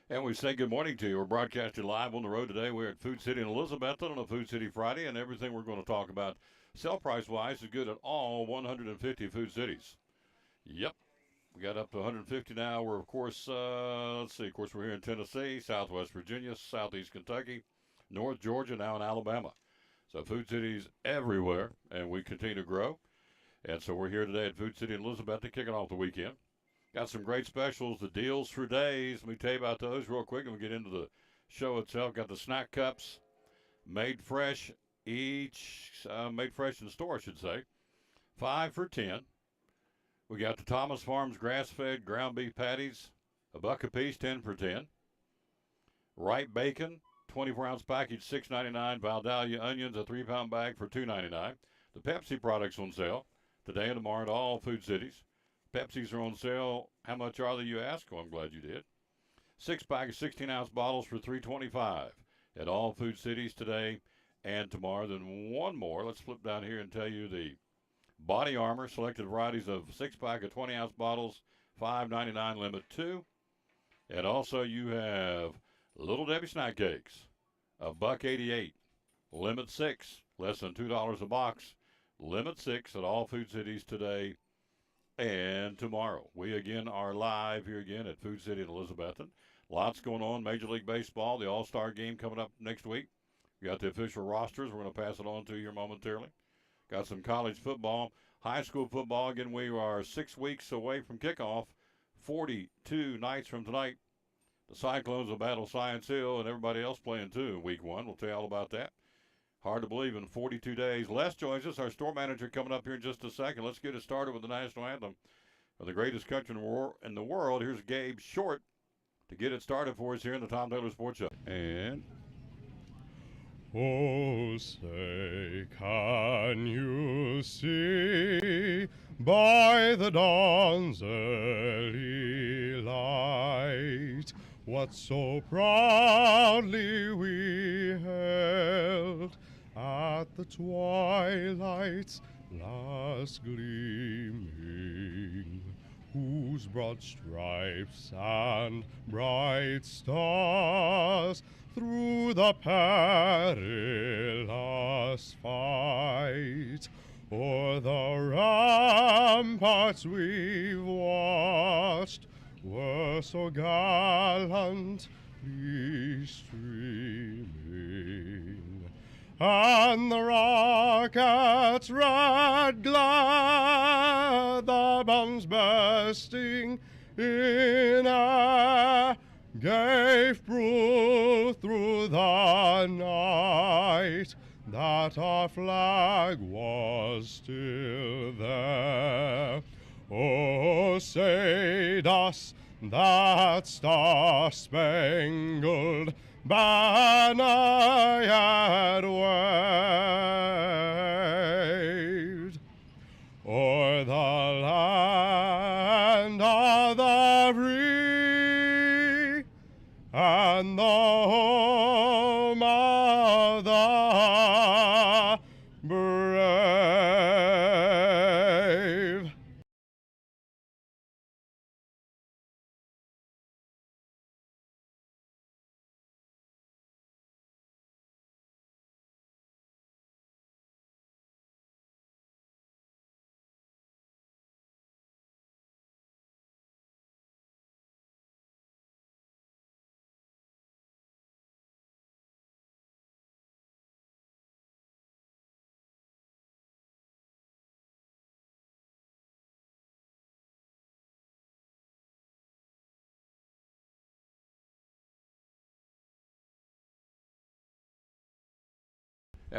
And we say good morning to you. We're broadcasting live on the road today. We're at Food City in Elizabethton on a Food City Friday, and everything we're going to talk about sell price wise is good at all 150 food cities. Yep. We got up to 150 now. We're, of course, of course, we're here in Tennessee, Southwest Virginia, Southeast Kentucky, North Georgia, now in Alabama. So food cities everywhere, and we continue to grow. And so we're here today at Food City in Elizabethton, kicking off the weekend. Got some great specials, the deals for days. Let me tell you about those real quick, and we'll get into the show itself. Got the snack cups, made fresh, made fresh in the store, I should say. 5 for 10. We got the Thomas Farms grass-fed ground beef patties, a buck apiece, 10 for 10. Ripe bacon, 24-ounce package, $6.99. Valdalia onions, a 3-pound bag for $2.99. The Pepsi products on sale today and tomorrow at all food cities. Pepsis are on sale. How much are they, you ask? Oh, I'm glad you did. 6-pack of 16-ounce bottles for $3.25 at all food cities today and tomorrow. Then one more. Let's flip down here and tell you the Body Armor selected varieties of 6-pack of 20-ounce bottles, $5.99 limit 2. And also you have Little Debbie snack cakes, a $1.88 limit 6, less than $2 a box. Limit 6 at all food cities today and tomorrow. We again are live here again at Food City in Elizabethton. Lots going on. Major League Baseball, the All-Star game coming up next week. We got the official rosters. We're going to pass it on to you here momentarily. Got some college football, high school football. Again, we are 6 weeks away from kickoff, 42 nights from tonight. The Cyclones will battle Science Hill and everybody else playing too in week 1. We'll tell you all about that. Hard to believe in 42 days. Les joins us, our store manager, coming up here in just a second. Let's get it started with the national anthem of the greatest country in the world. Here's Gabe Short to get it started for us here in the Tom Taylor Sports Show. And oh, say, can you see by the dawn's early light what so proudly we held at the twilight's last gleaming, whose broad stripes and bright stars through the perilous fight o'er the ramparts we've watched were so gallantly streaming, and the rockets' red glare, the bombs bursting in air, gave proof through the night that our flag was still there. Oh, say does that star-spangled banner yet waved o'er the land of the free and the home of the brave?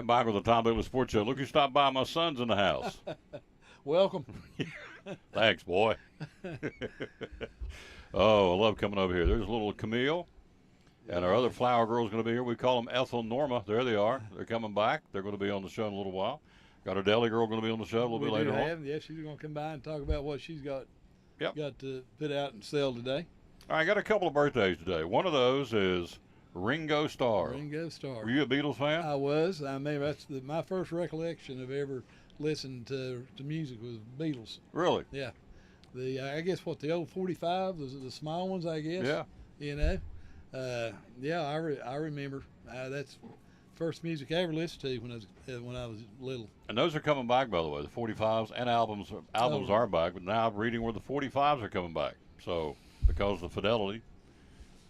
back with the Tom Taylor Sports Show. Look who stopped by. My son's in the house. Welcome. Thanks, boy. Oh, I love coming over here. There's a little Camille. And our other flower girl's going to be here. We call them Ethel and Norma. There they are. They're coming back. They're going to be on the show in a little while. Got our deli girl going to be on the show a little bit later on. Yeah, she's going to come by and talk about what she's got Yep. to put out and sell today. All right, I got a couple of birthdays today. One of those is Ringo Starr. Ringo Starr. Were you a Beatles fan? I was. I mean, that's my first recollection of ever listening to music was Beatles. Really? Yeah. I guess what the old 45, the small ones, I guess. Yeah. You know, Yeah, I remember. That's first music I ever listened to when I was little. And those are coming back, by the way. The 45s and albums are back, but now I'm reading where the 45s are coming back. So because of fidelity,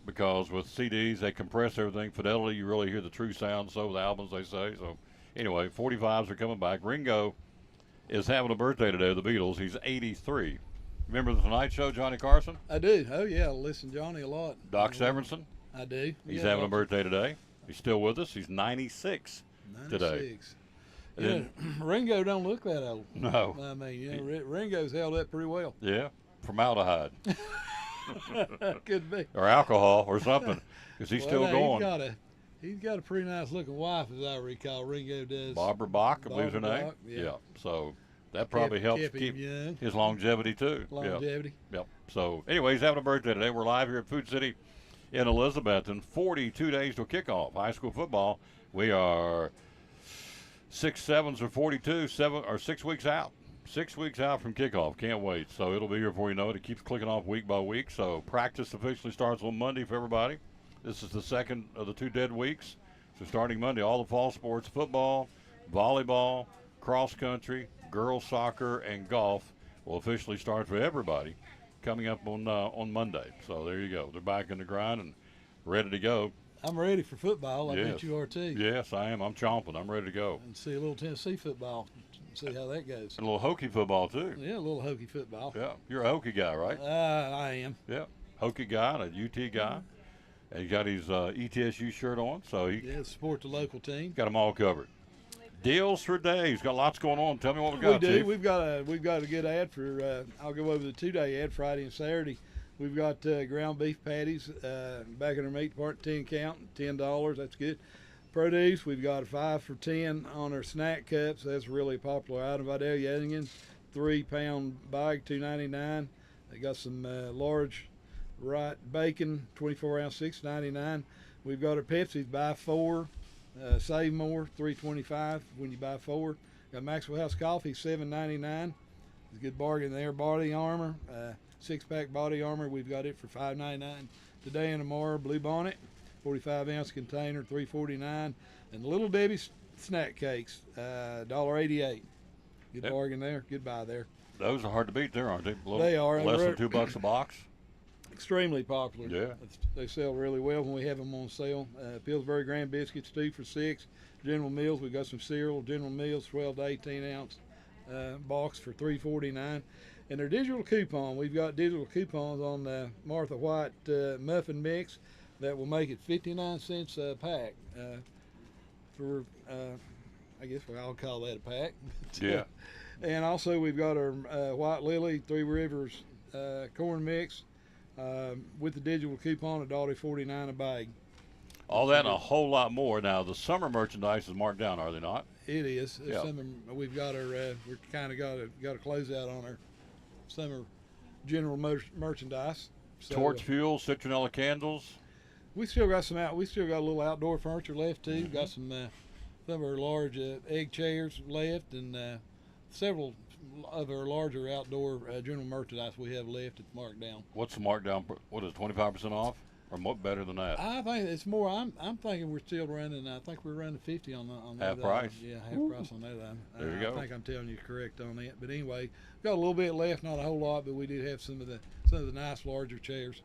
because with CDs they compress everything. Fidelity, you really hear the true sound. So with albums, they say. So anyway, 45s are coming back. Ringo is having a birthday today. The Beatles. He's 83. Remember the Tonight Show, Johnny Carson? I do. Oh yeah, I listen to Johnny a lot. Doc Severinsen. I do. He's having a birthday today. He's still with us. He's 96 today. Yeah, Ringo don't look that old. No. I mean, Ringo's held up pretty well. Yeah, formaldehyde. Could be. Or alcohol or something, because he's still going. He's got a pretty nice looking wife, as I recall. Ringo does. Barbara Bach, I believe is her name. Bach, yeah. So that probably helps keep young. his longevity too. Longevity. Yep. So anyway, he's having a birthday today. We're live here at Food City in Elizabethton. 42 days to kickoff high school football. We are 6/7s or 42, 6 weeks out. 6 weeks out from kickoff. Can't wait. So it'll be here before you know it. It keeps clicking off week by week. So practice officially starts on Monday for everybody. This is the second of the 2 dead weeks. So starting Monday, all the fall sports, football, volleyball, cross country, girls soccer, and golf will officially start for everybody coming up on Monday. So there you go. They're back in the grind and ready to go. I'm ready for football. I Yes. bet you are too. Yes, I am. I'm chomping. I'm ready to go. And see a little Tennessee football. See how that goes. And a little hokey football too. Yeah, a little hokey football. Yeah, you're a hokey guy, right? I am. Yeah, hokey guy and a UT guy. And he got his ETSU shirt on, so he Support the local team. got them all covered. Deals for days. Got lots going on. Tell me what we got, We do. Chief. We've got a good ad for. I'll go over the 2-day ad Friday and Saturday. We've got ground beef patties back in our meat part, 10 count, $10. That's good. Produce. We've got a 5 for $10 on our snack cups. That's a really popular item. Vidalia onions, 3-pound bag, $2.99. They got some large bacon, 24-ounce, $6.99. We've got our Pepsis, buy 4, save more, $3.25 when you buy 4. Got Maxwell House coffee, $7.99. It's a good bargain there. Body armor, 6-pack body armor. We've got it for $5.99 today and tomorrow. Blue Bonnet, 45-ounce container, $3.49. And Little Debbie's snack cakes, $1.88. Good bargain there. Good buy there. Those are hard to beat there, aren't they? They are. Less than $2 a box. Extremely popular. Yeah. They sell really well when we have them on sale. Pillsbury Grand Biscuits, 2 for $6. General Mills, we got some cereal. General Mills, 12 to 18-ounce box for $3.49. And their digital coupon, we've got digital coupons on the Martha White muffin mix that will make it 59 cents a pack for, I guess I'll call that a pack. Yeah. And also we've got our White Lily Three Rivers corn mix with the digital coupon, $1.49 a bag. All that and a whole lot more. Now, the summer merchandise is marked down, are they not? It is. Yeah. We've got our we're kind of got a closeout on our summer general merchandise. So, Torch fuel, citronella candles. We still got some We still got a little outdoor furniture left too. Mm-hmm. Got some of our large egg chairs left, and several of our larger outdoor general merchandise we have left. It's marked down. What's the markdown? What is it, 25% off? Or more, better than that? I think it's more. I'm thinking we're still running. I think we're running 50 on that. Half price. Yeah, half price on that item. There you go. I think I'm telling you correct on that. But anyway, got a little bit left, not a whole lot, but we did have some of the nice larger chairs.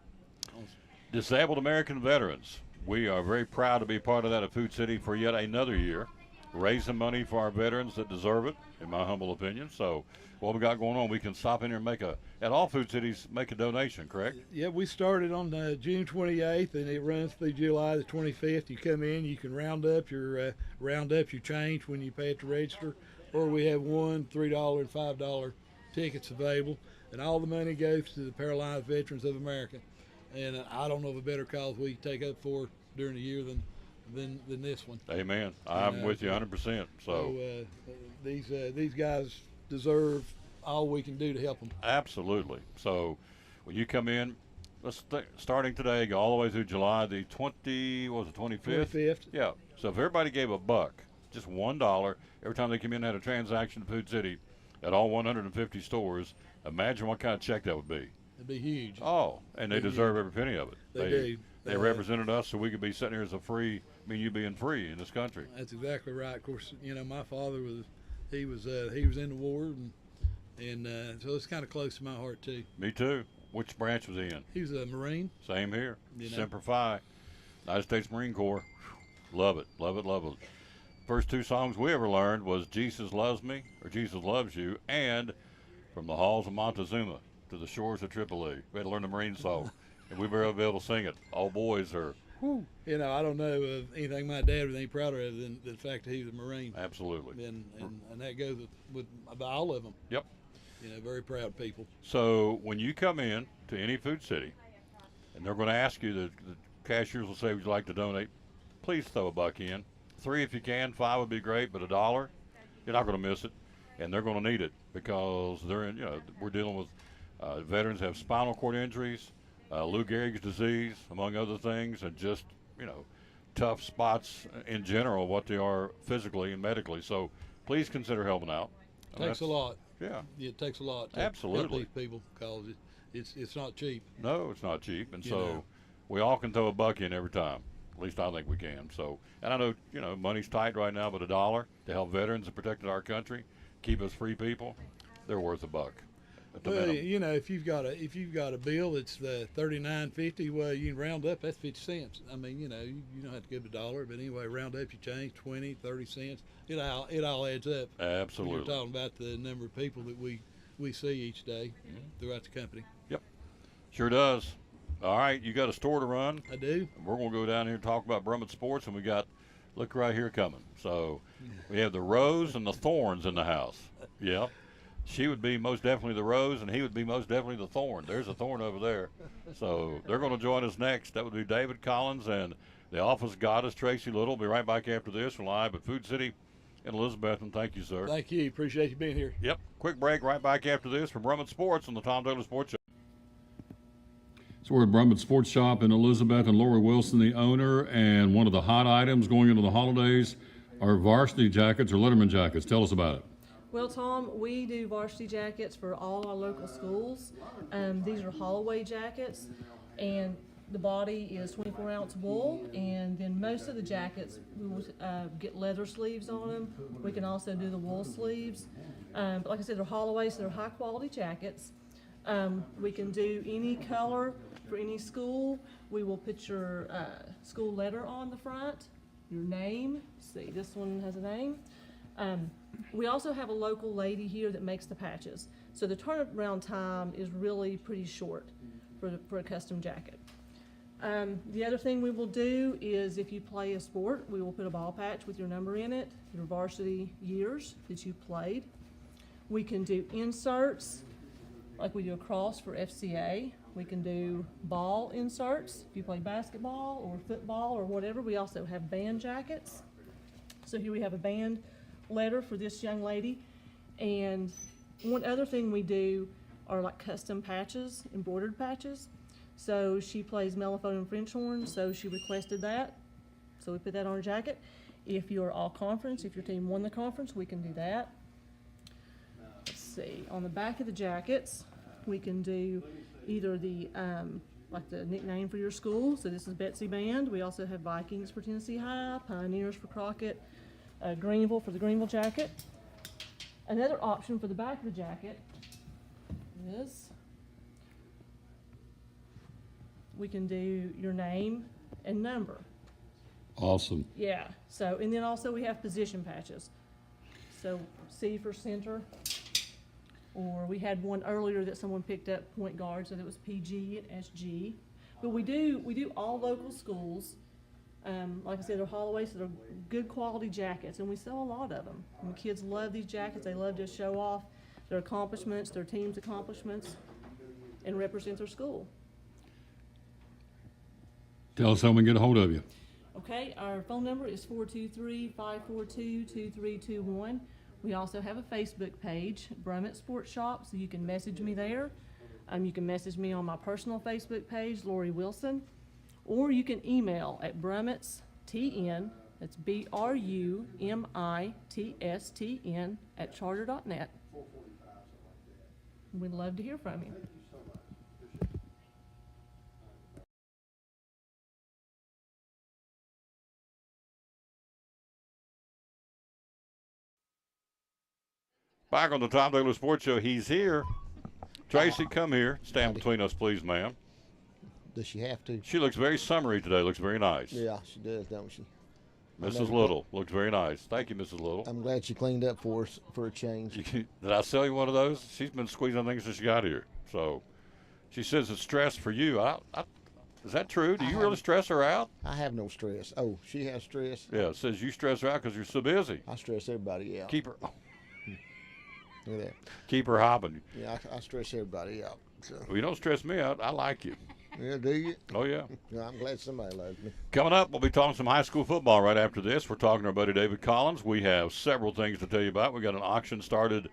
Disabled American Veterans. We are very proud to be part of that at Food City for yet another year. Raising money for our veterans that deserve it, in my humble opinion. So what we got going on, we can stop in here and at all Food Cities, make a donation, correct? Yeah, we started on June 28th, and it runs through July the 25th. You come in, you can round up your change when you pay at the register, or we have $1, $3, and $5 tickets available, and all the money goes to the Paralyzed Veterans of America. And I don't know of a better cause we take up for during the year than this one. Amen. I'm with you 100%. So these guys deserve all we can do to help them. Absolutely. So when you come in, starting today, go all the way through July the 25th? 25th. Yeah. So if everybody gave $1, just $1, every time they come in and had a transaction at Food City at all 150 stores, imagine what kind of check that would be. It'd be huge. Oh, and they deserve every penny of it. They do. They represented us so we could be sitting here as a free, you being free in this country. That's exactly right. Of course, my father he was in the war, and so it's kind of close to my heart too. Me too. Which branch was he in? He was a Marine. Same here. Semper Fi, United States Marine Corps. Love it, love it, love it. First two songs we ever learned was Jesus Loves Me or Jesus Loves You, and From the Halls of Montezuma to the Shores of Tripoli. We had to learn the Marine song, and we were able to sing it. All boys are. Whew. I don't know of anything my dad was any prouder of than the fact that he was a Marine. Absolutely. And that goes with all of them. Yep. Very proud people. So when you come in to any Food City, and they're going to ask you, the cashiers will say, would you like to donate? Please throw a buck in. 3 if you can, 5 would be great, but $1, you're not going to miss it. And they're going to need it because they're in, we're dealing with veterans have spinal cord injuries, Lou Gehrig's disease, among other things, and just, tough spots in general, what they are physically and medically. So please consider helping out. Takes a lot. Yeah. It takes a lot to Absolutely. help these people because it's not cheap. No, it's not cheap. And so we all can throw a buck in every time. At least I think we can. So, and I know, money's tight right now, but $1 to help veterans and protect our country, keep us free people, they're worth a buck. Well, if you've got a bill that's the $39.50, well, you can round up. That's 50 cents. I mean, you don't have to give $1, but anyway, round up your change, 20, 30 cents. It all adds up. Absolutely. You're talking about the number of people that we see each day throughout the company. Yep, sure does. All right, you got a store to run. I do. We're going to go down here and talk about Brummett Sports, and we got, look right here coming. So we have the rose and the thorns in the house. Yep. She would be most definitely the rose, and he would be most definitely the thorn. There's a thorn over there. So they're going to join us next. That would be David Collins and the office goddess, Tracy Little. Be right back after this. We're live at Food City in Elizabethton. Thank you, sir. Thank you. Appreciate you being here. Yep. Quick break. Right back after this from Brummett Sports on the Tom Taylor Sports Show. So we're at Brummett Sports Shop in Elizabeth, and Lori Wilson, the owner, and one of the hot items going into the holidays are varsity jackets or Letterman jackets. Tell us about it. Well, Tom, we do varsity jackets for all our local schools. These are Holloway jackets, and the body is 24-ounce wool, and then most of the jackets we will get leather sleeves on them. We can also do the wool sleeves. But like I said, they're Holloway, so they're high-quality jackets. We can do any color for any school. We will put your school letter on the front, your name. See, this one has a name. We also have a local lady here that makes the patches. So the turnaround time is really pretty short for a custom jacket. The other thing we will do is if you play a sport, we will put a ball patch with your number in it, your varsity years that you played. We can do inserts, like we do a cross for FCA. We can do ball inserts if you play basketball or football or whatever. We also have band jackets. So here we have a band letter for this young lady. And one other thing we do are like custom patches, embroidered patches. So she plays mellophone and French horn, so she requested that. So we put that on her jacket. If you're all conference, if your team won the conference, we can do that. Let's see, on the back of the jackets, we can do either the, like the nickname for your school. So this is Betsy Band. We also have Vikings for Tennessee High, Pioneers for Crockett, Greenville for the Greenville jacket. Another option for the back of the jacket is we can do your name and number. Awesome. Yeah, so, and then also we have position patches. So C for center, or we had one earlier that someone picked up, point guard, so that was PG and SG. But we do all local schools. Like I said, they're Holloway, so they're good quality jackets, and we sell a lot of them. And kids love these jackets. They love to show off their accomplishments, their team's accomplishments, and represent their school. Tell us how we can get a hold of you. Okay, our phone number is 423-542-2321. We also have a Facebook page, Brummett Sports Shop, so you can message me there. You can message me on my personal Facebook page, Lori Wilson, or you can email at brummittstn, that's BRUMITSTN @charter.net. We'd love to hear from you. Back on the Tom Taylor Sports Show. He's here. Tracy, come here. Stand between us, please, ma'am. Does she have to? She looks very summery today. Looks very nice. Yeah, she does, don't she? Mrs. Little looks very nice. Thank you, Mrs. Little. I'm glad she cleaned up for us for a change. Did I sell you one of those? She's been squeezing things since she got here. So she says it's stress for you. Is that true? Do you really stress her out? I have no stress. Oh, she has stress? Yeah, it says you stress her out because you're so busy. I stress everybody out. Keep her. Oh. Look at that. Keep her hopping. Yeah, I stress everybody out. So. Well, you don't stress me out. I like you. Yeah, do you? Oh, yeah. Yeah, I'm glad somebody loves me. Coming up, we'll be talking some high school football right after this. We're talking to our buddy David Collins. We have several things to tell you about. We got an auction started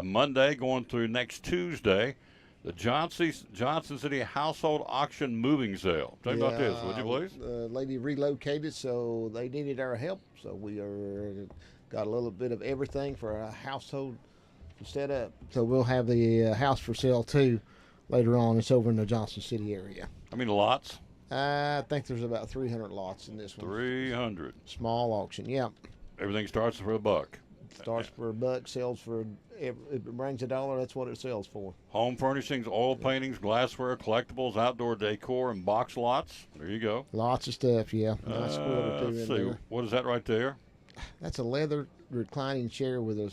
Monday going through next Tuesday. The Johnson City Household Auction Moving Sale. Tell me about this, would you please? The lady relocated, so they needed our help. So we got a little bit of everything for a household to set up. So we'll have the house for sale too later on. It's over in the Johnson City area. I mean, lots? I think there's about 300 lots in this one. 300. Small auction, yeah. Everything starts for $1. Starts for $1, sells for, if it brings $1, that's what it sells for. Home furnishings, oil paintings, glassware, collectibles, outdoor decor, and box lots. There you go. Lots of stuff, yeah. Nice squirrel or two Let's in see. there. What is that right there? That's a leather reclining chair with a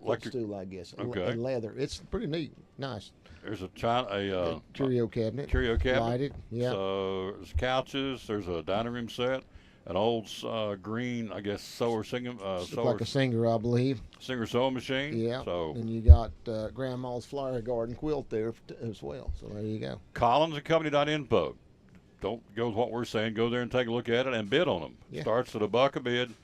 Electric stool, I guess. Okay. And leather. It's pretty neat. Nice. There's a curio cabinet. Curio cabinet. Lighted. Yeah. So there's couches. There's a dining room set. An old green, I guess, Looks like a singer, I believe. Singer sewing machine. Yeah. So and you got Grandma's flower garden quilt there as well. So there you go. Collins and Company.info. Don't go with what we're saying. Go there and take a look at it and bid on them. Yeah. Starts at $1 a bid,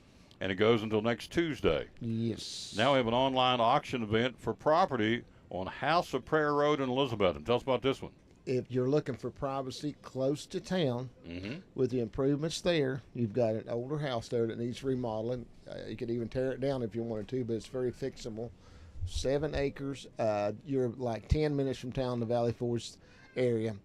and it goes until next Tuesday. Yes. Now we have an online auction event for property on House of Prayer Road in Elizabeth. And tell us about this one. If you're looking for privacy close to town, with the improvements there, you've got an older house there that needs remodeling. You could even tear it down if you wanted to, but it's very fixable. 7 acres. You're like 10 minutes from town, the Valley Forge area.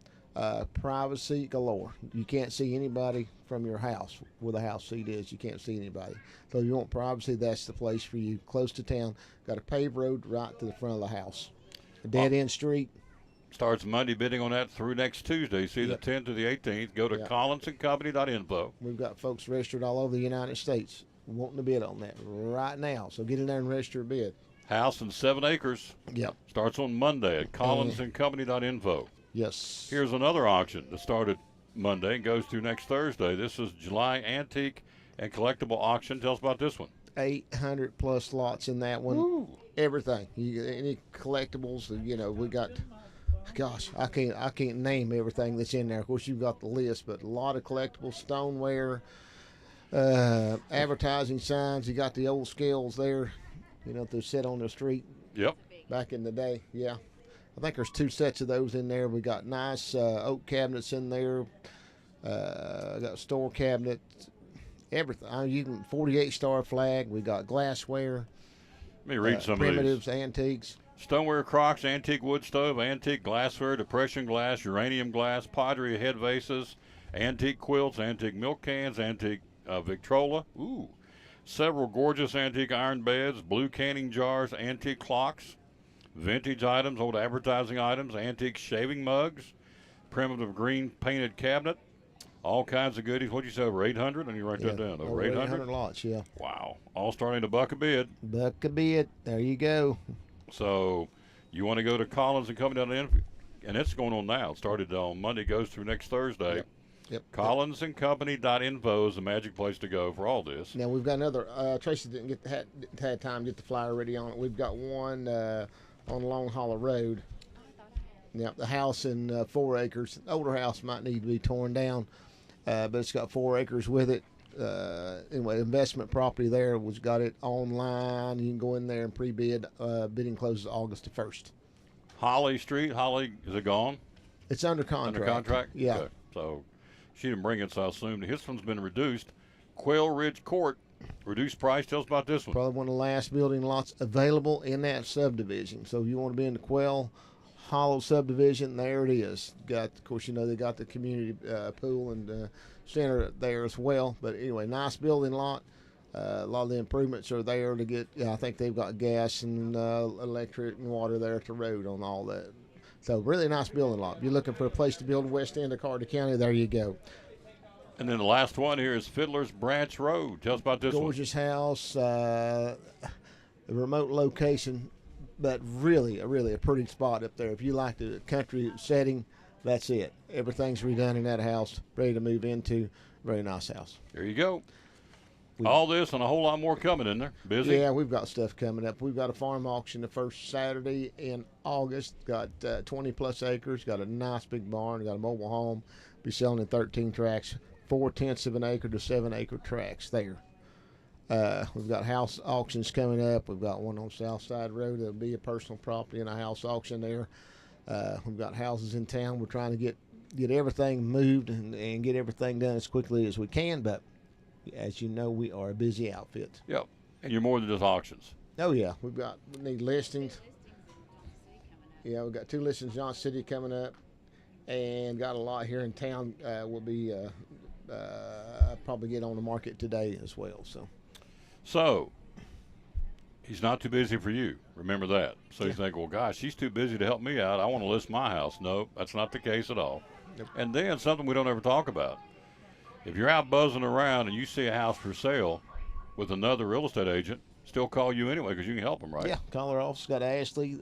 Privacy galore. You can't see anybody from your house where the house seat is. You can't see anybody. So if you want privacy, that's the place for you. Close to town. Got a paved road right to the front of the house. A dead-end street. Starts Monday, bidding on that through next Tuesday. See the 10th to the 18th. Go to collinsandcompany.info. We've got folks registered all over the United States wanting to bid on that right now. So get in there and register a bid. House in 7 acres. Yep. Starts on Monday at collinsandcompany.info. Yes. Here's another auction that started Monday and goes through next Thursday. This is July Antique and Collectible Auction. Tell us about this one. 800 plus lots in that one. Woo. Everything. Any collectibles, we got. Gosh, I can't name everything that's in there. Of course, you've got the list, but a lot of collectibles, stoneware, advertising signs. You got the old scales there, they sit on the street. Yep. Back in the day, yeah. I think there's 2 sets of those in there. We got nice oak cabinets in there. Got store cabinets, everything. You can 48 star flag. We got glassware. Let me read some primitives, of these. antiques. Stoneware crocks, antique wood stove, antique glassware, depression glass, uranium glass, pottery head vases, antique quilts, antique milk cans, antique Victrola. Ooh. Several gorgeous antique iron beds, blue canning jars, antique clocks, vintage items, old advertising items, antique shaving mugs, primitive green painted cabinet, all kinds of goodies. What'd you say, over 800? And you write that down. Over 800? lots, yeah. Wow. All starting at $1 a bid. $1 a bid. There you go. So you want to go to Collins and Company.info, and it's going on now. It started on Monday, goes through next Thursday. Yep. Collinsandcompany.info is the magic place to go for all this. Now we've got another. Tracy didn't had time to get the flyer ready on it. We've got one on Long Hollow Road. Now the house in 4 acres. Older house might need to be torn down, but it's got 4 acres with it. Anyway, investment property there. Was got it online. You can go in there and pre-bid. Bidding closes August the 1st. Holly Street. Holly, is it gone? It's under contract. Under contract? Yeah. Okay. So she didn't bring it, so I assumed his one's been reduced. Quail Ridge Court, reduced price. Tell us about this one. Probably one of the last building lots available in that subdivision. So if you want to be in the Quail Hollow subdivision, there it is. Of course, they got the community pool and center there as well. But anyway, nice building lot. A lot of the improvements are there to get. I think they've got gas and electric and water there at the road on all that. So really nice building lot. If you're looking for a place to build in west end of Carter County, there you go. And then the last one here is Fiddler's Branch Road. Tell us about this Gorgeous house, a remote location, but really a pretty spot up there. If you like the country setting, that's it. Everything's redone in that house, ready to move into. Very nice house. There you go. All this and a whole lot more coming in there. Busy? Yeah, we've got stuff coming up. We've got a farm auction the first Saturday in August. Got 20-plus acres. Got a nice big barn. Got a mobile home. Be selling in 13 tracts, 4/10 of an acre to 7-acre tracts there. We've got house auctions coming up. We've got one on Southside Road. There'll be a personal property and a house auction there. We've got houses in town. We're trying to get everything moved and get everything done as quickly as we can, but as you know, we are a busy outfit. Yep. And you're more than just auctions. Oh, yeah. We need listings. Yeah, we've got 2 listings in Johnson City coming up and got a lot here in town. Will be probably get on the market today as well. So he's not too busy for you. Remember that. So you think, well, gosh, she's too busy to help me out. I want to list my house. No, that's not the case at all. Yep. And then something we don't ever talk about. If you're out buzzing around and you see a house for sale with another real estate agent, still call you anyway because you can help them, right? Yeah, call our office. Got Ashley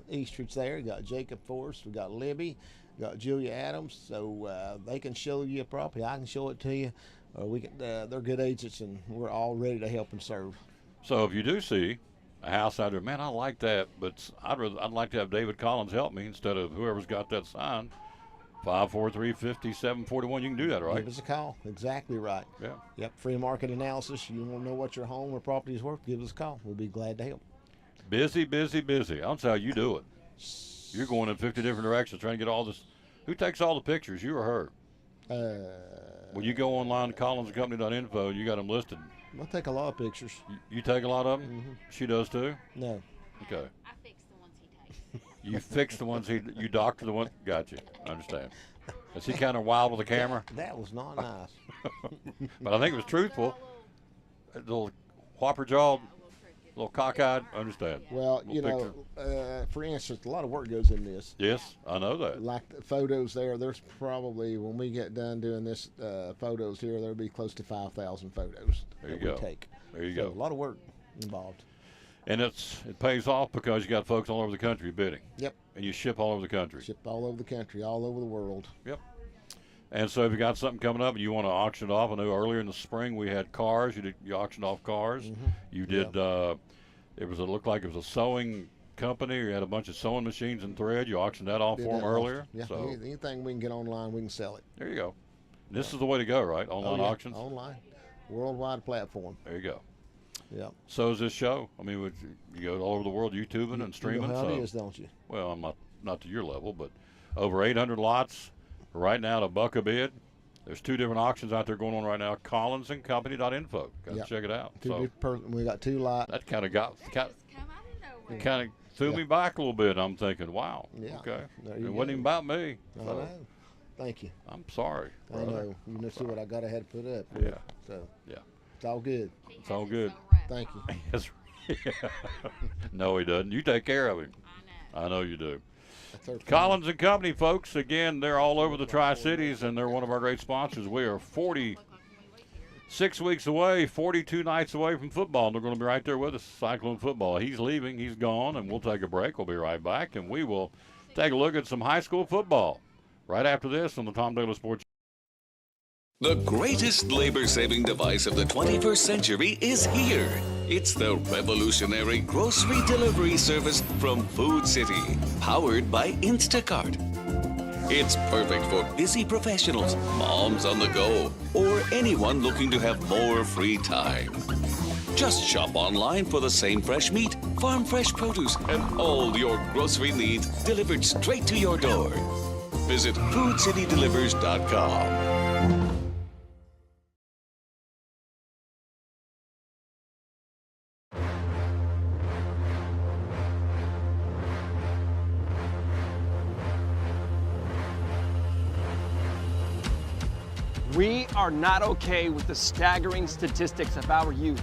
Eastridge there. Got Jacob Forrest. We got Libby. Got Julia Adams. So they can show you a property. I can show it to you. We can. They're good agents, and we're all ready to help and serve. So if you do see a house out there, man, I like that, but I'd like to have David Collins help me instead of whoever's got that sign. 543-5741. You can do that, right? Give us a call. Exactly right. Yeah. Yep. Free market analysis. You want to know what your home or property is worth? Give us a call. We'll be glad to help. Busy, busy, busy. I don't know how you do it. You're going in 50 different directions trying to get all this. Who takes all the pictures? You or her? When you go online to collinsandcompany.info, you got them listed. I'll take a lot of pictures. You take a lot of them? Mm-hmm. She does too? No. Okay. I fix the ones he takes. You fix the ones you doctor the one. Got you. I understand. Is he kind of wild with the camera? That was not nice. But I think it was truthful. A little whopper jawed, a little cockeyed. Understand. Well, Little you know, picture. for instance, a lot of work goes in this. Yes, I know that. Like the photos there's probably, when we get done doing this photos here, there'll be close to 5,000 photos There you that go. we take. There you So go. a lot of work involved. And it pays off because you got folks all over the country bidding. Yep. And you ship all over the country. Shipped all over the country, all over the world. Yep. And so if you got something coming up and you want to auction it off, I know earlier in the spring we had cars. You auctioned off cars. Mm-hmm. You did. It looked like it was a sewing company. You had a bunch of sewing machines and thread. You auctioned that off Did for them that earlier. Yeah, So anything we can get online, we can sell it. there you go. This is the way to go, right? Online Oh, yeah. auctions. Online. Worldwide platform. There you go. Yep. So is this show. I mean, you go all over the world YouTubing and streaming. You know how so it is, don't you? well, I'm not to your level, but over 800 lots right now to buck a bid. There's 2 different auctions out there going on right now. collinsandcompany.info. Got to Yep. check it out. Two So different we got 2 lots. that kind of Come out of nowhere. kind of threw me back a little bit. I'm thinking, wow, Yeah. okay, There it you wasn't go. even about me. I So know. Thank you. I'm sorry. I brother. know. You know, see what I got to put up. Yeah. So Yeah. it's all good. It's all good. Thank you. Yes. No, he doesn't. You take care of him. I know. I know you do. That's our Collins and Company, folks. Again, they're all over the Tri-Cities, and they're one of our great sponsors. We are 46 weeks away, 42 nights away from football. And they're going to be right there with us, Cyclone football. He's leaving. He's gone, and we'll take a break. We'll be right back, and we will take a look at some high school football right after this on the Tom Daly Sports. The greatest labor-saving device of the 21st century is here. It's the revolutionary grocery delivery service from Food City, powered by Instacart. It's perfect for busy professionals, moms on the go, or anyone looking to have more free time. Just shop online for the same fresh meat, farm fresh produce, and all your grocery needs delivered straight to your door. Visit foodcitydelivers.com. We are not okay with the staggering statistics of our youth.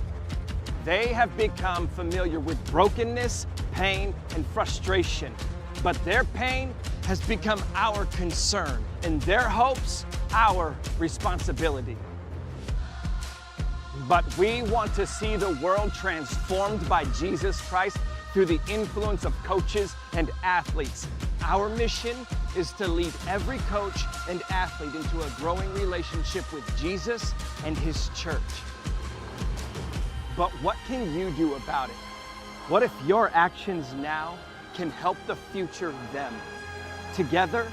They have become familiar with brokenness, pain, and frustration. But their pain has become our concern, and their hopes, our responsibility. But we want to see the world transformed by Jesus Christ through the influence of coaches and athletes. Our mission is to lead every coach and athlete into a growing relationship with Jesus and His church. But what can you do about it? What if your actions now can help the future them? Together,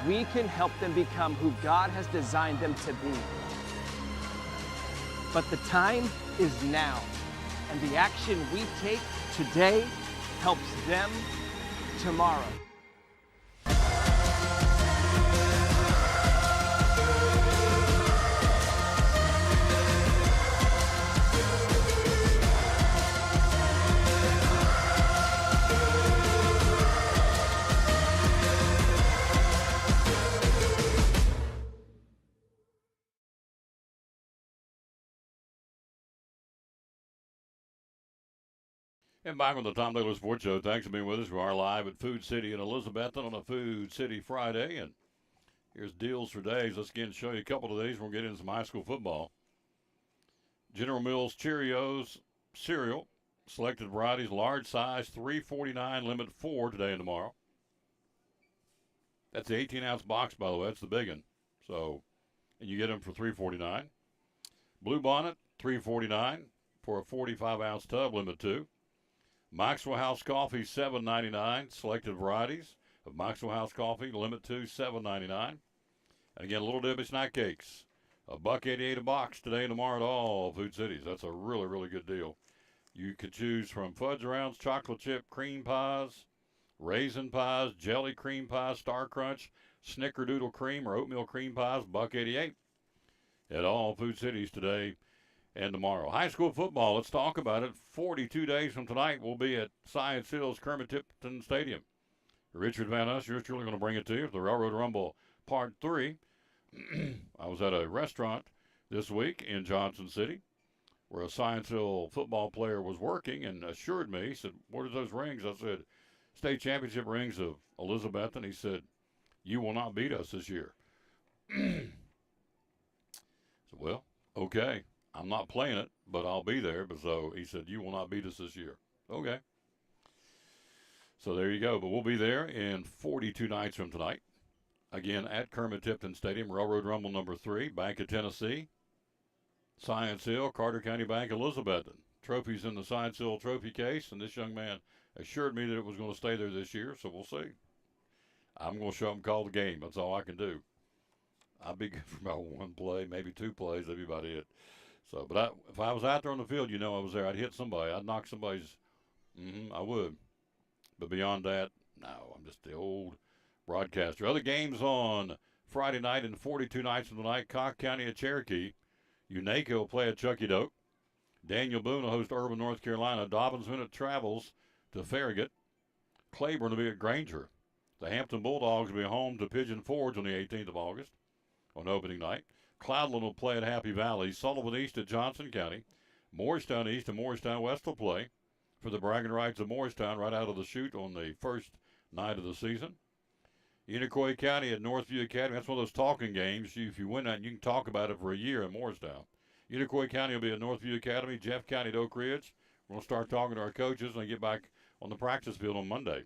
we can help them become who God has designed them to be. But the time is now, and the action we take today helps them tomorrow. And back on the Tom Taylor Sports Show. Thanks for being with us. We are live at Food City in Elizabethton on a Food City Friday. And here's deals for days. Let's again show you a couple of these. We'll get into some high school football. General Mills Cheerios cereal. Selected varieties, large size, $3.49, limit 4 today and tomorrow. That's the 18-ounce box, by the way. That's the big one. So, and you get them for $3.49. Blue Bonnet, $3.49 for a 45-ounce tub, limit 2. Maxwell House Coffee, $7.99. Selected varieties of Maxwell House Coffee, limit 2, $7.99. And again, Little Debbie Snack Cakes, $1.88 a box today and tomorrow at all Food Cities. That's a really, really good deal. You could choose from fudge rounds, chocolate chip cream pies, raisin pies, jelly cream pies, Star Crunch, Snickerdoodle cream, or oatmeal cream pies, $1.88 at all Food Cities today and tomorrow. High school football, let's talk about it. 42 days from tonight, we'll be at Science Hill's Kermit Tipton Stadium. Richard Van Us, yours truly going to bring it to you for the Railroad Rumble Part 3. I was at a restaurant this week in Johnson City where a Science Hill football player was working and assured me, he said, "What are those rings?" I said, "State championship rings of Elizabethton." He said, "You will not beat us this year." I said, "Well, okay. I'm not playing it, but I'll be there." But so he said, "You will not beat us this year." Okay. So there you go. But we'll be there in 42 nights from tonight. Again, at Kermit Tipton Stadium, Railroad Rumble number 3, Bank of Tennessee, Science Hill, Carter County Bank, Elizabethton. Trophies in the Science Hill trophy case, and this young man assured me that it was going to stay there this year, so we'll see. I'm going to show him call the game. That's all I can do. I'll be good for about 1 play, maybe 2 plays. That'd be about it. So, but if I was out there on the field, I was there. I'd hit somebody. I'd knock somebody's. I would. But beyond that, no. I'm just the old broadcaster. Other games on Friday night and 42 nights from tonight. Cock County at Cherokee. Unaka will play at Chucky Doak. Daniel Boone will host Urban, North Carolina. Dobbins Minute travels to Farragut. Claiborne will be at Granger. The Hampton Bulldogs will be home to Pigeon Forge on the 18th of August on opening night. Cloudland will play at Happy Valley. Sullivan East at Johnson County. Morristown East and Morristown West will play for the bragging rights of Morristown right out of the chute on the first night of the season. Unicoi County at Northview Academy. That's one of those talking games. If you win that, you can talk about it for a year in Morristown. Unicoi County will be at Northview Academy. Jeff County at Oak Ridge. We're going to start talking to our coaches when they get back on the practice field on Monday.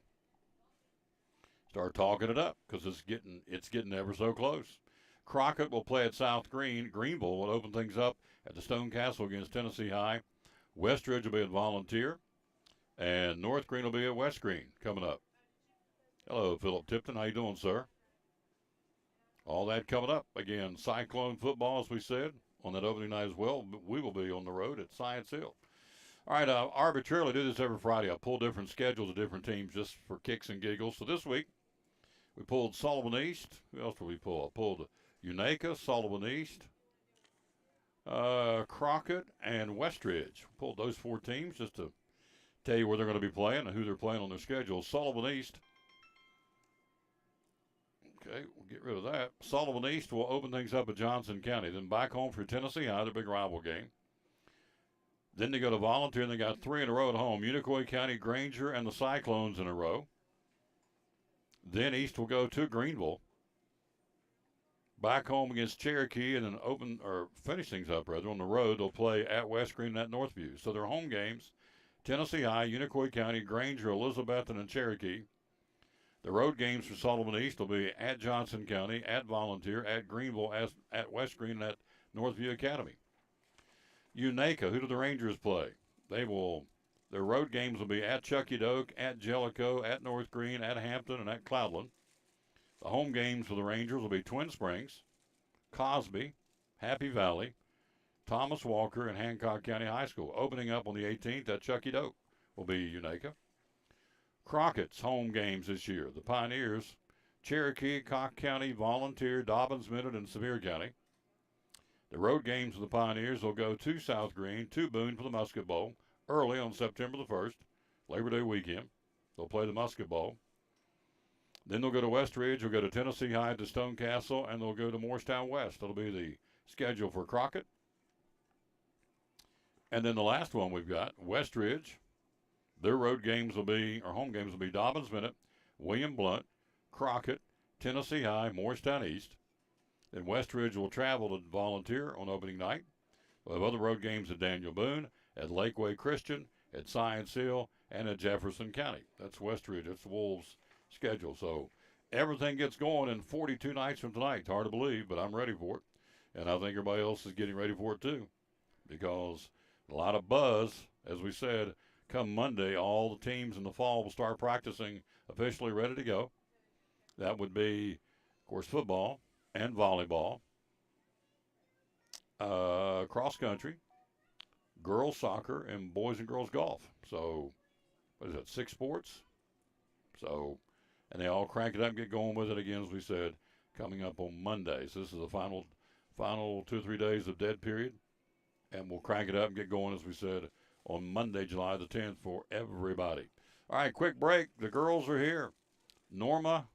Start talking it up because it's getting ever so close. Crockett will play at South Green. Greenville will open things up at the Stone Castle against Tennessee High. Westridge will be at Volunteer. And North Green will be at West Green coming up. Hello, Philip Tipton. How you doing, sir? All that coming up. Again, Cyclone football, as we said, on that opening night as well. We will be on the road at Science Hill. All right, I arbitrarily do this every Friday. I pull different schedules of different teams just for kicks and giggles. So this week, we pulled Sullivan East. Who else did we pull? I pulled Unaka, Sullivan East, Crockett, and Westridge. Pulled those 4 teams just to tell you where they're going to be playing and who they're playing on their schedule. Sullivan East Okay, we'll get rid of that. Sullivan East will open things up at Johnson County. Then back home for Tennessee High, their big rival game. Then they go to Volunteer, and they got 3 in a row at home. Unicoi County, Granger, and the Cyclones in a row. Then East will go to Greenville. Back home against Cherokee, and then finish things up, rather, on the road. They'll play at West Green and at Northview. So their home games, Tennessee High, Unicoi County, Granger, Elizabethton, and Cherokee. The road games for Sullivan East will be at Johnson County, at Volunteer, at Greenville, at West Green, and at Northview Academy. Unaka, who do the Rangers play? Their road games will be at Chucky Doak, at Jellicoe, at North Green, at Hampton, and at Cloudland. The home games for the Rangers will be Twin Springs, Cosby, Happy Valley, Thomas Walker, and Hancock County High School. Opening up on the 18th at Chucky Doak will be Unaka. Crockett's home games this year. The Pioneers, Cherokee, Cock County, Volunteer, Dobbins, Minot, and Sevier County. The road games of the Pioneers will go to South Green, to Boone for the Musket Bowl, early on September the 1st, Labor Day weekend. They'll play the Musket Bowl. Then they'll go to West Ridge, they'll go to Tennessee High, to Stone Castle, and they'll go to Morristown West. That'll be the schedule for Crockett. And then the last one we've got, West Ridge. Their road games will be, or home games will be Dobbins Minute, William Blunt, Crockett, Tennessee High, Morristown East. Then West Ridge will travel to Volunteer on opening night. We'll have other road games at Daniel Boone, at Lakeway Christian, at Science Hill, and at Jefferson County. That's West Ridge. That's the Wolves' schedule. So everything gets going in 42 nights from tonight. It's hard to believe, but I'm ready for it. And I think everybody else is getting ready for it too, because a lot of buzz, as we said. Come Monday, all the teams in the fall will start practicing officially ready to go. That would be, of course, football and volleyball, cross country, girls soccer, and boys and girls golf. So, what is that, 6 sports? So, and they all crank it up and get going with it again, as we said, coming up on Monday. So this is the final 2 or 3 days of dead period, and we'll crank it up and get going, as we said, on Monday, July the 10th for everybody. All right, quick break. The girls are here. Norma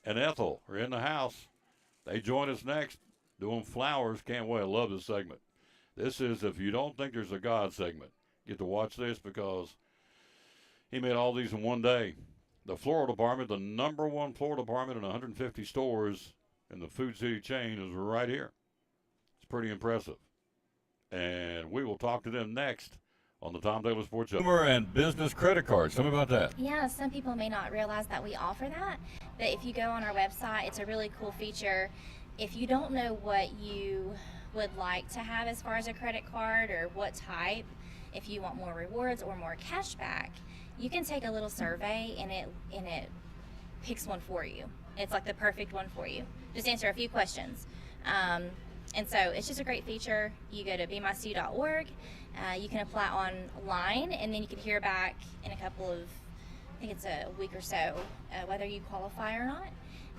and Ethel are in the house. They join us next doing flowers. Can't wait. I love this segment. This is If You Don't Think There's a God segment. Get to watch this because he made all these in one day. The floral department, the #1 floral department in 150 stores in the Food City chain, is right here. It's pretty impressive. And we will talk to them next on the Tom Taylor Sports Show. Consumer and business credit cards. Tell me about that. Yeah, some people may not realize that we offer that, but if you go on our website, it's a really cool feature. If you don't know what you would like to have as far as a credit card or what type, if you want more rewards or more cash back, you can take a little survey and it picks one for you. It's like the perfect one for you. Just answer a few questions. And so it's just a great feature. You go to bemycu.org. You can apply online, and then you can hear back in a couple of, I think it's a week or so, whether you qualify or not.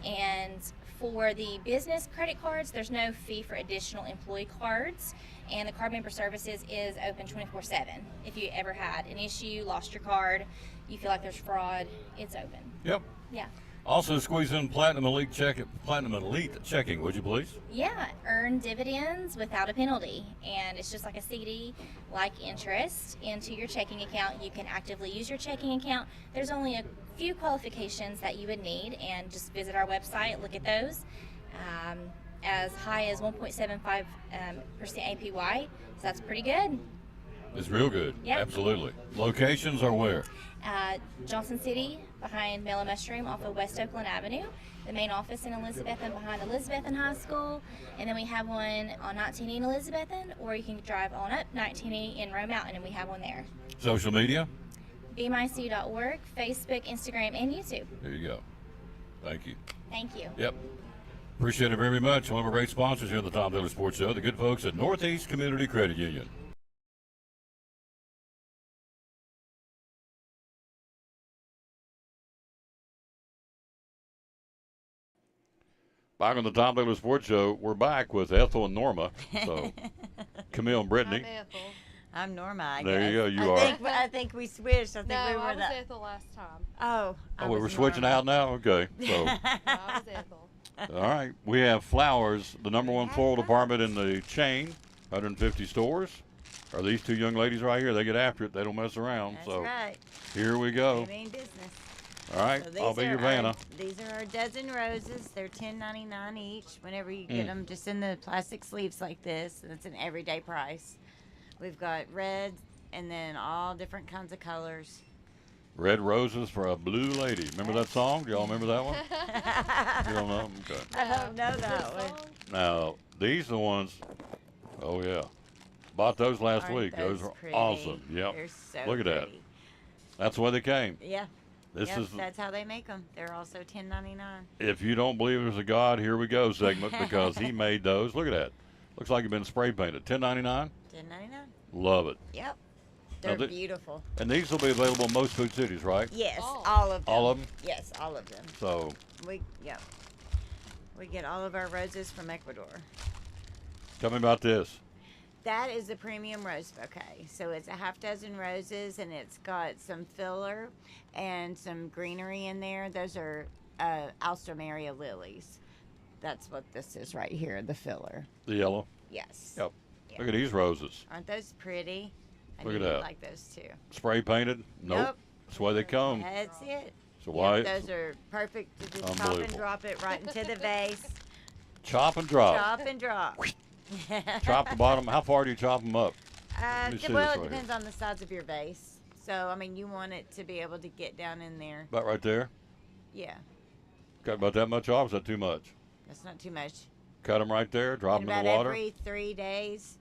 And for the business credit cards, there's no fee for additional employee cards, and the card member services is open 24/7. If you ever had an issue, lost your card, you feel like there's fraud, it's open. Yep. Yeah. Also squeeze in Platinum Elite checking, would you please? Yeah, earn dividends without a penalty, and it's just like a CD, like interest into your checking account. You can actively use your checking account. There's only a few qualifications that you would need, and just visit our website, look at those. As high as 1.75% APY, so that's pretty good. It's real good. Yep. Absolutely. Locations are where? Johnson City, behind Mellow Mushroom off of West Oakland Avenue. The main office in Elizabethton behind Elizabethton High School. And then we have one on 19E in Elizabethton, or you can drive on up 19E in Roe Mountain, and we have one there. Social media? bemycu.org, Facebook, Instagram, and YouTube. There you go. Thank you. Thank you. Yep. Appreciate it very much. One of our great sponsors here on the Tom Taylor Sports Show, the good folks at Northeast Community Credit Union. Back on the Tom Taylor Sports Show, we're back with Ethel and Norma. So, Camille and Brittany. I'm Ethel. I'm Norma, I There guess. you go, you are. I think we switched. I think No, we were I was the... Ethel last time. Oh, I Oh, we was were switching Norma. out now? Okay. So, No, I was Ethel. All right. We have Flowers, the number one floral department in the chain, 150 stores. Are these two young ladies right here? They get after it. They don't mess around. That's so right. here we go. They mean business. All right. So I'll be your Vanna. These are our dozen roses. They're $10.99 each. Whenever you get them, just in the plastic sleeves like this. And it's an everyday price. We've got red and then all different kinds of colors. Red Roses for a Blue Lady. Remember that song? Do y'all remember that one? You don't know? Okay. I don't know that one. Now, these are the ones. Oh, yeah. Bought those last Aren't week. Those are pretty? awesome. Yep. They're so Look at that. pretty. That's why they came. Yeah. This Yep, is. that's how they make them. They're also $10.99. If you don't believe there's a God, here we go segment because he made those. Look at that. Looks like it's been spray painted. $10.99. $10.99. Love it. Yep. Now They're beautiful. And these will be available in most food cities, right? Yes, all of them. All of them? Yes, all of them. So We get all of our roses from Ecuador. tell me about this. That is a premium rose bouquet. So it's a half dozen roses and it's got some filler and some greenery in there. Those are Alstroemeria lilies. That's what this is right here, the filler. The yellow. Yes. Yep. Yeah. Look at these roses. Aren't those pretty? I Look knew at you'd that. like those too. Spray painted? Nope. That's why they come. That's it. So Yep, why? those are perfect to just chop and Unbelievable. drop it right into the vase. Chop and drop. Chop and drop. Chop the bottom. How far do you chop them up? Let me see Well, this it right depends on the size of your vase. So, I mean, you want it to be able to get down in there. About right there. Yeah, Got about that much off? Is that too much? that's not too much. Cut them right there. Drop And them in about the water. every 3 days,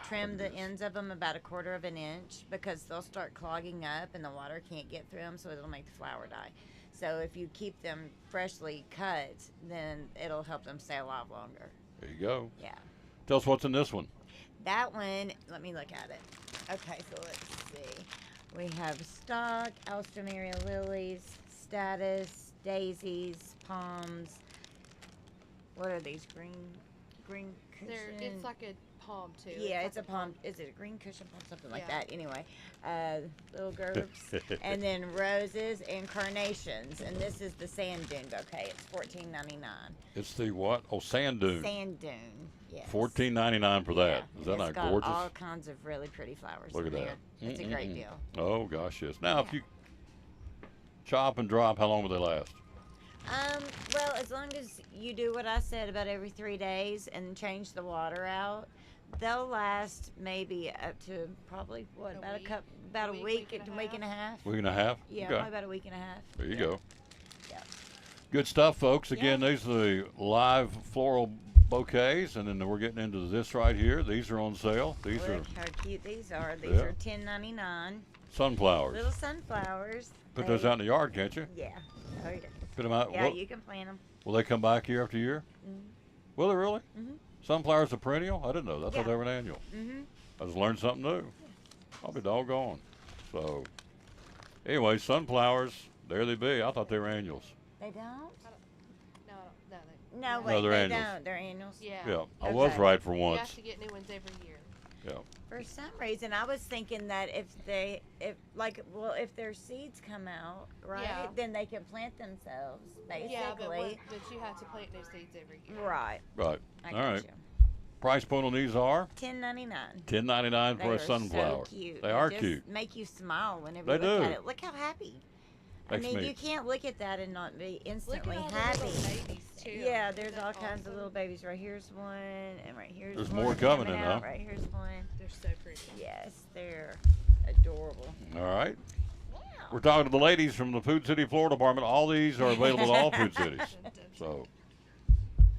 trim look the at this. ends of them about 1/4 of an inch because they'll start clogging up and the water can't get through them, so it'll make the flower die. So if you keep them freshly cut, then it'll help them stay alive longer. There you go. Yeah. Tell us what's in this one. That one, let me look at it. Okay, so let's see. We have stock, Alstroemeria lilies, status, daisies, palms. What are these? Green cushion? It's like a palm too. Yeah, it's like a palm. Is it a green cushion palm? Something like Yeah. that. Anyway, little gerbs, and then roses and carnations. And this is the sand dune bouquet. It's $14.99. It's the what? Oh, sand dune. Sand dune. Yes. $14.99 for that. Yeah, Is that it's not got gorgeous? all kinds of really pretty flowers. Look in at there. that. It's a great deal. Oh gosh, yes. Now, if Yeah. you chop and drop, how long will they last? Well, as long as you do what I said about every 3 days and change the water out, they'll last maybe up to probably what about week. about a Week, week, week and a week and a half. Week and a half? Yeah, Okay. probably about a week and a half. There you Yeah. go. Yeah. Good stuff, folks. Again, these are the live floral bouquets, and then we're getting into this right here. These are on sale. These are Look how cute these are. These Yeah. are $10.99. sunflowers. Little sunflowers. Put those out in the yard, can't you? Yeah. Oh, yeah. Put them out. Yeah, Will, you can plant them. will they come back year after year? Mhm. Will they really? Mhm. Sunflowers are perennial? I didn't know that. I Yeah. thought they were an annual. Mhm. I just learned something new. I'll be doggone. So, anyway, sunflowers, there they be. I thought they were annuals. They don't? No, No, No, wait, they're they annuals. don't. They're annuals. Yeah. Yeah, I was Okay. right for You once. have to get new ones every year. Yeah. For some reason, I was thinking that if their seeds come out, right, Yeah. then they can plant themselves, basically. Yeah, but you have to plant new seeds every year. Right. Right. I All got right. you. Price point on these are $10.99. $10.99 They for are a sunflower. So cute. They are just cute. Make you smile whenever They you look do. at it. Look how happy. Makes I mean, me- you can't look at that and not be Look instantly at all happy. the little babies too. Yeah, there's Isn't all that kinds of awesome? little babies. Right here's one, and right here's There's one more coming in, out. huh? Right here's one. They're so pretty. Yes, they're adorable. All right. Yeah. We're talking to the ladies from the Food City Floral Department. All these are available to all food cities. So,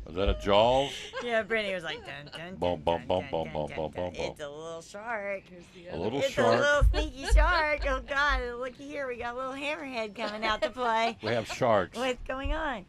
is that a Jaws? Yeah, Brittany was like, dun, dun, Bum, dun, bum, dun, bum, dun, bum, dun, bum, dun, bum, dun. bum, bum. It's a little shark. Here's the A other little It's shark. a little sneaky shark. Oh, God. Looky here. We got a little hammerhead coming out to play. We have sharks. What's going on?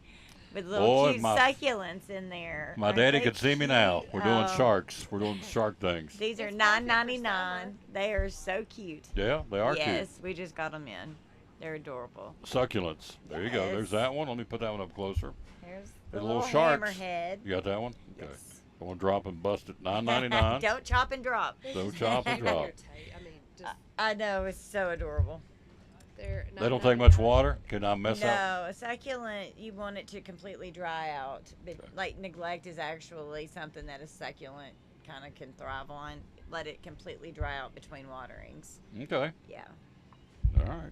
With little Boy, cute my- succulents in there. My Aren't daddy they could see me now. cute? We're doing Oh. sharks. We're doing shark things. These are It's perfect for $9.99. They are so cute. Yeah, they are Yes, we just got them in. They're adorable. cute. Succulents. There you go. Yes. There's that one. Let me put that one up closer. There's the There's little little sharks. hammerhead. You got that one? Okay. Yes. I'm going to drop and bust it. $9.99. Don't chop and drop. Don't chop and drop. I mean, just I know, it's so adorable. They don't take much water. Can I mess up? No, a succulent, you want it to completely dry out. But like neglect is actually something that a succulent kind of can thrive on. Let it completely dry out between waterings. Okay. Yeah. All right.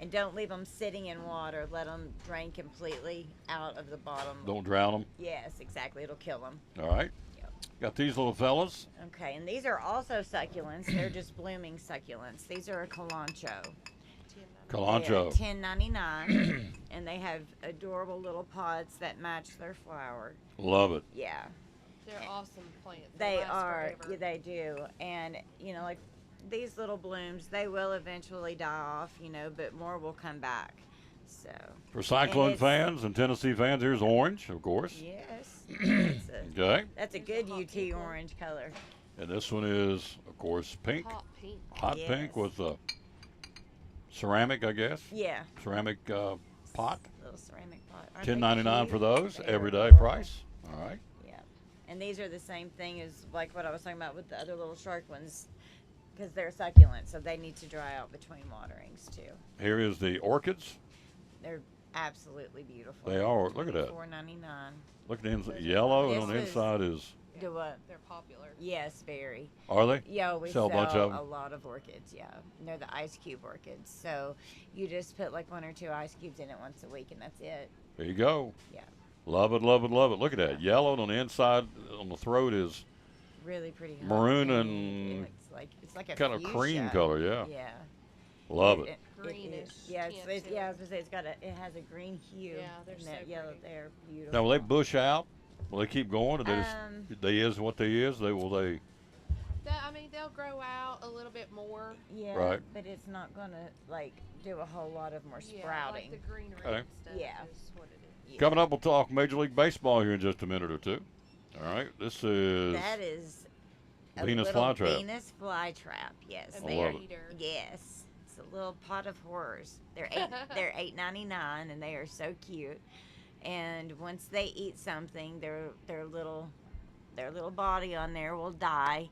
And don't leave them sitting in water. Let them drain completely out of the bottom. Don't drown them. Yes, exactly. It'll kill them. All right. Yep. Got these little fellas. Okay, and these are also succulents. They're just blooming succulents. These are a calancho. Calancho. Yeah, $10.99, and they have adorable little pods that match their flower. Love it. Yeah. They're awesome plants. They last are. forever. Yeah, they do. And, you know, like these little blooms, they will eventually die off, you know, but more will come back. So. For Cyclone it's- fans and Tennessee fans, here's orange, of course. Yes. Okay. That's a good UT orange color. And this one is, of course, pink. Hot pink. Hot Yes. pink with a ceramic, I guess. Yeah. Ceramic pot. Little ceramic pot. Aren't they $10.99 cute? for those. They're Everyday adorable. price. All right. Yeah. And these are the same thing as like what I was talking about with the other little shark ones, because they're succulent, so they need to dry out between waterings too. Here is the orchids. They're absolutely beautiful. They are. Look at that. $4.99. Look at the inside. Yellow, and on the This is- inside is. Do what? They're popular. Yes, very. Are they? Yeah, we Sell sell a bunch of 'em? a lot of orchids. Yeah, and they're the ice cube orchids. So you just put like 1 or 2 ice cubes in it once a week, and that's it. There you go. Yeah, Love it, love it, love it. Look at that. Yellow, and on the inside, on the throat is really pretty. hot Maroon pink. and it's like a kind of cream fuchsia. color. Yeah. Yeah. Love it. Greenish Yeah, tint it's, to yeah. I it. was gonna say it has a green hue. Yeah, they're and so that yellow. pretty. They're beautiful. Now, will they bush out? Will they keep going, or they just Um, they is what they is? They will they? I mean, they'll grow out a little bit more. Yeah, Right. but it's not gonna like do a whole lot of more Yeah, sprouting. like the greenery Okay. and stuff Yeah. is what it is. Yeah. Coming up, we'll talk Major League Baseball here in just a minute or two. All right. This is That is a Venus little flytrap. Venus flytrap. Yes, A I they love are. it. eater. Yes, it's a little pot of horrors. They're $8.99, and they are so cute. And once they eat something, their little body on there will die,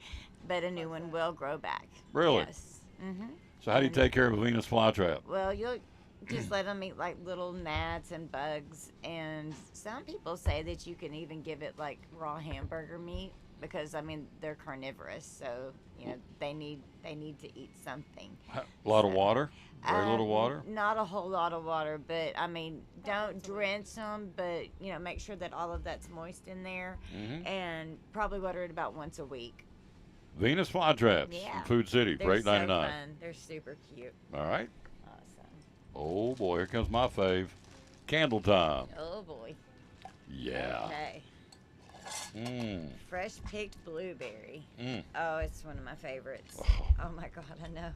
but a new one will grow back. Really? Yes. Mhm. So how do you take care of a Venus flytrap? Well, you'll just let them eat like little gnats and bugs, and some people say that you can even give it like raw hamburger meat because I mean they're carnivorous, so you know they need to eat something. A lot of water? Very little water? Not a whole lot of water, but I mean don't once a week. drench them, but you know make sure that all of that's moist in there, Mm-hmm. and probably water it about once a week. Venus flytraps Yeah. in Food City for They're so $8.99. fun. They're super cute. All right. Awesome. Oh boy, here comes my fave. Candle time. Oh boy. Yeah. Okay. Mm. Fresh picked blueberry. Mm. Oh, it's one of my favorites. Oh my God, I know.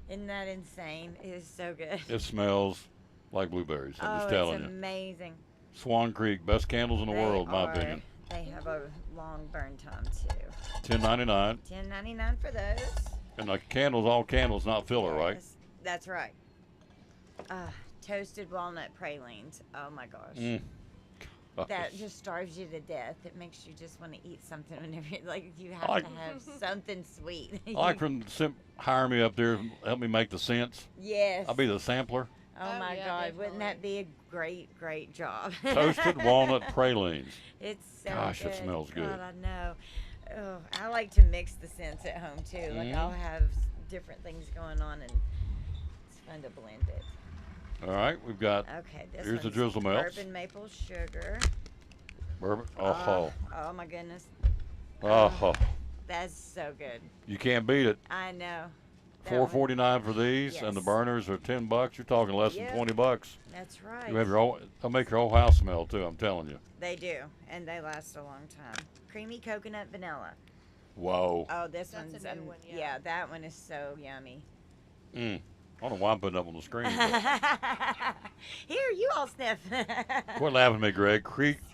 Isn't that insane? It is so good. It smells like blueberries. I'm just Oh, telling it's you. amazing. Swan Creek, best candles in the They world, in my are- opinion. They have a long burn time too. $10.99. $10.99 for those. And the candles, all candles, not filler, right? Yes, that's right. Toasted walnut pralines. Oh my gosh. Mm. That just starves you to death. It makes you just want to eat something whenever like you have like- to have something sweet. I like for them to hire me up there, help me make the scents. Yes. I'll be the sampler. Oh, Oh, my yeah, God, wouldn't that be definitely. a great job? Toasted walnut pralines. It's so Gosh, good. it smells good. God, I know. Oh, I like to mix the scents at home too. Like Mhm. I'll have different things going on, and it's fun to blend it. All right, we've got Okay, this here's the one's drizzle melts. bourbon maple sugar. Bourbon. Oh, Oh my goodness, oh, that's so good. you can't beat it. I know. That one- $4.49 for these, and the Yes. burners are $10. You're talking less Yeah. than $20. That's right. You have your whole, they'll make your whole house smell too. I'm telling you. They do, and they last a long time. Creamy coconut vanilla. Whoa. Oh, this That's a one's new one, yeah. that one is so yummy. Mm. I don't know why I'm putting up on the screen. but- Here, you all sniff. Quit laughing at me, Greg.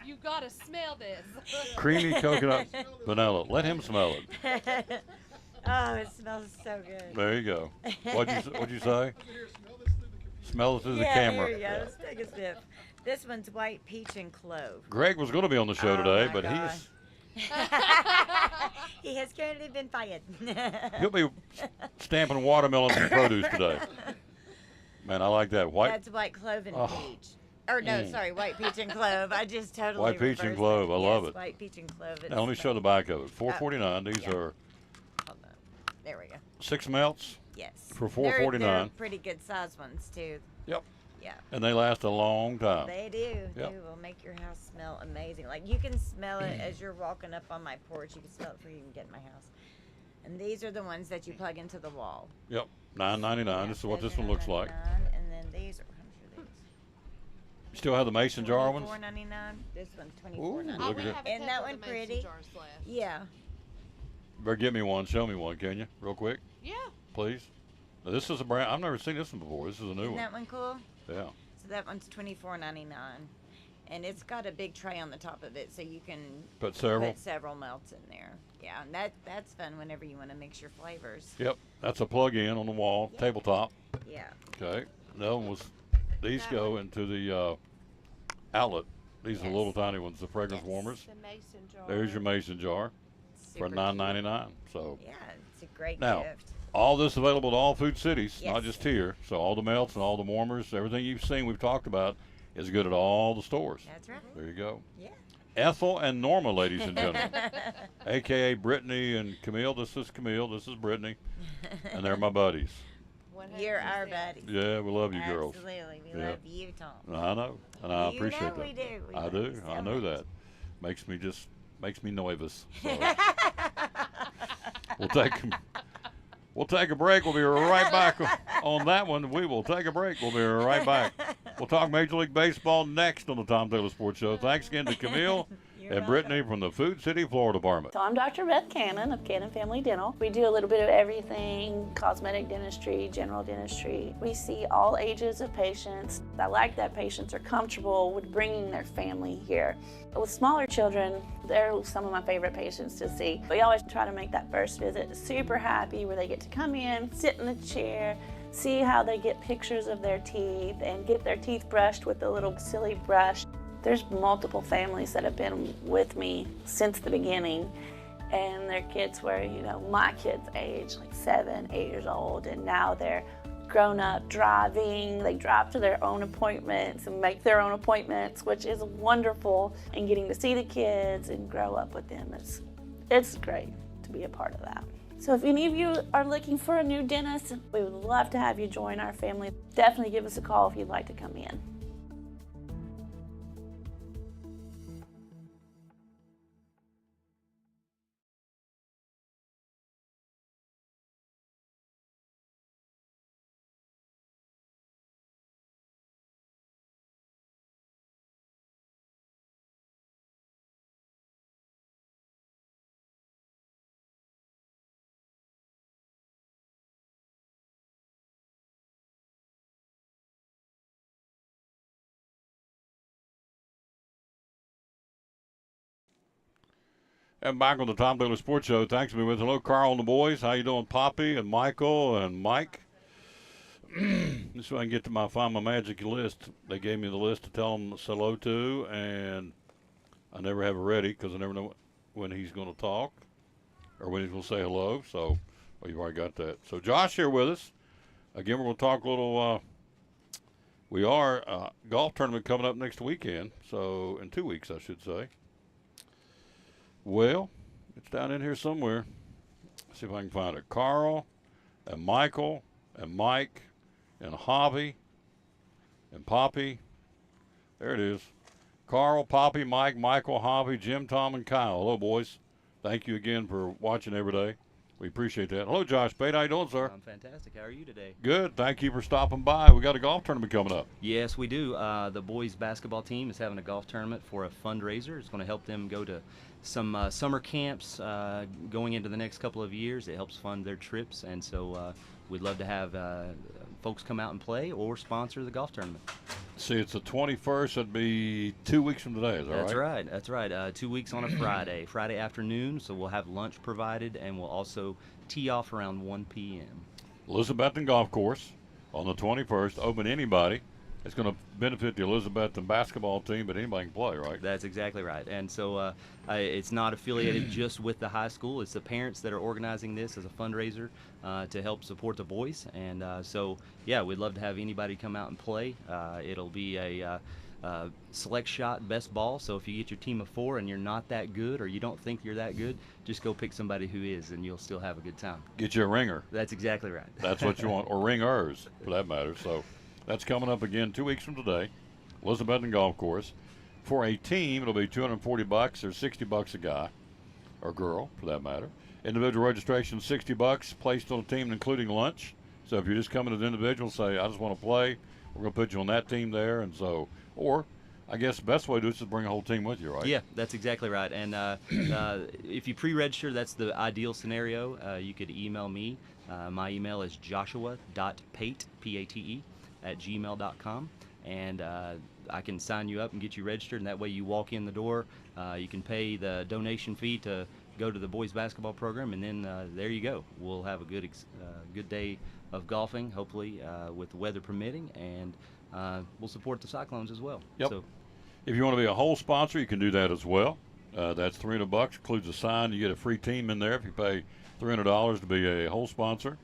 You gotta smell this. Creamy coconut vanilla. Let him smell it. Oh, it smells so good. There you go. What'd you say? Smell it through the Yeah, camera. here you go. Let's take a sniff. This one's white peach and clove. Greg was going to be on the show Oh, today, my but God. He has currently been fired. he'll be stamping watermelons and produce today. Man, I like that. White That's white clove and Oh. peach. Or no, sorry, white peach and clove. I just totally White peach and reversed clove. it. I love Yes, it. White peach and clove. Now, let me show the back of it. $4.49. These yeah. are Hold on. There we go. 6 melts Yes. for They're $4.49. pretty good sized ones too. Yep. Yeah. And they last a long time. They do. Yep. They will make your house smell amazing. Like you can smell it as you're walking up on my porch. You can smell it before you even get in my house. And these are the ones that you plug into the wall. Yep. $9.99. This is what this one looks like. And then these are how much are these? You still have the mason jar ones? $24.99. This one's Ooh, $24.99. look at it. Isn't that one pretty? Yeah. Better get me one. Show me one, can you? Real quick, Yeah. please. Now, this is a brand. I've never seen this one before. This is a new Isn't one. that one cool? Yeah. So that one's $24.99. And it's got a big tray on the top of it so you can Put several. put several melts in there. Yeah, and that's fun whenever you want to mix your flavors. Yep. That's a plug-in on the wall, Yep. tabletop. Yeah. Okay. That one was. These go into the outlet. These are the Yes. little tiny ones, the fragrance Yes. warmers. The mason jar. There's your mason jar for Super $9.99. So cute. Yeah, it's a great Now, gift. all this available to all food cities, not Yes. just here. So all the melts and all the warmers, everything you've seen, we've talked about, is good at all the stores. That's right. There you go. Yeah. Ethel and Norma, ladies and gentlemen, a.k.a. Brittany and Camille. This is Camille. This is Brittany, and they're my buddies. You're our buddies. Yeah, we love you girls. Absolutely. We Yeah. love you, Tom. I know, and I You appreciate know that. we do. We I love do. you I so know much. that. Makes me nervous. So. We'll take a break. We'll be right back on that one. We will take a break. We'll be right back. We'll talk Major League Baseball next on the Tom Taylor Sports Show. Thanks again to Camille and Brittany from the Food City Florida Department. So I'm Dr. Beth Cannon of Cannon Family Dental. We do a little bit of everything, cosmetic dentistry, general dentistry. We see all ages of patients. I like that patients are comfortable with bringing their family here. With smaller children, they're some of my favorite patients to see. We always try to make that first visit super happy where they get to come in, sit in the chair, see how they get pictures of their teeth and get their teeth brushed with a little silly brush. There's multiple families that have been with me since the beginning, and their kids were, my kids' age, like 7, 8 years old, and now they're grown up driving. They drive to their own appointments and make their own appointments, which is wonderful, and getting to see the kids and grow up with them. It's great to be a part of that. So if any of you are looking for a new dentist, we would love to have you join our family. Definitely give us a call if you'd like to come in. And back on the Tom Taylor Sports Show. Thanks for being with us. Hello, Carl and the boys. How you doing, Poppy and Michael and Mike? Just so I can get to find my magic list. They gave me the list to tell them hello to, and I never have it ready because I never know when he's going to talk or when he's going to say hello. So, well, you've already got that. So, Josh here with us. Again, we're going to talk a little. We are golf tournament coming up next weekend. So, in 2 weeks, I should say. Well, it's down in here somewhere. Let's see if I can find it. Carl and Michael and Mike and Hobby and Poppy. There it is. Carl, Poppy, Mike, Michael, Hobby, Jim, Tom, and Kyle. Hello, boys. Thank you again for watching every day. We appreciate that. Hello, Josh Pate. How you doing, sir? I'm fantastic. How are you today? Good. Thank you for stopping by. We got a golf tournament coming up. Yes, we do. The boys basketball team is having a golf tournament for a fundraiser. It's going to help them go to some summer camps going into the next couple of years. It helps fund their trips, and so we'd love to have folks come out and play or sponsor the golf tournament. See, it's the 21st. That'd be 2 weeks from today. Is that That's right? right. That's right. 2 weeks on a Friday afternoon. So we'll have lunch provided, and we'll also tee off around 1 p.m. Elizabethton Golf Course on the 21st. Open to anybody. it's going to benefit the Elizabethton basketball team, but anybody can play, right? That's exactly right. And so it's not affiliated just with the high school. It's the parents that are organizing this as a fundraiser to help support the boys. And so, yeah, we'd love to have anybody come out and play. It'll be a select shot best ball. So if you get your team of 4 and you're not that good or you don't think you're that good, just go pick somebody who is, and you'll still have a good time. Get you a ringer. That's exactly right. That's what you want, or ringers, for that matter. So that's coming up again 2 weeks from today, Elizabethton Golf Course. For a team, it'll be $240 or $60 a guy or girl, for that matter. Individual registration, $60, placed on a team, including lunch. So if you're just coming as an individual, say, I just want to play, we're going to put you on that team there. And so, or I guess the best way to do it is to bring a whole team with you, right? Yeah, that's exactly right. And if you pre-register, that's the ideal scenario. You could email me. My email is joshua.pate, P-A-T-E, @gmail.com. And I can sign you up and get you registered. And that way you walk in the door. You can pay the donation fee to go to the boys basketball program. And then there you go. We'll have a good day of golfing, hopefully, with the weather permitting. And we'll support the Cyclones as well. Yep. So, if you want to be a whole sponsor, you can do that as well. That's $300, includes a sign. You get a free team in there if you pay $300 to be a whole sponsor.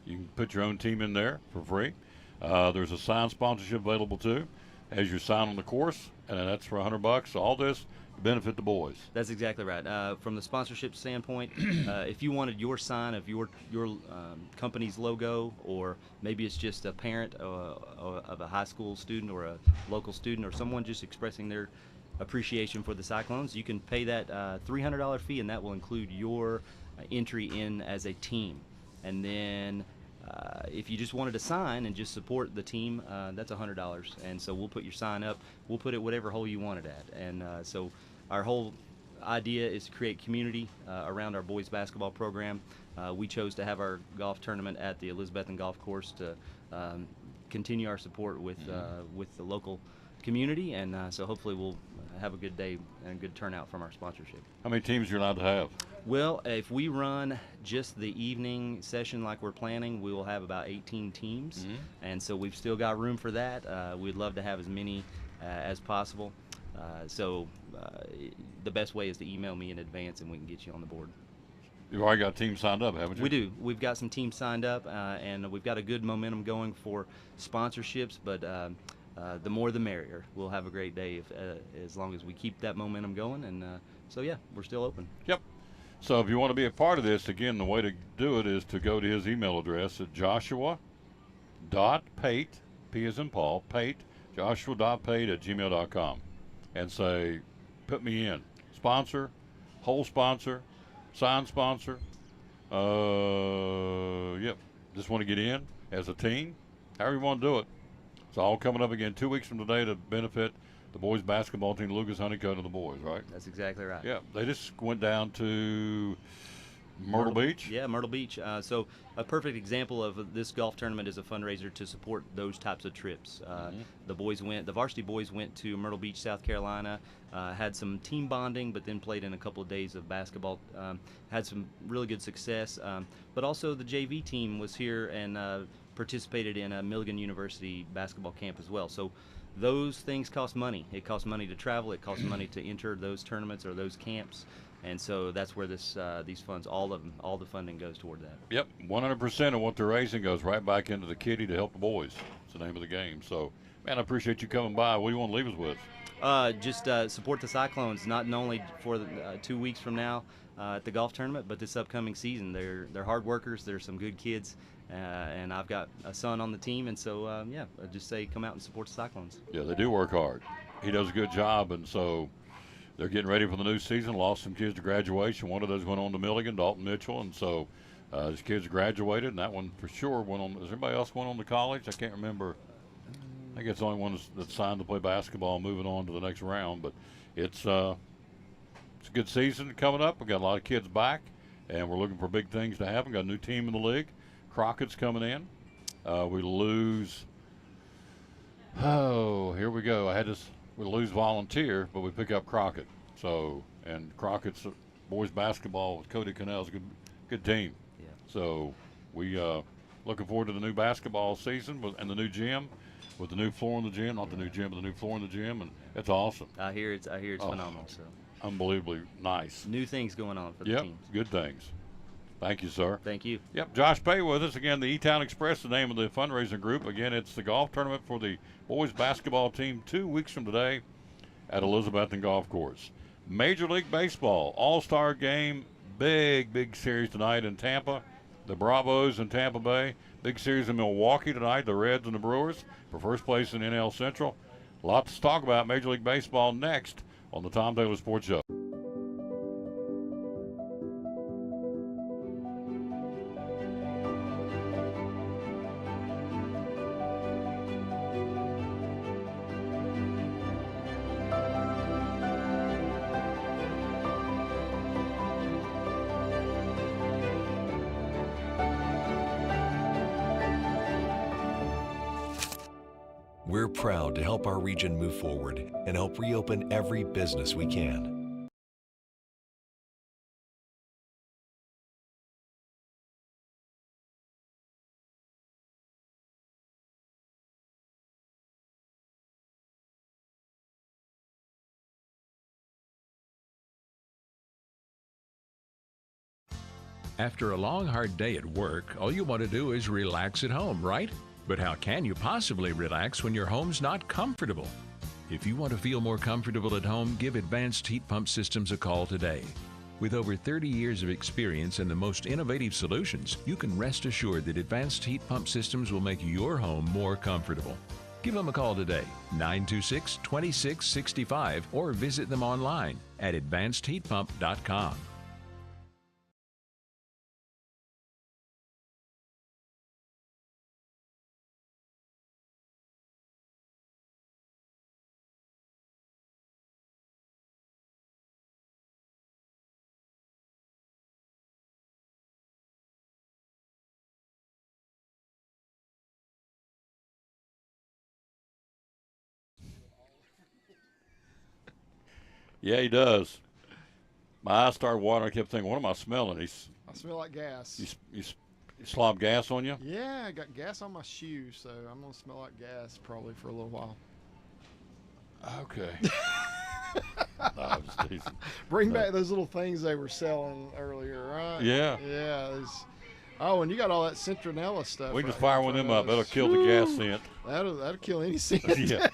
You can put your own team in there for free. There's a sign sponsorship available too, as you sign on the course, and that's for $100. So all this to benefit the boys. That's exactly right. From the sponsorship standpoint, if you wanted your sign of your company's logo, or maybe it's just a parent of a high school student or a local student or someone just expressing their appreciation for the Cyclones, you can pay that $300 fee, and that will include your entry in as a team. And then if you just wanted to sign and just support the team, that's $100. And so we'll put your sign up. We'll put it whatever hole you want it at. And so our whole idea is to create community around our boys basketball program. We chose to have our golf tournament at the Elizabethton Golf Course to continue our support with the local community. And so hopefully we'll have a good day and a good turnout from our sponsorship. How many teams are you allowed to have? Well, if we run just the evening session like we're planning, we will have about 18 teams. And so we've still got room for that. We'd love to have as many as possible. So the best way is to email me in advance and we can get you on the board. You've already got teams signed up, haven't you? We do. We've got some teams signed up, and we've got a good momentum going for sponsorships, but the more the merrier. We'll have a great day as long as we keep that momentum going. And so, yeah, we're still open. Yep. So if you want to be a part of this, again, the way to do it is to go to his email address at joshua.pate, P as in Paul, Pate, joshua.pate@gmail.com, and say, put me in. Sponsor, whole sponsor, sign sponsor. Yep. Just want to get in as a team. However you want to do it. It's all coming up again 2 weeks from today to benefit the boys basketball team, Lucas Honeycutt and the boys, right? That's exactly right. Yeah, they just went down to Myrtle Beach. Yeah, Myrtle Beach. So a perfect example of this golf tournament is a fundraiser to support those types of trips. The varsity boys went to Myrtle Beach, South Carolina, had some team bonding, but then played in a couple of days of basketball, had some really good success. But also the JV team was here and participated in a Milligan University basketball camp as well. So those things cost money. It costs money to travel. It costs money to enter those tournaments or those camps. And so that's where these funds, all the funding goes toward that. Yep, 100% of what they're raising goes right back into the kitty to help the boys. It's the name of the game. So, man, I appreciate you coming by. What do you want to leave us with? Just support the Cyclones, not only for 2 weeks from now at the golf tournament, but this upcoming season. They're hard workers. They're some good kids. And I've got a son on the team, and so I just say come out and support the Cyclones. Yeah, they do work hard. He does a good job, and so they're getting ready for the new season. Lost some kids to graduation. One of those went on to Milligan, Dalton Mitchell, and so his kids graduated, and that one for sure went on. Is anybody else went on to college? I can't remember. I think it's the only one that's signed to play basketball, moving on to the next round. But it's a good season coming up. We've got a lot of kids back, and we're looking for big things to happen. Got a new team in the league. Crockett's coming in. We lose. Oh, here we go. We lose Volunteer, but we pick up Crockett. So, and Crockett's boys basketball with Cody Cannell's a good team. Yeah. So we looking forward to the new basketball season and the new gym. with the new floor in the gym, not the new gym, but the new floor in the gym, and it's awesome. I hear it's phenomenal. So Unbelievably nice. new things going on for the Yep, teams. good things. Thank you, sir. Thank you. Yep, Josh Pay with us again. The E-Town Express, the name of the fundraising group. Again, it's the golf tournament for the boys basketball team 2 weeks from today at Elizabethton Golf Course. Major League Baseball All-Star Game, big series tonight in Tampa. The Bravos in Tampa Bay. Big series in Milwaukee tonight, the Reds and the Brewers for first place in NL Central. Lots to talk about Major League Baseball next on the Tom Taylor Sports Show. We're proud to help our region move forward and help reopen every business we can. After a long, hard day at work, all you want to do is relax at home, right? But how can you possibly relax when your home's not comfortable? If you want to feel more comfortable at home, give Advanced Heat Pump Systems a call today. With over 30 years of experience and the most innovative solutions, you can rest assured that Advanced Heat Pump Systems will make your home more comfortable. Give them a call today, 926-2665, or visit them online at advancedheatpump.com. Yeah, he does. My eyes started watering. I kept thinking, what am I smelling? I smell like gas. You slob gas on you? Yeah, I got gas on my shoes, so I'm going to smell like gas probably for a little while. Okay. No, I'm just teasing. Bring back those little things they were selling earlier, right? Yeah. Yeah. Oh, and you got all that citronella stuff. We can just fire one of them up. That'll kill the gas scent. That'll kill any scent. Yeah.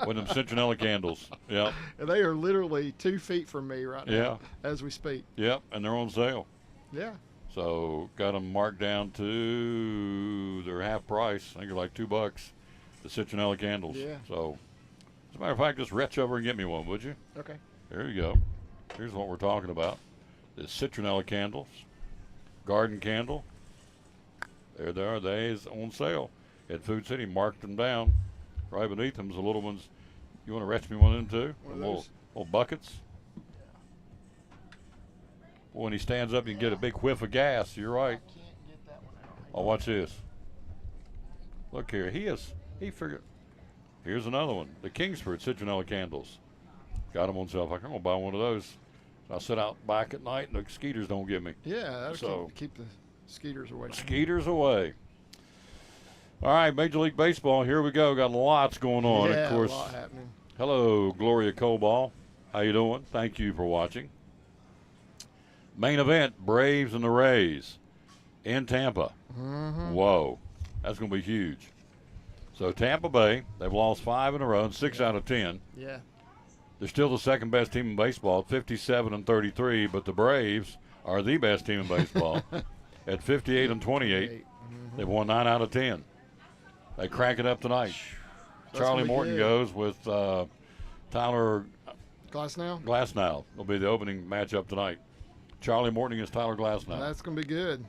With them citronella candles. Yeah. And they are literally 2 feet from me right now as we speak. Yep, and they're on sale. Yeah. So got them marked down to their half price. I think they're like $2. The citronella candles. Yeah. So, as a matter of fact, just retch over and get me one, would you? Okay. There you go. Here's what we're talking about. The citronella candles. Garden candle. There they are. They is on sale at Food City. Marked them down. Right beneath them is the little ones. You want to retch me one of them too? Little buckets. Well, when he stands up, you can get a big whiff of gas. You're right. I can't get that one out. Oh, watch this. Look here. He figured. Here's another one. The Kingsford citronella candles. Got them on sale. I'm going to buy one of those. I sit out back at night and the skeeters don't get me. Yeah, that'll keep the skeeters away. Skeeters away. All right, Major League Baseball. Here we go. Got lots going on. Yeah, of course. a lot happening. Hello, Gloria Coball. How you doing? Thank you for watching. Main event: Braves and the Rays in Tampa. Mm-hmm. Whoa, that's going to be huge. So Tampa Bay, they've lost 5 in a row, and 6 out of 10. Yeah. They're still the second best team in baseball, 57-33. But the Braves are the best team in baseball at 58-28. Mm-hmm. They've won 9 out of 10. They crank it up tonight. Charlie Morton goes with Tyler Glasnow. Will be the opening matchup tonight. Charlie Morton against Tyler Glasnow. That's going to be good.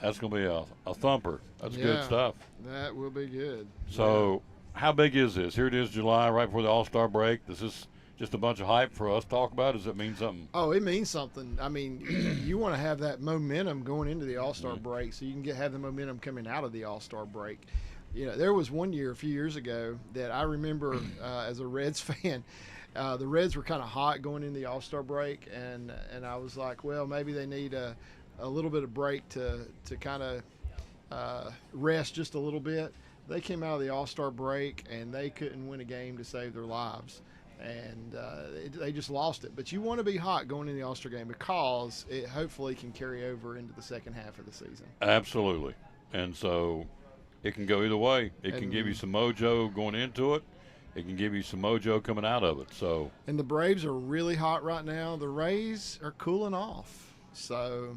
That's going to be a thumper. That's good stuff. That will be good. So how big is this? Here it is, July, right before the All-Star break. This is just a bunch of hype for us to talk about. Does it mean something? Oh, it means something. I mean, you want to have that momentum going into the All-Star break so you can have the momentum coming out of the All-Star break. You know, there was one year a few years ago that I remember as a Reds fan. The Reds were kind of hot going into the All-Star break, and I was like, well, maybe they need a little bit of break to kind of rest just a little bit. They came out of the All-Star break and they couldn't win a game to save their lives. And they just lost it. But you want to be hot going into the All-Star game because it hopefully can carry over into the second half of the season. Absolutely. And so it can go either way. It can give you some mojo going into it. It can give you some mojo coming out of it. So. And the Braves are really hot right now. The Rays are cooling off. So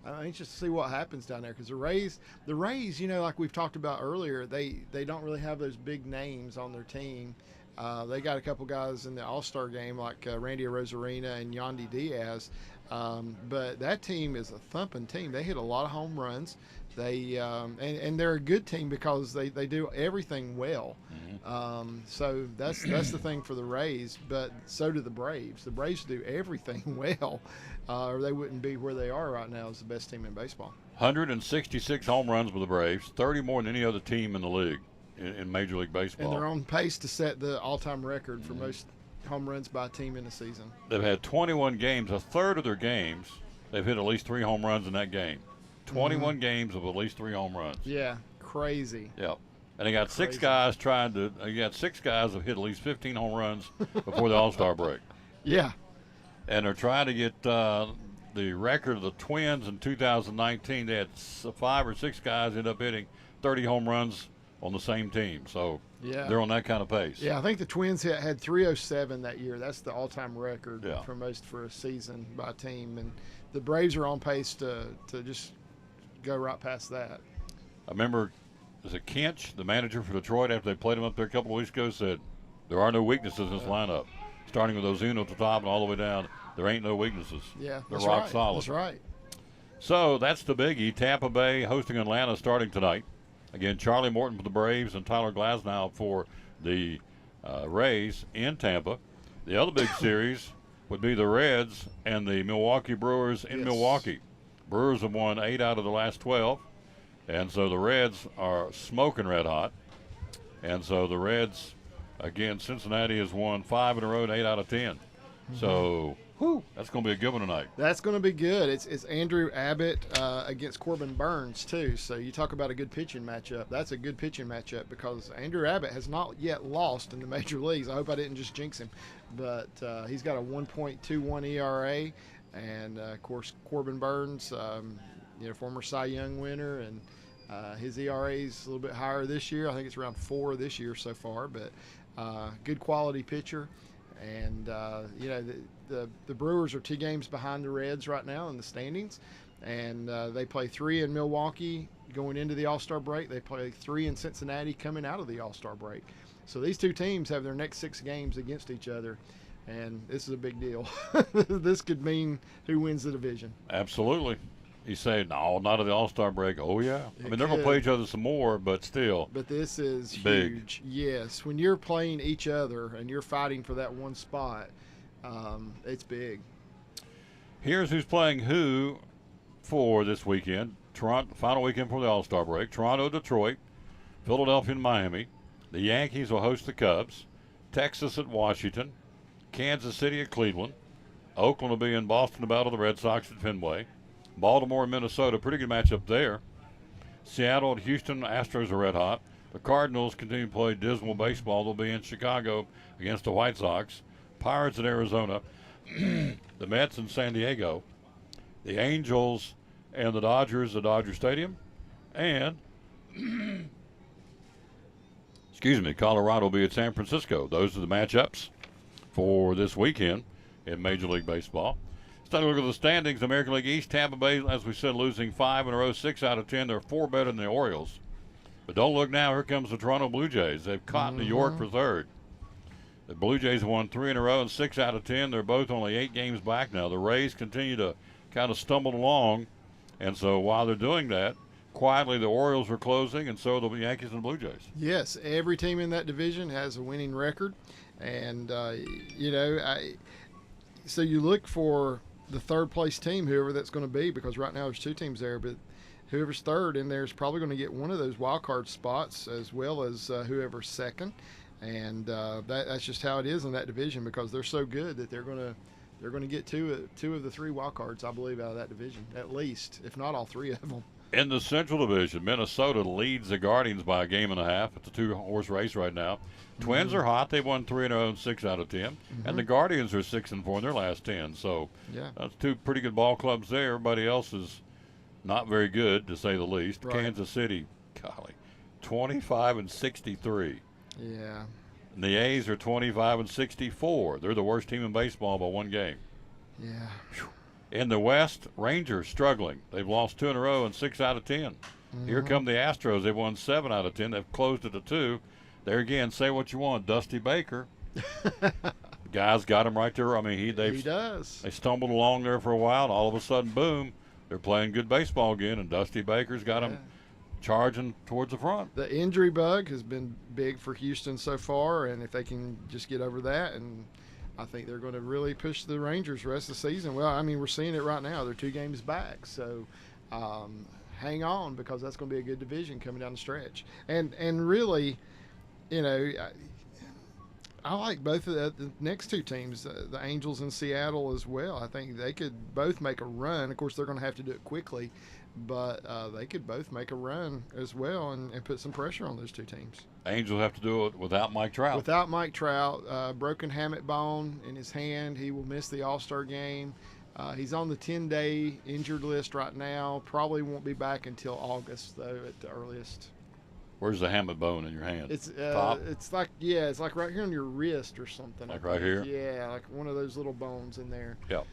I'm anxious to see what happens down there because the Rays, like we've talked about earlier, they don't really have those big names on their team. They got a couple guys in the All-Star game like Randy Arozarena and Yandy Diaz. But that team is a thumping team. They hit a lot of home runs. They and they're a good team because they do everything well. So that's the thing for the Rays, but so do the Braves. The Braves do everything well, or they wouldn't be where they are right now as the best team in baseball. 166 home runs for the Braves, 30 more than any other team in the league in Major League Baseball. And they're on pace to set the all-time record for most home runs by a team in a season. They've had 21 games, a third of their games, they've hit at least 3 home runs in that game. 21 games of at least 3 home runs. Yeah, crazy. Yep. And they got 6 guys have hit at least 15 home runs before the All-Star break. Yeah. And they're trying to get the record of the Twins in 2019. They had 5 or 6 guys end up hitting 30 home runs on the same team. So they're on that kind of pace. Yeah, I think the Twins had 307 that year. That's the all-time record for a season by a team. And the Braves are on pace to just go right past that. I remember, was it Kinch, the manager for Detroit, after they played him up there a couple of weeks ago, said there are no weaknesses in this lineup. Starting with Ozuna at the top and all the way down, there ain't no weaknesses. Yeah, they're rock solid. That's right. So that's the biggie. Tampa Bay hosting Atlanta starting tonight. Again, Charlie Morton for the Braves and Tyler Glasnow for the Rays in Tampa. The other big series would be the Reds and the Milwaukee Brewers in Milwaukee. Brewers have won 8 out of the last 12, and so the Reds are smoking red hot. And so the Reds, again, Cincinnati has won 5 in a row and 8 out of 10. So that's going to be a good one tonight. That's going to be good. It's Andrew Abbott against Corbin Burns, too. So you talk about a good pitching matchup. That's a good pitching matchup because Andrew Abbott has not yet lost in the major leagues. I hope I didn't just jinx him. But he's got a 1.21 ERA. And, of course, Corbin Burns, former Cy Young winner, and his ERA is a little bit higher this year. I think it's around 4 this year so far, but good quality pitcher. And, the Brewers are 2 games behind the Reds right now in the standings, and they play 3 in Milwaukee going into the All-Star break. They play 3 in Cincinnati coming out of the All-Star break. So these 2 teams have their next 6 games against each other. And this is a big deal. This could mean who wins the division. Absolutely. You say, no, not at the All-Star break. Oh, yeah. They're going to play each other some more, but still. But this is big. Huge. Yes. When you're playing each other and you're fighting for that one spot, it's big. Here's who's playing who for this weekend. Toronto, final weekend for the All-Star break. Toronto, Detroit, Philadelphia, and Miami. The Yankees will host the Cubs. Texas at Washington. Kansas City at Cleveland. Oakland will be in Boston to battle the Red Sox at Fenway. Baltimore and Minnesota, pretty good matchup there. Seattle at Houston, Astros are red hot. The Cardinals continue to play dismal baseball. They'll be in Chicago against the White Sox. Pirates at Arizona. The Mets in San Diego. The Angels and the Dodgers at Dodger Stadium. And, Colorado will be at San Francisco. Those are the matchups for this weekend in Major League Baseball. Let's take a look at the standings. American League East, Tampa Bay, as we said, losing 5 in a row, 6 out of 10. They're 4 better than the Orioles. But don't look now. Here comes the Toronto Blue Jays. They've caught New York for 3rd. The Blue Jays have won 3 in a row and 6 out of 10. They're both only 8 games back now. The Rays continue to kind of stumble along. And so while they're doing that, quietly the Orioles are closing, and so are the Yankees and the Blue Jays. Yes, every team in that division has a winning record. And, so you look for the 3rd place team, whoever that's going to be, because right now there's 2 teams there, but whoever's 3rd in there is probably going to get one of those wild card spots as well as whoever's 2nd. And that's just how it is in that division because they're so good that they're going to get two of the 3 wild cards, I believe, out of that division, at least, if not all 3 of them. In the Central Division, Minnesota leads the Guardians by a game and a half. It's a two-horse race right now. Twins are hot. They've won 3-0 and 6 out of 10. And the Guardians are 6-4 in their last 10. So that's two pretty good ball clubs there. Everybody else is not very good, to say the least. Right. Kansas City, golly, 25 and 63. Yeah. And the A's are 25 and 64. They're the worst team in baseball by one game. Yeah. In the West, Rangers struggling. They've lost 2 in a row and 6 out of 10. Here come the Astros. They've won 7 out of 10. They've closed it to 2. There again, say what you want, Dusty Baker. Guys got him right there. I mean, he does. They stumbled along there for a while, and all of a sudden, boom, they're playing good baseball again, and Dusty Baker's got them charging towards the front. The injury bug has been big for Houston so far, and if they can just get over that, and I think they're going to really push the Rangers the rest of the season. Well, I mean, we're seeing it right now. They're 2 games back, so hang on, because that's going to be a good division coming down the stretch. And really, you know, I like both of the next 2 teams, the Angels and Seattle as well. I think they could both make a run. Of course, they're going to have to do it quickly, but they could both make a run as well and put some pressure on those 2 teams. Angels have to do it without Mike Trout. Without Mike Trout, broken hamate bone in his hand. He will miss the All-Star game. He's on the 10-day injured list right now. Probably won't be back until August, though, at the earliest. Where's the hamate bone in your hand? It's top? It's like right here on your wrist or something. Like right here? Yeah, like one of those little bones in there. Yeah.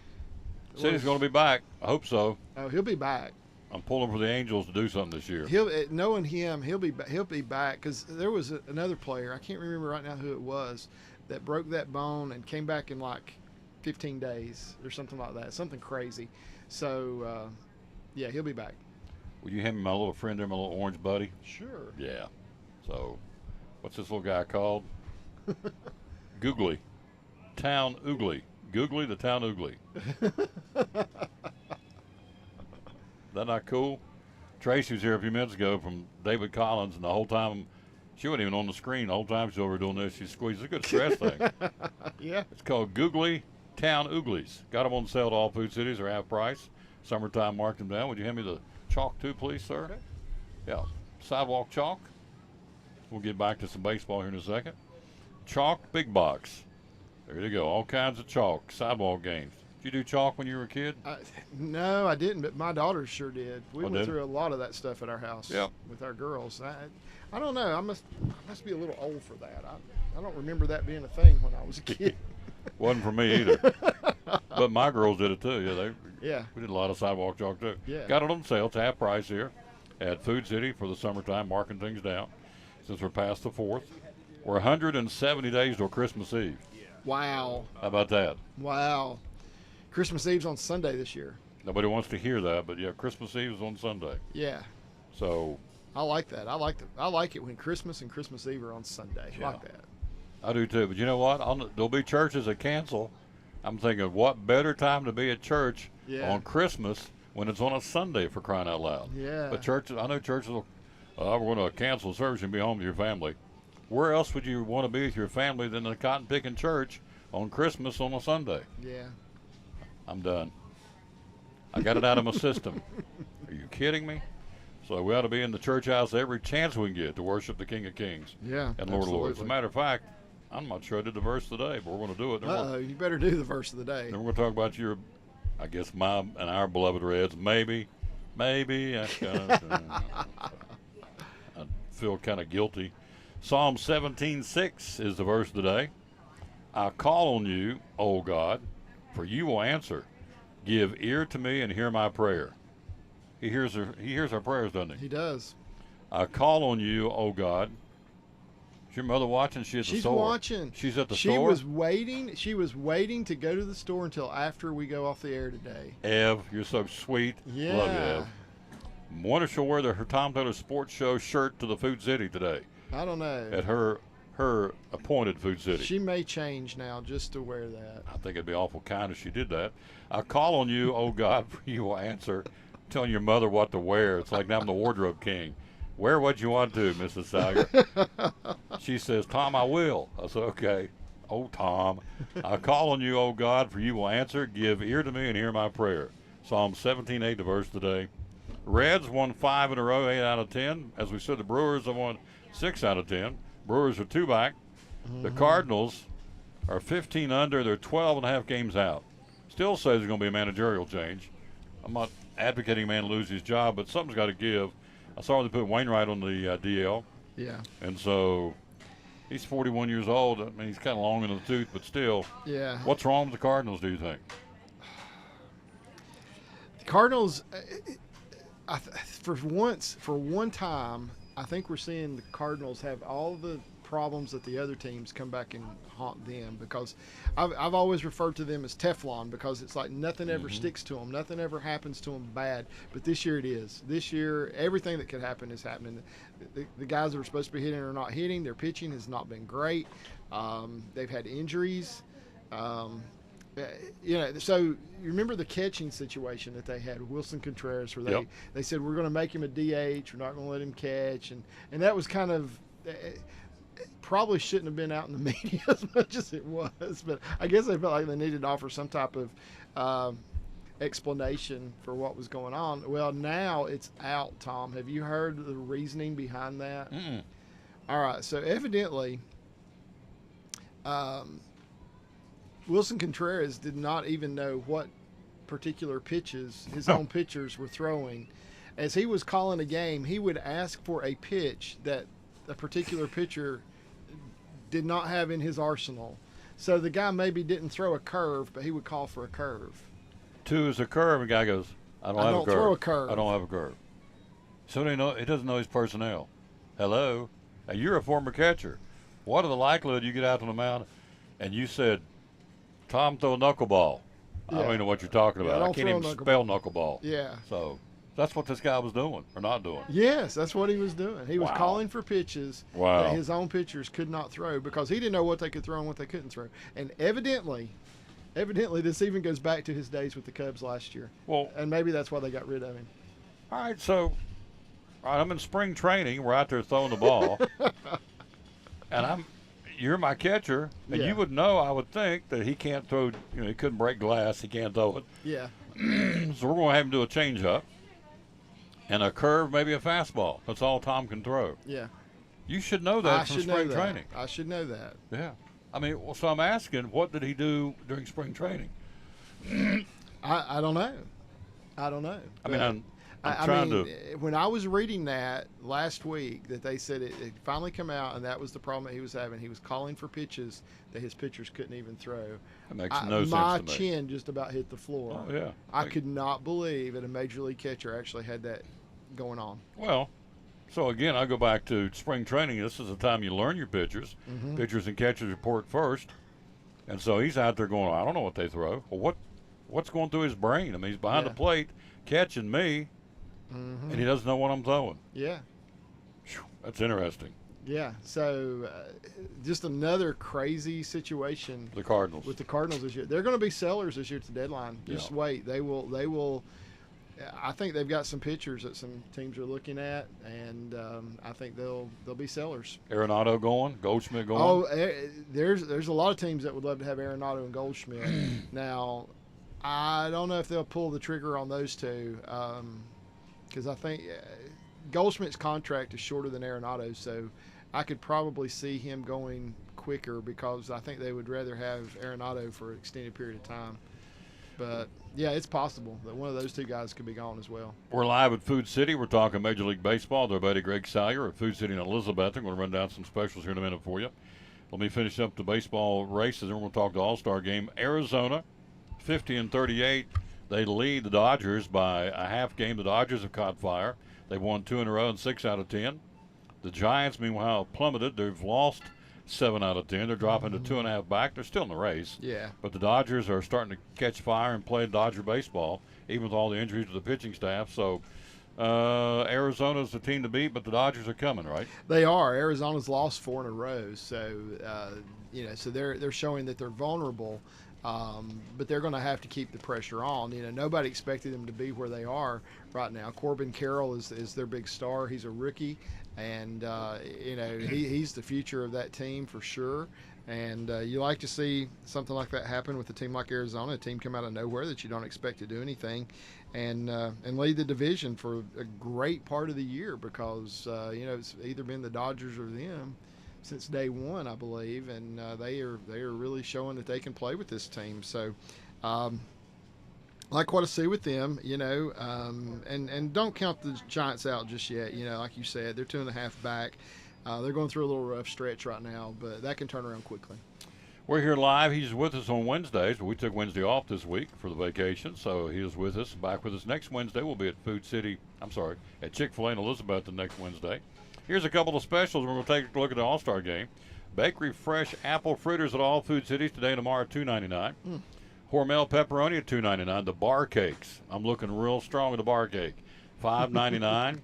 City's going to be back. I hope so. Oh, he'll be back. I'm pulling for the Angels to do something this year. Knowing him, he'll be back, because there was another player, I can't remember right now who it was, that broke that bone and came back in like 15 days or something like that, something crazy. So yeah, he'll be back. Will you hand me my little friend there, my little orange buddy? Sure. Yeah. So, what's this little guy called? Googly. Town Oogly. Googly the Town Oogly. That not cool? Tracy was here a few minutes ago from David Collins, and the whole time, she wasn't even on the screen. The whole time she's over doing this, she squeezed a good stress thing. Yeah. It's called Googly Town Ooglies. Got them on sale at all food cities or half price. Summertime marked them down. Would you hand me the chalk too, please, sir? Okay. Yeah. Sidewalk chalk. We'll get back to some baseball here in a second. Chalk big box. There you go. All kinds of chalk. Sidewalk games. Did you do chalk when you were a kid? No, I didn't, but my daughters sure did. We went did? through a lot of that stuff at our house with our girls. I don't know. I must be a little old for that. I don't remember that being a thing when I was a kid. Wasn't for me either. But my girls did it too. Yeah. We did a lot of sidewalk chalk too. Yeah. Got it on sale. It's half price here at Food City for the summertime, marking things down. Since we're past the 4th. We're 170 days till Christmas Eve. Wow. How about that? Wow. Christmas Eve's on Sunday this year. Nobody wants to hear that, but yeah, Christmas Eve is on Sunday. Yeah. So I like that. I like it when Christmas and Christmas Eve are on Sunday. I like that. I do too. But you know what? There'll be churches that cancel. I'm thinking, what better time to be at church on Christmas when it's on a Sunday, for crying out loud. Yeah. But churches, I know churches will, we're going to cancel service and be home with your family. Where else would you want to be with your family than a cotton picking church on Christmas on a Sunday? Yeah. I'm done. I got it out of my system. Are you kidding me? So we ought to be in the church house every chance we can get to worship the King of Kings and Lord of Lords. As a matter of fact, I'm not sure I did the verse today, but we're going to do it. You better do the verse of the day. Then we're going to talk about your, I guess, my and our beloved Reds. Maybe. I feel kind of guilty. Psalm 17:6 is the verse of the day. I call on you, O God, for you will answer. Give ear to me and hear my prayer. He hears our prayers, doesn't he? He does. I call on you, O God. Is your mother watching? She's watching. She's at the store. She was waiting to go to the store until after we go off the air today. Ev, you're so sweet. Yeah. Love you, Ev. Wonder she'll wear her Tom Taylor Sports Show shirt to the Food City today. I don't know. At her appointed Food City. She may change now just to wear that. I think it'd be awful kind if she did that. I call on you, oh God, for you will answer. Telling your mother what to wear. It's like I'm the wardrobe king. Wear what you want to, Mrs. Sawyer. She says, Tom, I will. I said, okay. Oh, Tom. I call on you, oh God, for you will answer. Give ear to me and hear my prayer. Psalm 17:8, the verse today. Reds won 5 in a row, 8 out of 10. As we said, the Brewers have won 6 out of 10. Brewers are 2 back. The Cardinals are 15 under. They're 12 and a half games out. Still says there's going to be a managerial change. I'm not advocating a man lose his job, but something's got to give. I saw they put Wainwright on the DL. Yeah. And so he's 41 years old. I mean, he's kind of long in the tooth, but still. Yeah. What's wrong with the Cardinals, do you think? The Cardinals, for one time, I think we're seeing the Cardinals have all the problems that the other teams come back and haunt them, because I've always referred to them as Teflon, because it's like nothing ever sticks to them, nothing ever happens to them bad. But this year it is. This year everything that could happen is happening. The guys that are supposed to be hitting are not hitting. Their pitching has not been great. They've had injuries. So you remember the catching situation that they had with Wilson Contreras, where they said we're going to make him a DH, we're not going to let him catch, and that was kind of probably shouldn't have been out in the media as much as it was, but I guess they felt like they needed to offer some type of explanation for what was going on. Well, now it's out, Tom. Have you heard the reasoning behind that? All right, so evidently Wilson Contreras did not even know what particular pitches his own pitchers were throwing. As he was calling a game, he would ask for a pitch that a particular pitcher did not have in his arsenal. So the guy maybe didn't throw a curve, but he would call for a curve. 2 is a curve, and the guy goes, I don't have a curve. throw a curve. I don't have a curve. So he doesn't know his personnel. Hello? Now, you're a former catcher. What are the likelihood you get out on the mound and you said, Tom, throw a knuckleball? I don't even know what you're talking about. I can't even spell knuckleball. Yeah. So that's what this guy was doing or not doing. Yes, that's what he was doing. He was calling for pitches that his own pitchers could not throw, because he didn't know what they could throw and what they couldn't throw. And evidently this even goes back to his days with the Cubs last year. Well, and maybe that's why they got rid of him. All right, so I'm in spring training. We're out there throwing the ball. And you're my catcher, and you would know, I would think, that he can't throw, he couldn't break glass, he can't throw it. Yeah. So we're going to have him do a changeup and a curve, maybe a fastball. That's all Tom can throw. Yeah. You should know that from spring training. I should know that. Yeah. I mean, so I'm asking, what did he do during spring training? I don't know. I don't know. I mean, I'm trying to. When I was reading that last week, that they said it finally come out, and that was the problem that he was having. He was calling for pitches that his pitchers couldn't even throw. That makes no sense to me. My chin just about hit the floor. Oh, yeah. I could not believe that a major league catcher actually had that going on. Well, so again, I go back to spring training. This is the time you learn your pitchers. Pitchers and catchers report first. And so he's out there going, I don't know what they throw. Well, what's going through his brain? I mean, he's behind the plate catching me. And he doesn't know what I'm throwing. Yeah. That's interesting. Yeah. So just another crazy situation. The Cardinals. With the Cardinals this year. They're going to be sellers this year at the deadline. Just wait. They will. I think they've got some pitchers that some teams are looking at, and I think they'll be sellers. Arenado going? Goldschmidt going? Oh, there's a lot of teams that would love to have Arenado and Goldschmidt. Now, I don't know if they'll pull the trigger on those two. Because I think Goldschmidt's contract is shorter than Arenado's, so I could probably see him going quicker, because I think they would rather have Arenado for an extended period of time. But, yeah, it's possible that one of those two guys could be gone as well. We're live at Food City. We're talking Major League Baseball. Their buddy Greg Salyer at Food City in Elizabeth. I'm going to run down some specials here in a minute for you. Let me finish up the baseball races, and we're going to talk the All-Star game. Arizona, 50-38. They lead the Dodgers by a half game. The Dodgers have caught fire. They've won 2 in a row and 6 out of 10. The Giants, meanwhile, plummeted. They've lost 7 out of 10. They're dropping to 2.5 back. They're still in the race. Yeah. But the Dodgers are starting to catch fire and play Dodger baseball, even with all the injuries to the pitching staff. So Arizona's the team to beat, but the Dodgers are coming, right? They are. Arizona's lost 4 in a row. So, so they're showing that they're vulnerable. But they're going to have to keep the pressure on. Nobody expected them to be where they are right now. Corbin Carroll is their big star. He's a rookie, and he's the future of that team for sure. And you like to see something like that happen with a team like Arizona, a team come out of nowhere that you don't expect to do anything, and lead the division for a great part of the year, because it's either been the Dodgers or them since day one, I believe, and they are really showing that they can play with this team. So. Like what I see with them, and don't count the Giants out just yet. Like you said, they're 2.5 back. They're going through a little rough stretch right now, but that can turn around quickly. We're here live. He's with us on Wednesdays. We took Wednesday off this week for the vacation, so he is with us. Back with us next Wednesday. We'll be at Chick-fil-A in Elizabeth the next Wednesday. Here's a couple of specials. We're going to take a look at the All-Star game. Bakery fresh apple fritters at all Food Cities today and tomorrow at $2.99. Hormel pepperoni at $2.99. The bar cakes. I'm looking real strong with the bar cake. $5.99.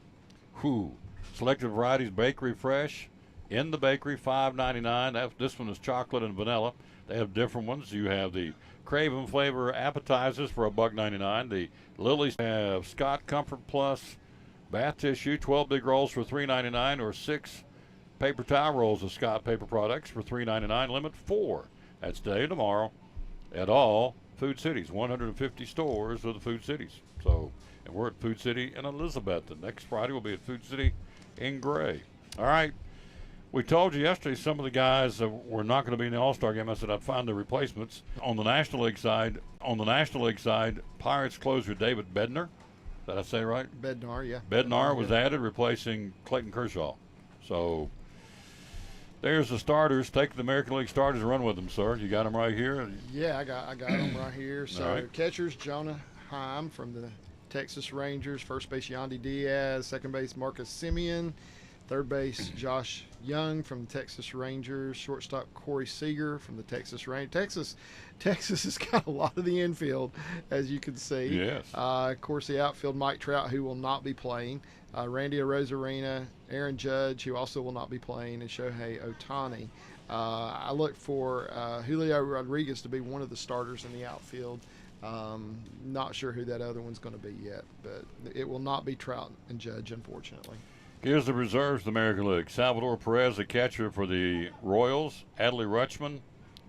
Whew. Selected varieties bakery fresh in the bakery, $5.99. This one is chocolate and vanilla. They have different ones. You have the Craven flavor appetizers for $1.99. The Lily's have Scott Comfort Plus bath tissue, 12 big rolls for $3.99, or 6 paper towel rolls of Scott paper products for $3.99. Limit 4. That's today and tomorrow at all Food Cities, 150 stores of the Food Cities. So, and we're at Food City in Elizabeth. The next Friday we'll be at Food City in Gray. All right. We told you yesterday some of the guys were not going to be in the All-Star game. I said I'd find the replacements. On the National League side, Pirates closer David Bednar. Did I say right? Bednar, yeah. Bednar was added, replacing Clayton Kershaw. So there's the starters. Take the American League starters and run with them, sir. You got them right here? Yeah, I got them right here. So right. Catchers, Jonah Heim from the Texas Rangers. First base, Yandy Diaz. Second base, Marcus Semien. Third base, Josh Young from the Texas Rangers. Shortstop, Corey Seager from the Texas Rangers. Texas has got a lot of the infield, as you can see. Yes. Of course, the outfield, Mike Trout, who will not be playing. Randy Arozarena, Aaron Judge, who also will not be playing, and Shohei Ohtani. I look for Julio Rodriguez to be one of the starters in the outfield. Not sure who that other one's going to be yet, but it will not be Trout and Judge, unfortunately. Here's the reserves of the American League. Salvador Perez, the catcher for the Royals. Adley Rutschman,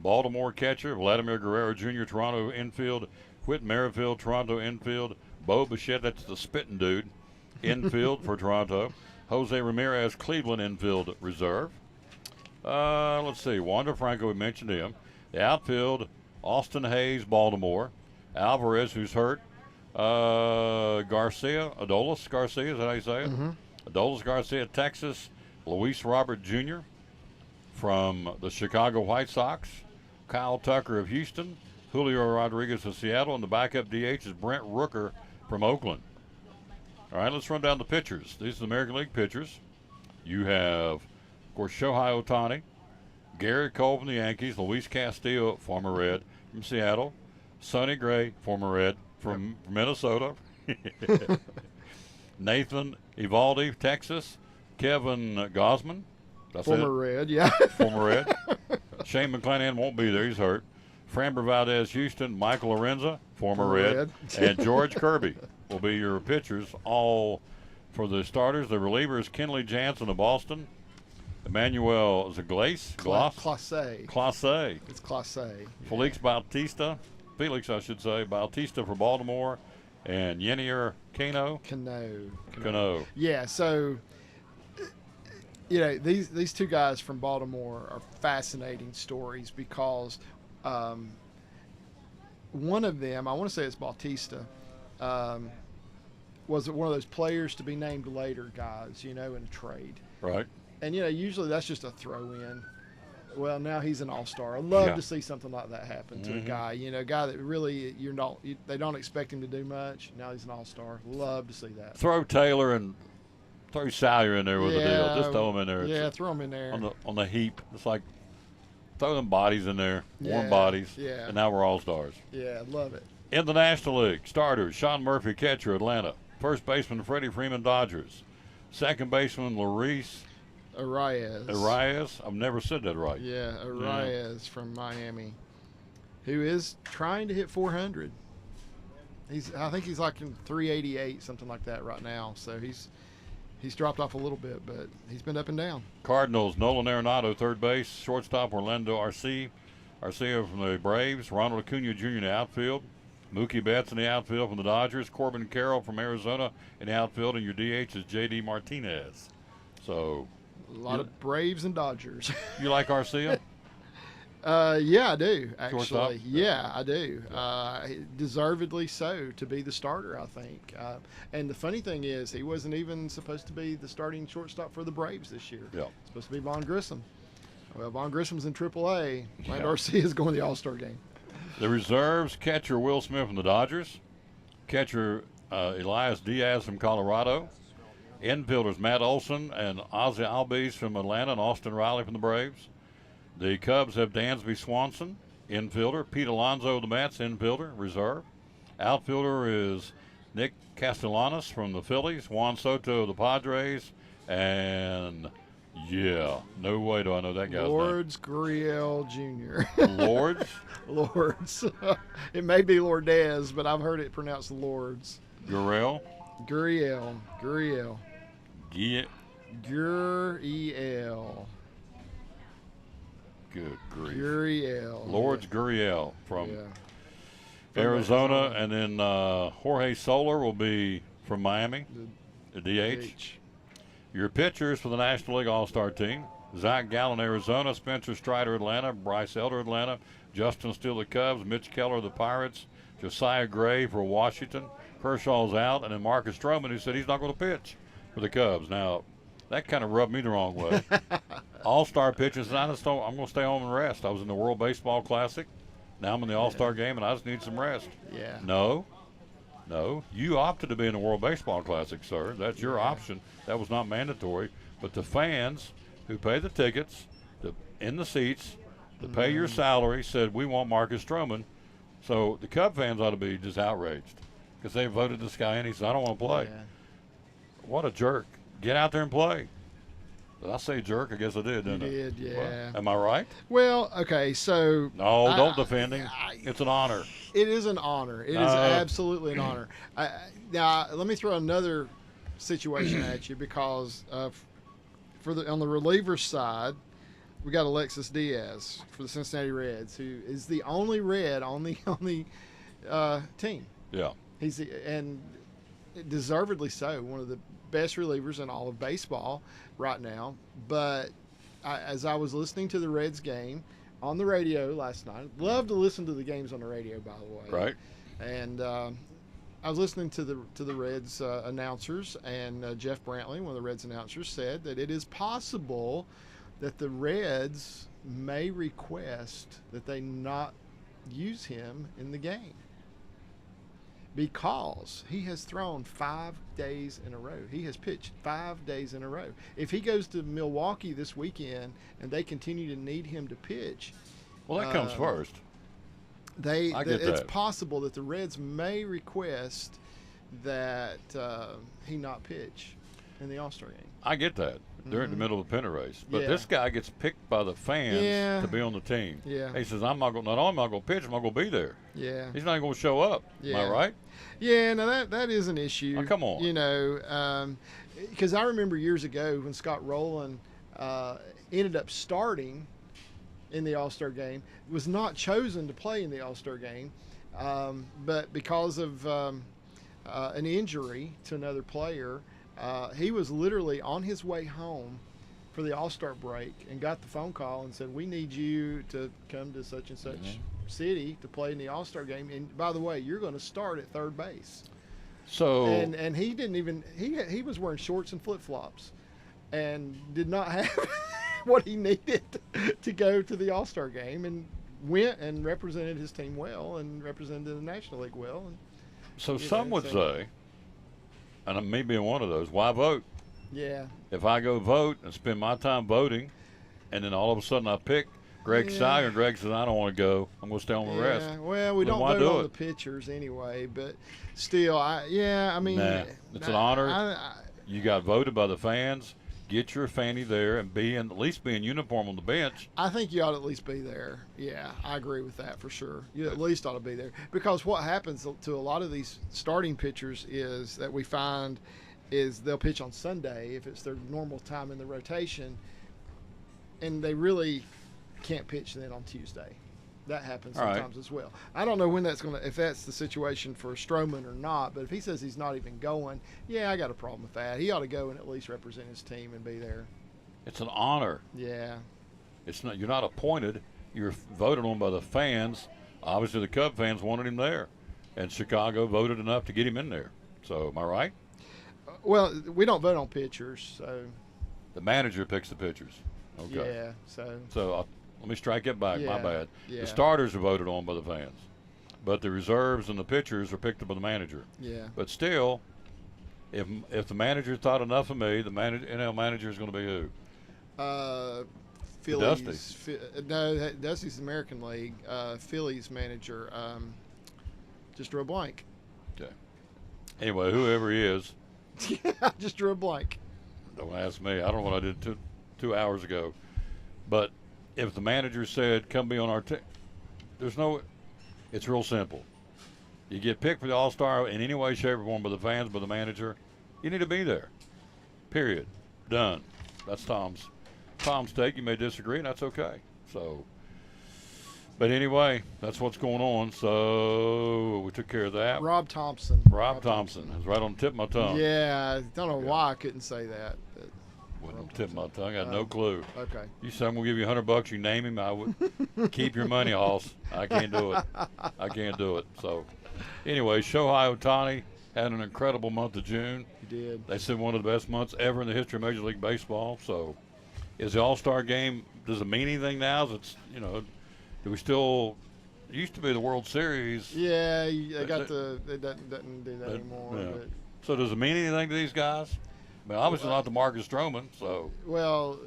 Baltimore catcher. Vladimir Guerrero Jr., Toronto infield. Whit Merrifield, Toronto infield. Bo Bichette, that's the spitting dude, infield for Toronto. Jose Ramirez, Cleveland infield reserve. Let's see. Wander Franco, we mentioned him. The outfield, Austin Hayes, Baltimore. Alvarez, who's hurt. Garcia, Adolis Garcia, is that how you say it? Mm-hmm. Adolis Garcia, Texas. Luis Robert Jr. from the Chicago White Sox. Kyle Tucker of Houston. Julio Rodriguez of Seattle. And the backup DH is Brent Rooker from Oakland. All right, let's run down the pitchers. These are the American League pitchers. You have, of course, Shohei Ohtani. Garrett Cole from the Yankees. Luis Castillo, former Red, from Seattle. Sonny Gray, former Red, from Minnesota. Nathan Eovaldi, Texas. Kevin Gausman. That's former Red, yeah. Former Red. Shane McClanahan won't be there. He's hurt. Framber Valdez, Houston. Michael Lorenza, former Red. And George Kirby will be your pitchers, all for the starters. The relievers, Kenley Jansen of Boston. Emmanuel Clase. It's Clase. Felix Bautista for Baltimore. And Yenier Cano. Yeah, so, these two guys from Baltimore are fascinating stories because one of them, I want to say it's Bautista, was one of those players to be named later guys, in a trade. Right. And, usually that's just a throw-in. Well, now he's an all-star. I'd love to see something like that happen to a guy, a guy that really they don't expect him to do much. Now he's an all-star. Love to see that. Throw Taylor and throw Salyer in there with the deal. Just throw them in there. Yeah, throw them in there. On the heap. It's like throw them bodies in there, warm bodies. Yeah. And now we're all-stars. Yeah, love it. In the National League, starters, Sean Murphy, catcher, Atlanta. First baseman, Freddie Freeman, Dodgers. Second baseman, Luis Arias. I've never said that right. Yeah, Arias from Miami, who is trying to hit 400. I think he's like in 388, something like that right now. So he's dropped off a little bit, but he's been up and down. Cardinals, Nolan Arenado, third base. Shortstop, Orlando Arcia from the Braves. Ronald Acuna Jr. in the outfield. Mookie Betts in the outfield from the Dodgers. Corbin Carroll from Arizona in the outfield. And your DH is J.D. Martinez. So, a lot of Braves and Dodgers. You like Arcia? Yeah, I do, actually. Shortstop? Yeah, I do. Deservedly so to be the starter, I think. And the funny thing is, he wasn't even supposed to be the starting shortstop for the Braves this year. Yeah. Supposed to be Vaughn Grissom. Well, Vaughn Grissom's in AAA. Yeah. Arcia is going to the All-Star game. The reserves, catcher Will Smith from the Dodgers. Catcher Elias Diaz from Colorado. Infielders Matt Olson and Ozzie Albies from Atlanta and Austin Riley from the Braves. The Cubs have Dansby Swanson, infielder. Pete Alonso of the Mets, infielder, reserve. Outfielder is Nick Castellanos from the Phillies. Juan Soto of the Padres. And, yeah, no way do I know that guy's Lourdes Gurriel Jr. name. Lourdes? Lourdes. It may be Lourdes, but I've heard it pronounced Lourdes. Gurriel? Gurriel. Gurriel. Good grief. Gurriel. Lourdes Gurriel from Yeah. Arizona. And then Jorge Soler will be from Miami, the DH. Your pitchers for the National League All-Star team: Zach Gallen, Arizona; Spencer Strider, Atlanta; Bryce Elder, Atlanta; Justin Steele, the Cubs; Mitch Keller, the Pirates; Josiah Gray for Washington; Kershaw's out; and then Marcus Stroman, who said he's not going to pitch for the Cubs. Now, that kind of rubbed me the wrong way. All-Star pitchers, and I'm going to stay home and rest. I was in the World Baseball Classic. Now I'm in the All-Star game, and I just need some rest. Yeah. No. You opted to be in the World Baseball Classic, sir. That's your option. That was not mandatory. But the fans who pay the tickets, in the seats, to pay your salary, said, we want Marcus Stroman. So the Cub fans ought to be just outraged because they voted this guy in. He said, I don't want to play. Yeah. What a jerk. Get out there and play. Did I say jerk? I guess I did, didn't I? You did, yeah. Well, am I right? Well, okay, so. No, don't defend him. It's an honor. It is an honor. It is absolutely an honor. Now, let me throw another situation at you because on the reliever side, we got Alexis Diaz for the Cincinnati Reds, who is the only Red on the team. Yeah. And deservedly so, one of the best relievers in all of baseball right now. But as I was listening to the Reds game on the radio last night, love to listen to the games on the radio, by the way. Right. And I was listening to the Reds announcers, and Jeff Brantley, one of the Reds announcers, said that it is possible that the Reds may request that they not use him in the game because he has thrown 5 days in a row. He has pitched 5 days in a row. If he goes to Milwaukee this weekend and they continue to need him to pitch, well, that comes first. It's possible that the Reds may request that he not pitch in the All-Star game. I get that. They're in the middle of the pennant race. But this guy gets picked by the fans to be on the team. Yeah. He says, not only am I going to pitch, I'm not going to be there. Yeah. He's not even going to show up. Yeah. Am I right? Yeah, now that is an issue. Oh, come on. You know, because I remember years ago when Scott Rowland ended up starting in the All-Star game, was not chosen to play in the All-Star game, but because of an injury to another player, he was literally on his way home for the All-Star break and got the phone call and said, we need you to come to such and such city to play in the All-Star game. And by the way, you're going to start at third base. So and he didn't even he was wearing shorts and flip-flops and did not have what he needed to go to the All-Star game, and went and represented his team well and represented the National League well. And, so some would say, and I may be in one of those, why vote? Yeah. If I go vote and spend my time voting, and then all of a sudden I pick Greg Seiger, and Greg says, I don't want to go, I'm going to stay home and rest. Well, we don't vote on the pitchers anyway, but still, I mean. Nah, it's an honor. You got voted by the fans. Get your fanny there and at least be in uniform on the bench. I think you ought to at least be there. Yeah, I agree with that for sure. You at least ought to be there, because what happens to a lot of these starting pitchers is that we find is they'll pitch on Sunday if it's their normal time in the rotation, and they really can't pitch then on Tuesday. That happens sometimes as well. I don't know when that's if that's the situation for Stroman or not, but if he says he's not even going, yeah, I got a problem with that. He ought to go and at least represent his team and be there. It's an honor. Yeah. It's not. You're not appointed. You're voted on by the fans. Obviously, the Cub fans wanted him there, and Chicago voted enough to get him in there. So, am I right? Well, we don't vote on pitchers, so. The manager picks the pitchers. Okay. Yeah. So let me strike it back. My bad. Yeah. The starters are voted on by the fans, but the reserves and the pitchers are picked up by the manager. Yeah. But still, if the manager thought enough of me, the NL manager is going to be who? Phillies. No, Dusty's the American League. Phillies manager. Just drew a blank. Okay. Anyway, whoever he is. Just drew a blank. Don't ask me. I don't know what I did two hours ago. But if the manager said, come be on our team, it's real simple. You get picked for the All-Star in any way, shape, or form by the fans, by the manager, you need to be there. Period. Done. That's Tom's take. You may disagree, and that's okay. So, but anyway, that's what's going on. So we took care of that. Rob Thompson. Rob Thompson is right on the tip of my tongue. Yeah, I don't know why I couldn't say that. But wasn't on the tip of my tongue. I had no clue. Okay. You said I'm gonna give you $100. You name him, I would keep your money, Hoss. I can't do it. I can't do it. So, anyway, Shohei Ohtani had an incredible month of June. He did. They said one of the best months ever in the history of Major League Baseball. So, is the All-Star game, does it mean anything now? Do we still, it used to be the World Series. Yeah, they doesn't do that anymore. Yeah. But. So does it mean anything to these guys? I mean, obviously not to Marcus Stroman, so. Well,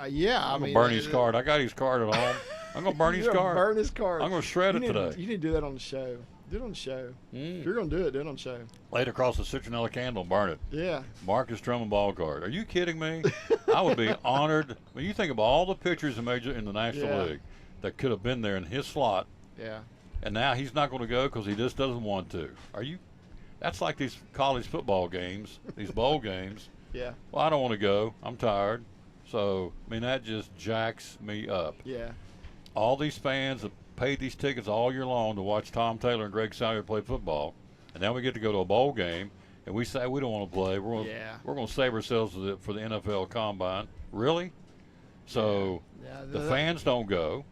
yeah. I'm going to burn his card. I got his card at home. I'm going to burn his card. Burn his card. I'm going to shred it today. You need to do that on the show. Do it on the show. If you're going to do it on the show. Lay it across the citronella candle and burn it. Yeah. Marcus Stroman ball card. Are you kidding me? I would be honored. When you think of all the pitchers in the National League that could have been there in his slot. Yeah. And now he's not going to go because he just doesn't want to. That's like these college football games, these bowl games. Yeah. Well, I don't want to go. I'm tired. So, I mean, that just jacks me up. Yeah. All these fans have paid these tickets all year long to watch Tom Taylor and Greg Salyer play football, and now we get to go to a bowl game, and we say we don't want to play. We're going to save ourselves for the NFL Combine. Really? So the fans don't go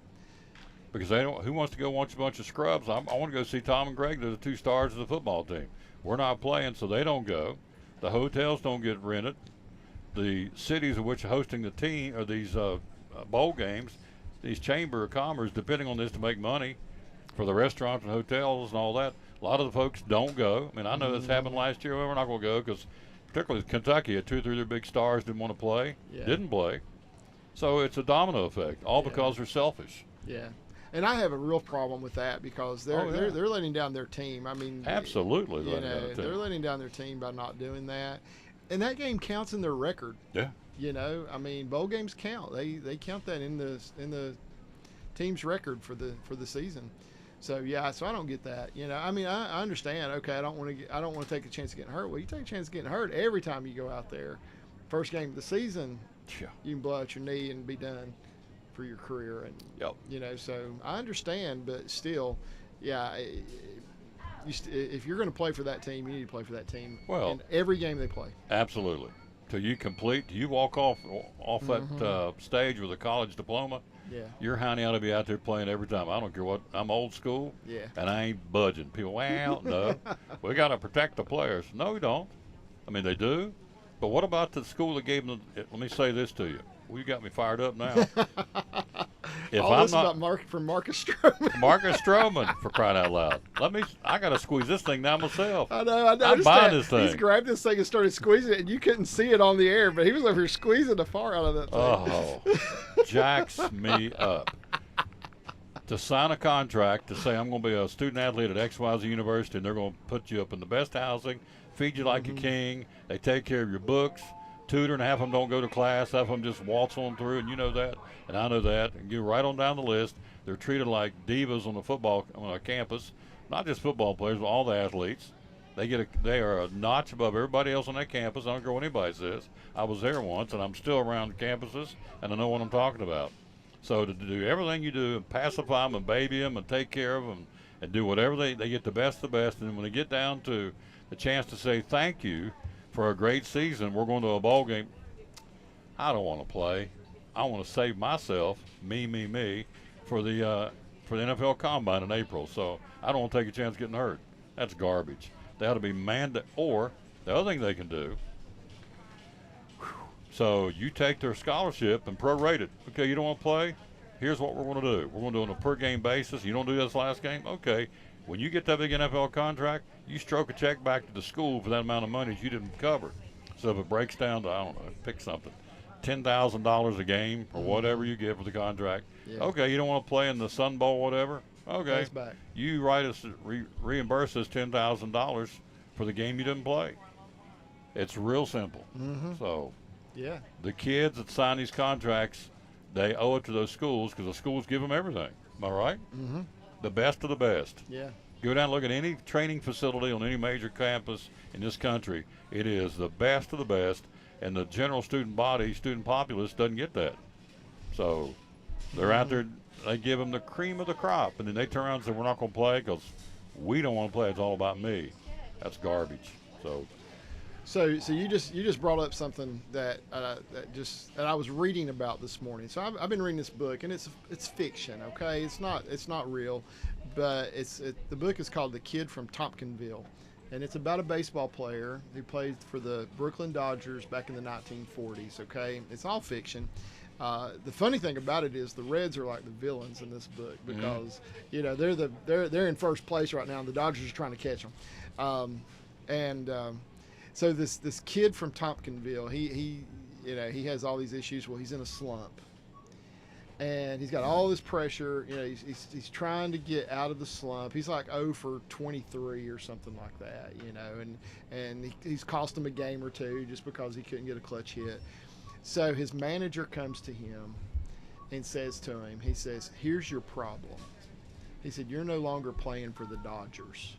because they don't. Who wants to go watch a bunch of scrubs? I want to go see Tom and Greg. They're the two stars of the football team. We're not playing, so they don't go. The hotels don't get rented. The cities of which are hosting the team or these bowl games, these Chamber of Commerce, depending on this to make money for the restaurants and hotels and all that. A lot of the folks don't go. I mean, I know this happened last year. Well, we're not going to go because particularly Kentucky had 2 or 3 of their big stars didn't want to play, didn't play. So it's a domino effect, all because they're selfish. Yeah. And I have a real problem with that because they're letting down their team. I mean, absolutely, they're letting down their team by not doing that, and that game counts in their record. Yeah. I mean, bowl games count. They count that in the team's record for the season. So so I don't get that. I mean, I understand. Okay, I don't want to take a chance of getting hurt. Well, you take a chance of getting hurt every time you go out there. First game of the season, you can blow out your knee and be done for your career, and so I understand, but still, if you're going to play for that team, you need to play for that team in every game they play. Absolutely. Till you walk off that stage with a college diploma, your honey ought to be out there playing every time. I don't care what. I'm old school, and I ain't budging. People, well, no, we got to protect the players. No, we don't. I mean, they do, but what about the school that gave them? Let me say this to you. Well, you got me fired up now. About Marcus Stroman. Marcus Stroman, for crying out loud. I got to squeeze this thing down myself. I know. I'm buying this thing. He's grabbed this thing and started squeezing it, and you couldn't see it on the air, but he was over here squeezing the far out of that thing. Oh, jacks me up. To sign a contract to say I'm going to be a student athlete at XYZ University, and they're going to put you up in the best housing, feed you like a king, they take care of your books, tutor, and half of them don't go to class, half of them just waltz on through, and you know that, and I know that, and you right on down the list. They're treated like divas on a campus, not just football players, but all the athletes. They are a notch above everybody else on that campus. I don't care what anybody says. I was there once, and I'm still around campuses, and I know what I'm talking about. So to do everything you do and pacify them and baby them and take care of them and do whatever they get the best of the best, and when they get down to the chance to say thank you for a great season, we're going to a bowl game. I don't want to play. I want to save myself, me, for the NFL Combine in April. So I don't want to take a chance of getting hurt. That's garbage. They ought to be or the other thing they can do. So you take their scholarship and prorate it. Okay, you don't want to play? Here's what we're going to do. We're going to do it on a per game basis. You don't do this last game? Okay. When you get that big NFL contract, you stroke a check back to the school for that amount of money you didn't cover. So if it breaks down to, I don't know, pick something, $10,000 a game or whatever you get for the contract. Yeah. Okay, you don't want to play in the Sun Bowl, whatever. Okay, back. You reimburse us $10,000 for the game you didn't play. It's real simple. So, yeah, the kids that sign these contracts, they owe it to those schools because the schools give them everything. Am I right? The best of the best. Yeah. Go down and look at any training facility on any major campus in this country. It is the best of the best, and the general student populace doesn't get that. So they're out there, they give them the cream of the crop, and then they turn around and say, we're not going to play because we don't want to play. It's all about me. That's garbage. So you just brought up something that I was reading about this morning. So I've been reading this book, and it's fiction. Okay, it's not real, but the book is called The Kid from Tompkinville, and it's about a baseball player who played for the Brooklyn Dodgers back in the 1940s. Okay, it's all fiction. The funny thing about it is the Reds are like the villains in this book because they're in first place right now, and the Dodgers are trying to catch them. So this kid from Tompkinville, he has all these issues. Well, he's in a slump, and he's got all this pressure. He's trying to get out of the slump. He's like 0 for 23 or something like that. And he's cost him a game or two just because he couldn't get a clutch hit. So his manager comes to him and says to him, he says, "Here's your problem." He said, "You're no longer playing for the Dodgers."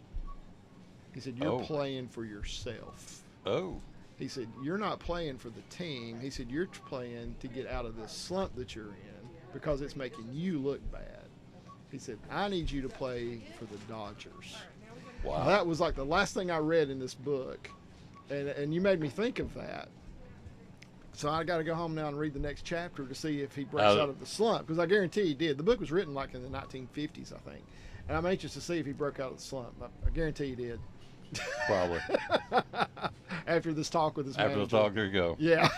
He said, "You're playing for yourself." Oh. He said, "You're not playing for the team." He said, "You're playing to get out of this slump that you're in because it's making you look bad." He said, "I need you to play for the Dodgers." Wow. Now, that was like the last thing I read in this book. And you made me think of that. So I got to go home now and read the next chapter to see if he breaks out of the slump, because I guarantee he did. The book was written like in the 1950s, I think. And I'm anxious to see if he broke out of the slump. I guarantee he did. Probably. After this talk with his manager. After the talk, there you go. Yeah.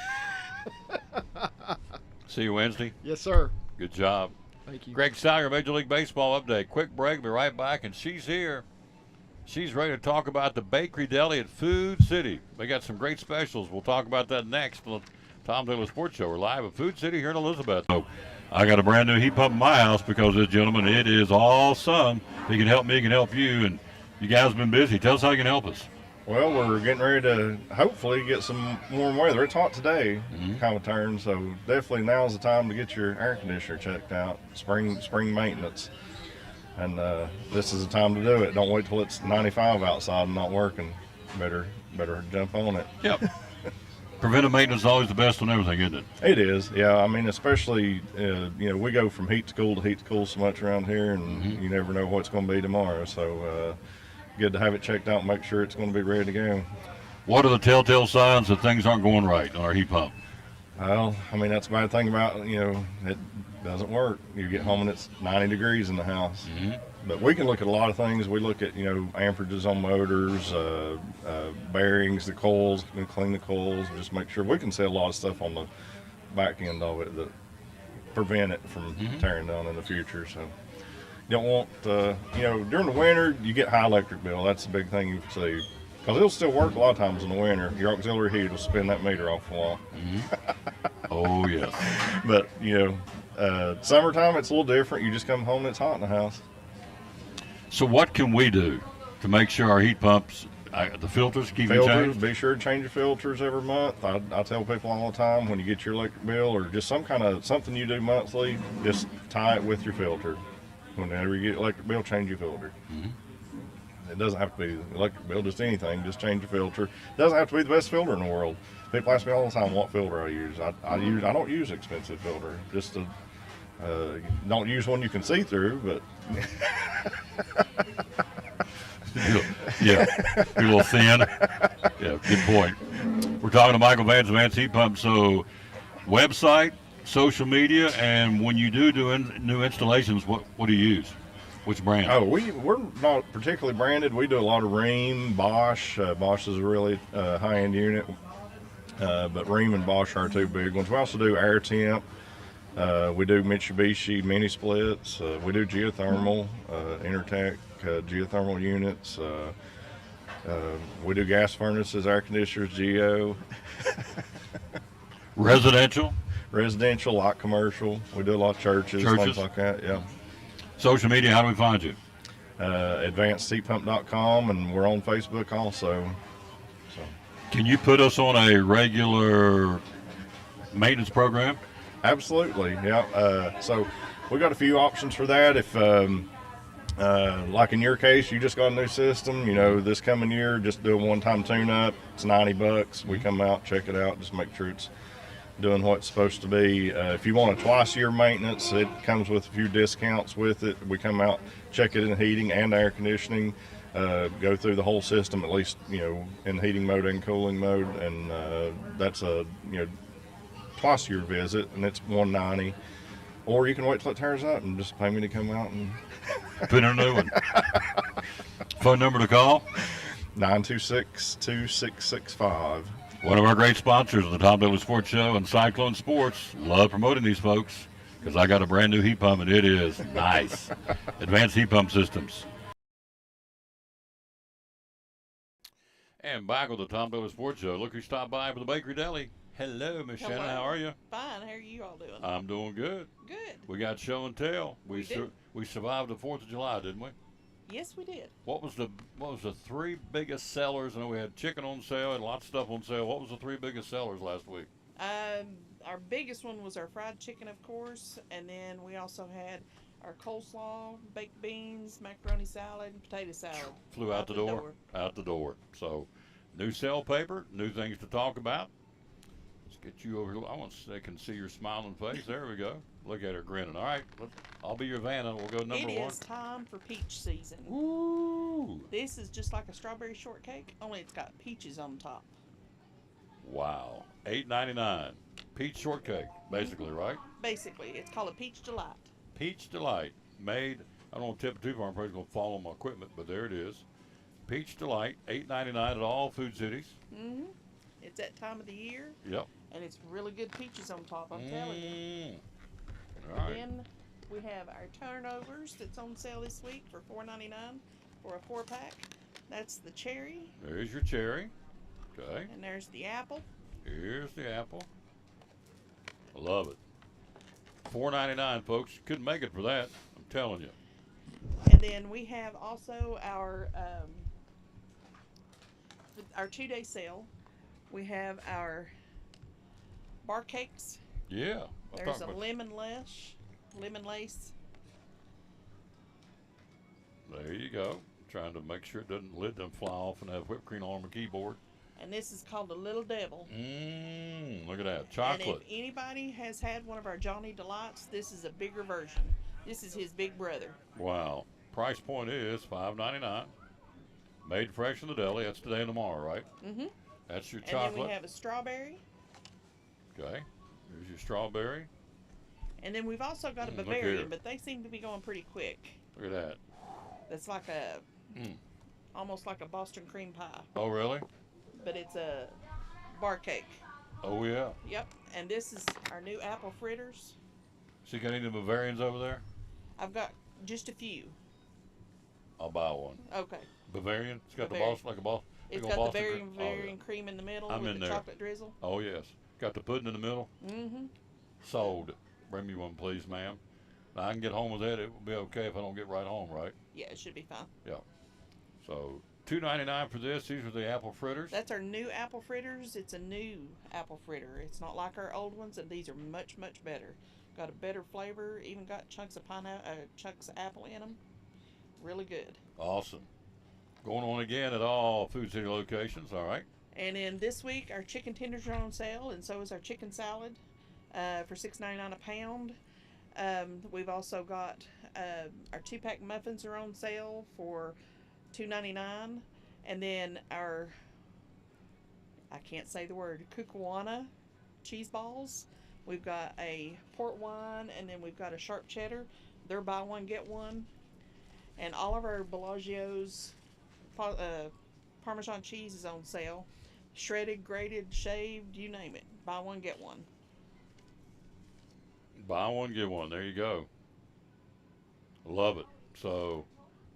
See you Wednesday. Yes, sir. Good job. Thank you. Greg Steiger, Major League Baseball update. Quick break. Be right back, and she's here. She's ready to talk about the Bakery Deli at Food City. They got some great specials. We'll talk about that next on the Tom Taylor Sports Show. We're live at Food City here in Elizabeth. So I got a brand new heat pump in my house because this gentleman, it is all sun. He can help me, he can help you, and you guys have been busy. Tell us how you can help us. Well, we're getting ready to hopefully get some warm weather. It's hot today, kind of turn, so definitely now's the time to get your air conditioner checked out, spring maintenance. And this is the time to do it. Don't wait till it's 95 outside and not working. Better jump on it. Yep. Preventive maintenance is always the best on everything, isn't it? It is, yeah. I mean, especially, we go from heat to cool so much around here, and you never know what's going to be tomorrow. So good to have it checked out and make sure it's going to be ready to go. What are the telltale signs that things aren't going right on our heat pump? Well, I mean, that's the bad thing about, it doesn't work. You get home and it's 90 degrees in the house. But we can look at a lot of things. We look at, amperages on motors, bearings, the coils, and clean the coils, and just make sure. We can see a lot of stuff on the back end of it that prevent it from tearing down in the future. So you don't want, during the winter, you get high electric bill. That's the big thing you see. Because it'll still work a lot of times in the winter. Your auxiliary heat will spin that meter off a while. Oh, yes. But, summertime, it's a little different. You just come home and it's hot in the house. So what can we do to make sure our heat pumps, the filters, keep changed? Be sure to change your filters every month. I tell people all the time, when you get your electric bill or just something you do monthly, just tie it with your filter. Whenever you get electric bill, change your filter. It doesn't have to be electric bill, just anything. Just change the filter. It doesn't have to be the best filter in the world. People ask me all the time what filter I use. I don't use expensive filter. Just to, don't use one you can see through, but. Yeah, be a little thin. Yeah, good point. We're talking to Michael Vance of Vance Heat Pump. So, website, social media, and when you do new installations, what do you use? Which brand? Oh, we're not particularly branded. We do a lot of Rheem, Bosch. Bosch is a really high-end unit, but Rheem and Bosch are two big ones. We also do air temp. We do Mitsubishi mini splits. We do geothermal, Intertech geothermal units. We do gas furnaces, air conditioners, geo. Residential, light commercial. We do a lot of churches. Things like that. Yeah. Social media, how do we find you? AdvancedHeatPump.com, and we're on Facebook also. So. Can you put us on a regular maintenance program? Absolutely, yeah. So we got a few options for that. If, like in your case, you just got a new system, this coming year, just do a one-time tune-up. It's $90. We come out, check it out, just make sure it's doing what it's supposed to be. If you want a twice-a-year maintenance, it comes with a few discounts with it. We come out, check it in heating and air conditioning, go through the whole system, at least, in heating mode and cooling mode, and that's a, twice-a-year visit, and it's $190. Or you can wait till it tears up and just pay me to come out and put in a new one. Phone number to call? 926-2665. One of our great sponsors of the Tom Daly Sports Show and Cyclone Sports. Love promoting these folks because I got a brand new heat pump and it is nice. Advanced Heat Pump Systems. And back with the Tom Daly Sports Show. Look who stopped by for the Bakery Deli. Hello, Miss Shannon. How are you? Fine. How are you all doing? I'm doing good. Good. We got show and tell. We survived the 4th of July, didn't we? Yes, we did. What was the 3 biggest sellers? I know we had chicken on sale and lots of stuff on sale. What was the 3 biggest sellers last week? Our biggest one was our fried chicken, of course, and then we also had our coleslaw, baked beans, macaroni salad, and potato salad. Flew out the door. Out the door. So, new sale paper, new things to talk about. Let's get you over here. I want they can see your smiling face. There we go. Look at her grinning. All right, I'll be your Vanna. We'll go number one. It is time for peach season. Ooh. This is just like a strawberry shortcake, only it's got peaches on top. Wow. $8.99. Peach shortcake, basically, right? Basically. It's called a Peach Delight. Peach Delight. Made, I don't want to tip it too far. I'm probably going to fall on my equipment, but there it is. Peach Delight, $8.99 at all food cities. Mm-hmm. It's that time of the year. Yep. And it's really good peaches on top, I'm telling you. All right. Then we have our turnovers that's on sale this week for $4.99 for a 4-pack. That's the cherry. There's your cherry. Okay. And there's the apple. Here's the apple. I love it. $4.99, folks. You couldn't make it for that. I'm telling you. And then we have also our 2-day sale. We have our bar cakes. Yeah. There's a lemon lace. There you go. Trying to make sure lid doesn't fly off and have whipped cream on my keyboard. And this is called the Little Devil. Look at that. Chocolate. And if anybody has had one of our Johnny Delights, this is a bigger version. This is his big brother. Wow. Price point is $5.99. Made fresh in the deli. That's today and tomorrow, right? Mm-hmm. That's your chocolate. And then we have a strawberry. Okay. Here's your strawberry. And then we've also got a Bavarian, but they seem to be going pretty quick. Look at that. That's like a, almost like a Boston cream pie. Oh, really? But it's a bar cake. Oh, yeah. Yep. And this is our new apple fritters. So you got any of the Bavarians over there? I've got just a few. I'll buy one. Okay. Bavarian? It's got the boss like a boss. It's got the Bavarian cream in the middle with the chocolate drizzle. Oh, yes. Got the pudding in the middle? Mm-hmm. Sold. Bring me one, please, ma'am. Now, I can get home with that. It will be okay if I don't get right home, right? Yeah, it should be fine. Yeah. So, $2.99 for this. These are the apple fritters. That's our new apple fritters. It's a new apple fritter. It's not like our old ones, and these are much, much better. Got a better flavor. Even got chunks of apple in them. Really good. Awesome. Going on again at all Food City locations. All right. And then this week, our chicken tenders are on sale, and so is our chicken salad for $6.99 a pound. We've also got our 2-pack muffins are on sale for $2.99, and then our, I can't say the word, Kukawana cheese balls. We've got a port wine, and then we've got a sharp cheddar. They're buy one get one, and all of our Bellagio's Parmesan cheese is on sale. Shredded, grated, shaved, you name it. Buy one get one. Buy one, get one. There you go. Love it. So,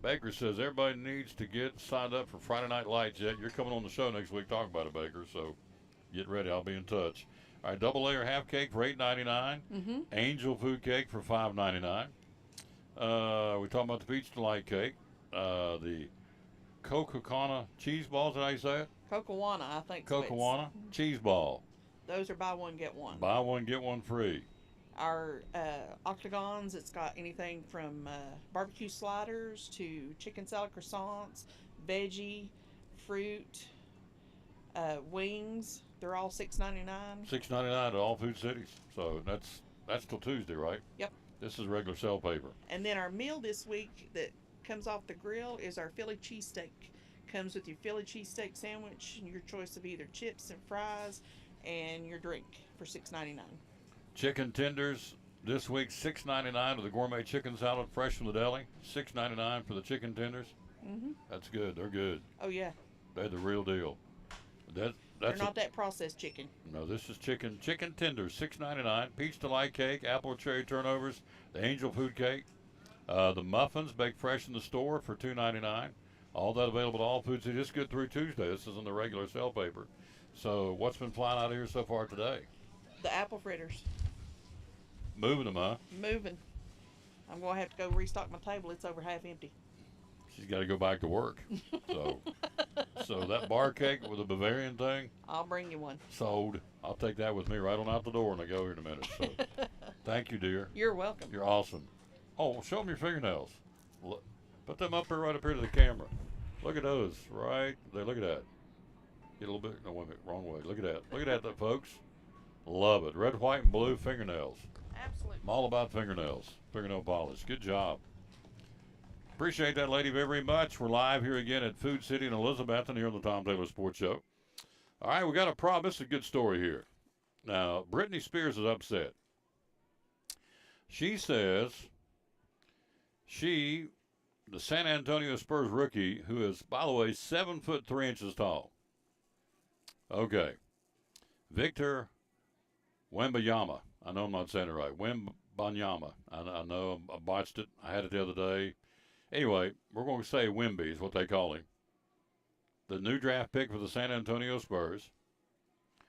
Baker says everybody needs to get signed up for Friday Night Lights yet. You're coming on the show next week talking about it, Baker. So, get ready. I'll be in touch. All right, double layer half cake for $8.99. Mm-hmm. Angel food cake for $5.99. We're talking about the Peach Delight cake. The Coca-Cola cheese balls. Did I say it? Cocawana, I think. Coca-Cola cheese ball. Those are buy one get one. Buy one get one free. Our octagons, it's got anything from barbecue sliders to chicken salad croissants, veggie, fruit, wings. They're all $6.99. $6.99 at all Food Cities. So that's till Tuesday, right? Yep. This is regular sale paper. And then our meal this week that comes off the grill is our Philly cheesesteak. Comes with your Philly cheesesteak sandwich, your choice of either chips and fries, and your drink for $6.99. Chicken tenders this week, $6.99 with the gourmet chicken salad fresh from the deli. $6.99 for the chicken tenders. Mm-hmm. That's good. They're good. Oh yeah. They're the real deal. That's They're not that processed chicken. No, this is chicken tenders, $6.99. Peach Delight cake, apple cherry turnovers, the Angel food cake, the muffins baked fresh in the store for $2.99. All that available to all Food City. This is good through Tuesday. This is in the regular sale paper. So what's been flying out of here so far today? The apple fritters. Moving them, huh? Moving. I'm going to have to go restock my table. It's over half empty. She's got to go back to work. So that bar cake with the Bavarian thing. I'll bring you one. Sold. I'll take that with me right on out the door when I go here in a minute. So thank you, dear. You're welcome. You're awesome. Oh, show them your fingernails. Put them up here, right up here to the camera. Look at those, right there. Look at that. Get a little bit. No, wait a minute. Wrong way. Look at that. Look at that, folks. Love it. Red, white, and blue fingernails. Absolutely. I'm all about fingernails. Fingernail polish. Good job. Appreciate that lady very much. We're live here again at Food City in Elizabethton here on the Tom Taylor Sports Show. All right, we got a problem. This is a good story here. Now, Britney Spears is upset. She says the San Antonio Spurs rookie, who is, by the way, 7'3" tall. Okay. Victor Wembanyama. I know I'm not saying it right. Wembanyama. I know I botched it. I had it the other day. Anyway, we're going to say Wemby is what they call him. The new draft pick for the San Antonio Spurs.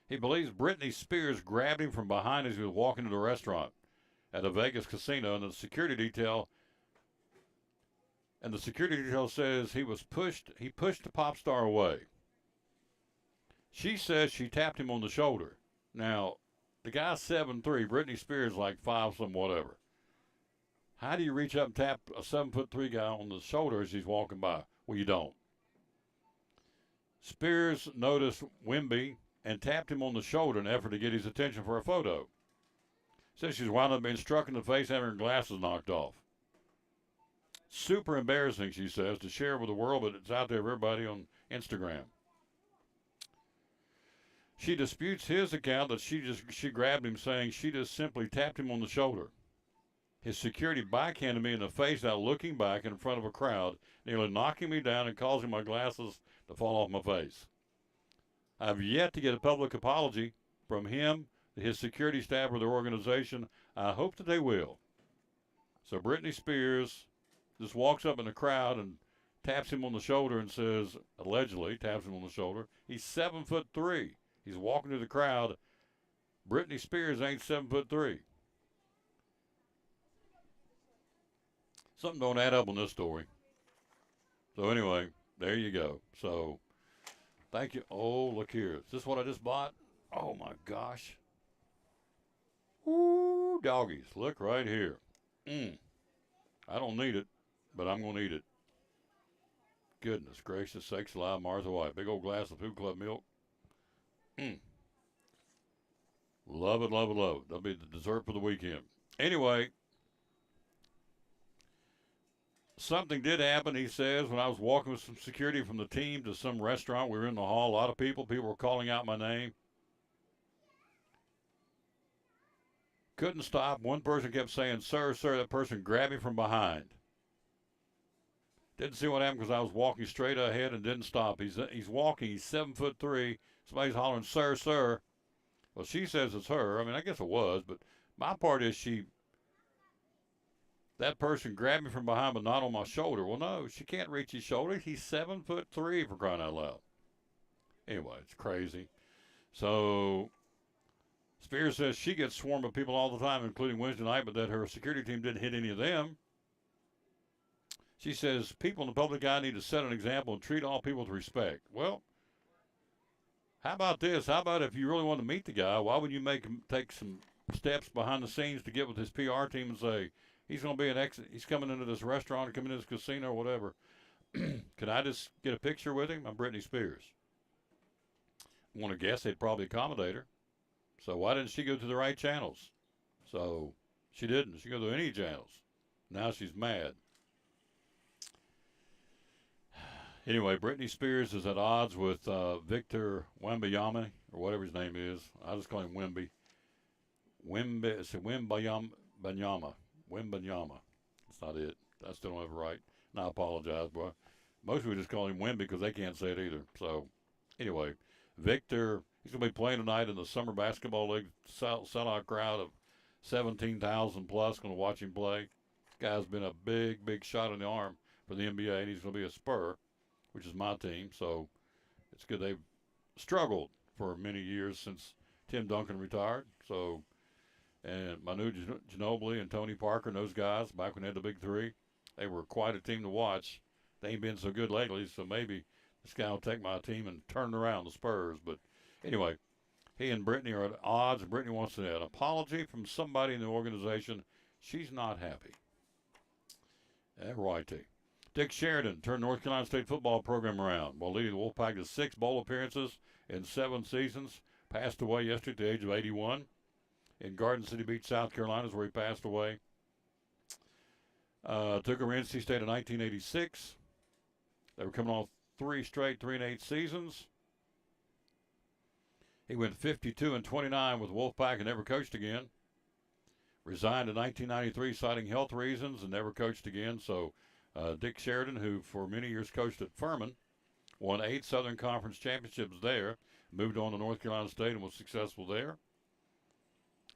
He believes Britney Spears grabbed him from behind as he was walking to the restaurant at a Vegas casino, and the security detail says he pushed the pop star away. She says she tapped him on the shoulder. Now, the guy's 7'3", Britney Spears like 5 some whatever. How do you reach up and tap a 7'3" guy on the shoulder as he's walking by? Well, you don't. Spears noticed Wemby and tapped him on the shoulder in an effort to get his attention for a photo. Says she's wound up being struck in the face, having her glasses knocked off. Super embarrassing, she says, to share with the world, but it's out there for everybody on Instagram. She disputes his account that she grabbed him, saying she just simply tapped him on the shoulder. His security backhanded me in the face without looking back in front of a crowd, nearly knocking me down and causing my glasses to fall off my face. I've yet to get a public apology from him, his security staff, or their organization. I hope that they will. So Britney Spears just walks up in the crowd and taps him on the shoulder and says, allegedly taps him on the shoulder. He's 7'3". He's walking to the crowd. Britney Spears ain't 7'3". Something don't add up on this story. So anyway, there you go. So thank you. Oh, look here. Is this what I just bought? Oh my gosh. Ooh, doggies. Look right here. I don't need it, but I'm going to eat it. goodness gracious sakes alive, Martha White. Big old glass of Food Club milk. Love it, love it, love it. That'll be the dessert for the weekend. Anyway, something did happen, he says, when I was walking with some security from the team to some restaurant. We were in the hall. A lot of people were calling out my name. Couldn't stop. One person kept saying, sir, sir. That person grabbed me from behind. Didn't see what happened because I was walking straight ahead and didn't stop. He's walking. He's 7'3". Somebody's hollering, sir, sir. Well, she says it's her. I mean, I guess it was, but my part is that person grabbed me from behind, but not on my shoulder. Well, no, she can't reach his shoulder. He's 7'3", for crying out loud. Anyway, it's crazy. So Spears says she gets swarmed by people all the time, including Wednesday night, but that her security team didn't hit any of them. She says people in the public eye need to set an example and treat all people with respect. Well, how about this? How about if you really want to meet the guy, why would you make him take some steps behind the scenes to get with his PR team and say, he's going to be he's coming into this restaurant or coming into this casino or whatever. Can I just get a picture with him? I'm Britney Spears. I want to guess they'd probably accommodate her. So why didn't she go to the right channels? So she didn't. She go to any channels. Now she's mad. Anyway, Britney Spears is at odds with Victor Wembanyama, or whatever his name is. I just call him Wemby. It's Wembanyama. Wembanyama. That's not it. I still don't have it right. And I apologize, boy. Most people just call him Wemby because they can't say it either. So, anyway, Victor, he's going to be playing tonight in the Summer Basketball League. Sellout crowd of 17,000 plus going to watch him play. This guy's been a big, big shot in the arm for the NBA, and he's going to be a Spur, which is my team. So it's good. They've struggled for many years since Tim Duncan retired. So, and Manu Ginobili and Tony Parker and those guys, back when they had the big three, they were quite a team to watch. They ain't been so good lately, so maybe this guy will take my team and turn around the Spurs. But anyway, he and Brittany are at odds. Brittany wants an apology from somebody in the organization. She's not happy. Righty. Dick Sheridan turned North Carolina State football program around while leading the Wolfpack to 6 bowl appearances in 7 seasons. Passed away yesterday at the age of 81 in Garden City Beach, South Carolina, is where he passed away. Took over NC State in 1986. They were coming off 3 straight 3-8 seasons. He went 52-29 with Wolfpack and never coached again. Resigned in 1993 citing health reasons and never coached again. So Dick Sheridan, who for many years coached at Furman, won 8 Southern Conference championships there, moved on to North Carolina State and was successful there.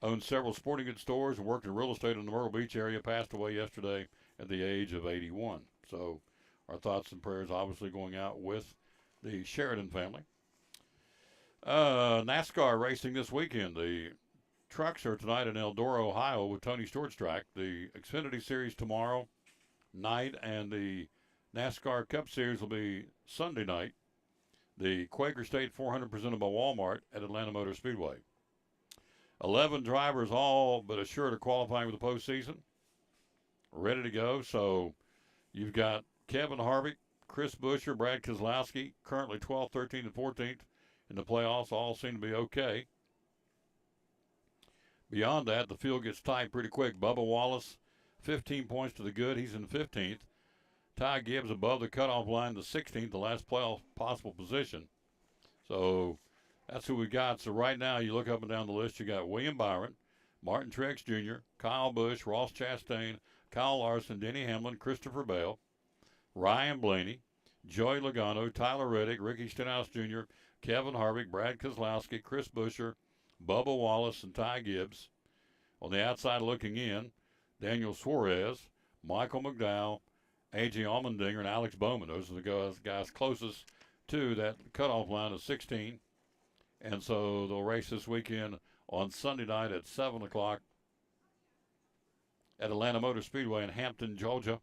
Owned several sporting goods stores and worked in real estate in the Myrtle Beach area, passed away yesterday at the age of 81. So our thoughts and prayers obviously going out with the Sheridan family. NASCAR racing this weekend. The trucks are tonight in Eldora, Ohio with Tony Stewart's track. The Xfinity Series tomorrow night, and the NASCAR Cup Series will be Sunday night. The Quaker State 400 presented by Walmart at Atlanta Motor Speedway. 11 drivers all but assured of qualifying for the postseason. Ready to go. So you've got Kevin Harvick, Chris Buescher, Brad Keselowski, currently 12th, 13th, and 14th in the playoffs. All seem to be okay. Beyond that, the field gets tight pretty quick. Bubba Wallace, 15 points to the good. He's in 15th. Ty Gibbs above the cutoff line to 16th, the last playoff possible position. So that's who we got. So right now, you look up and down the list, you got William Byron, Martin Truex Jr., Kyle Busch, Ross Chastain, Kyle Larson, Denny Hamlin, Christopher Bell, Ryan Blaney, Joey Logano, Tyler Reddick, Ricky Stenhouse Jr., Kevin Harvick, Brad Keselowski, Chris Buescher, Bubba Wallace, and Ty Gibbs. On the outside looking in, Daniel Suarez, Michael McDowell, A.J. Allmendinger, and Alex Bowman. Those are the guys closest to that cutoff line of 16. And so they'll race this weekend on Sunday night at 7 o'clock at Atlanta Motor Speedway in Hampton, Georgia.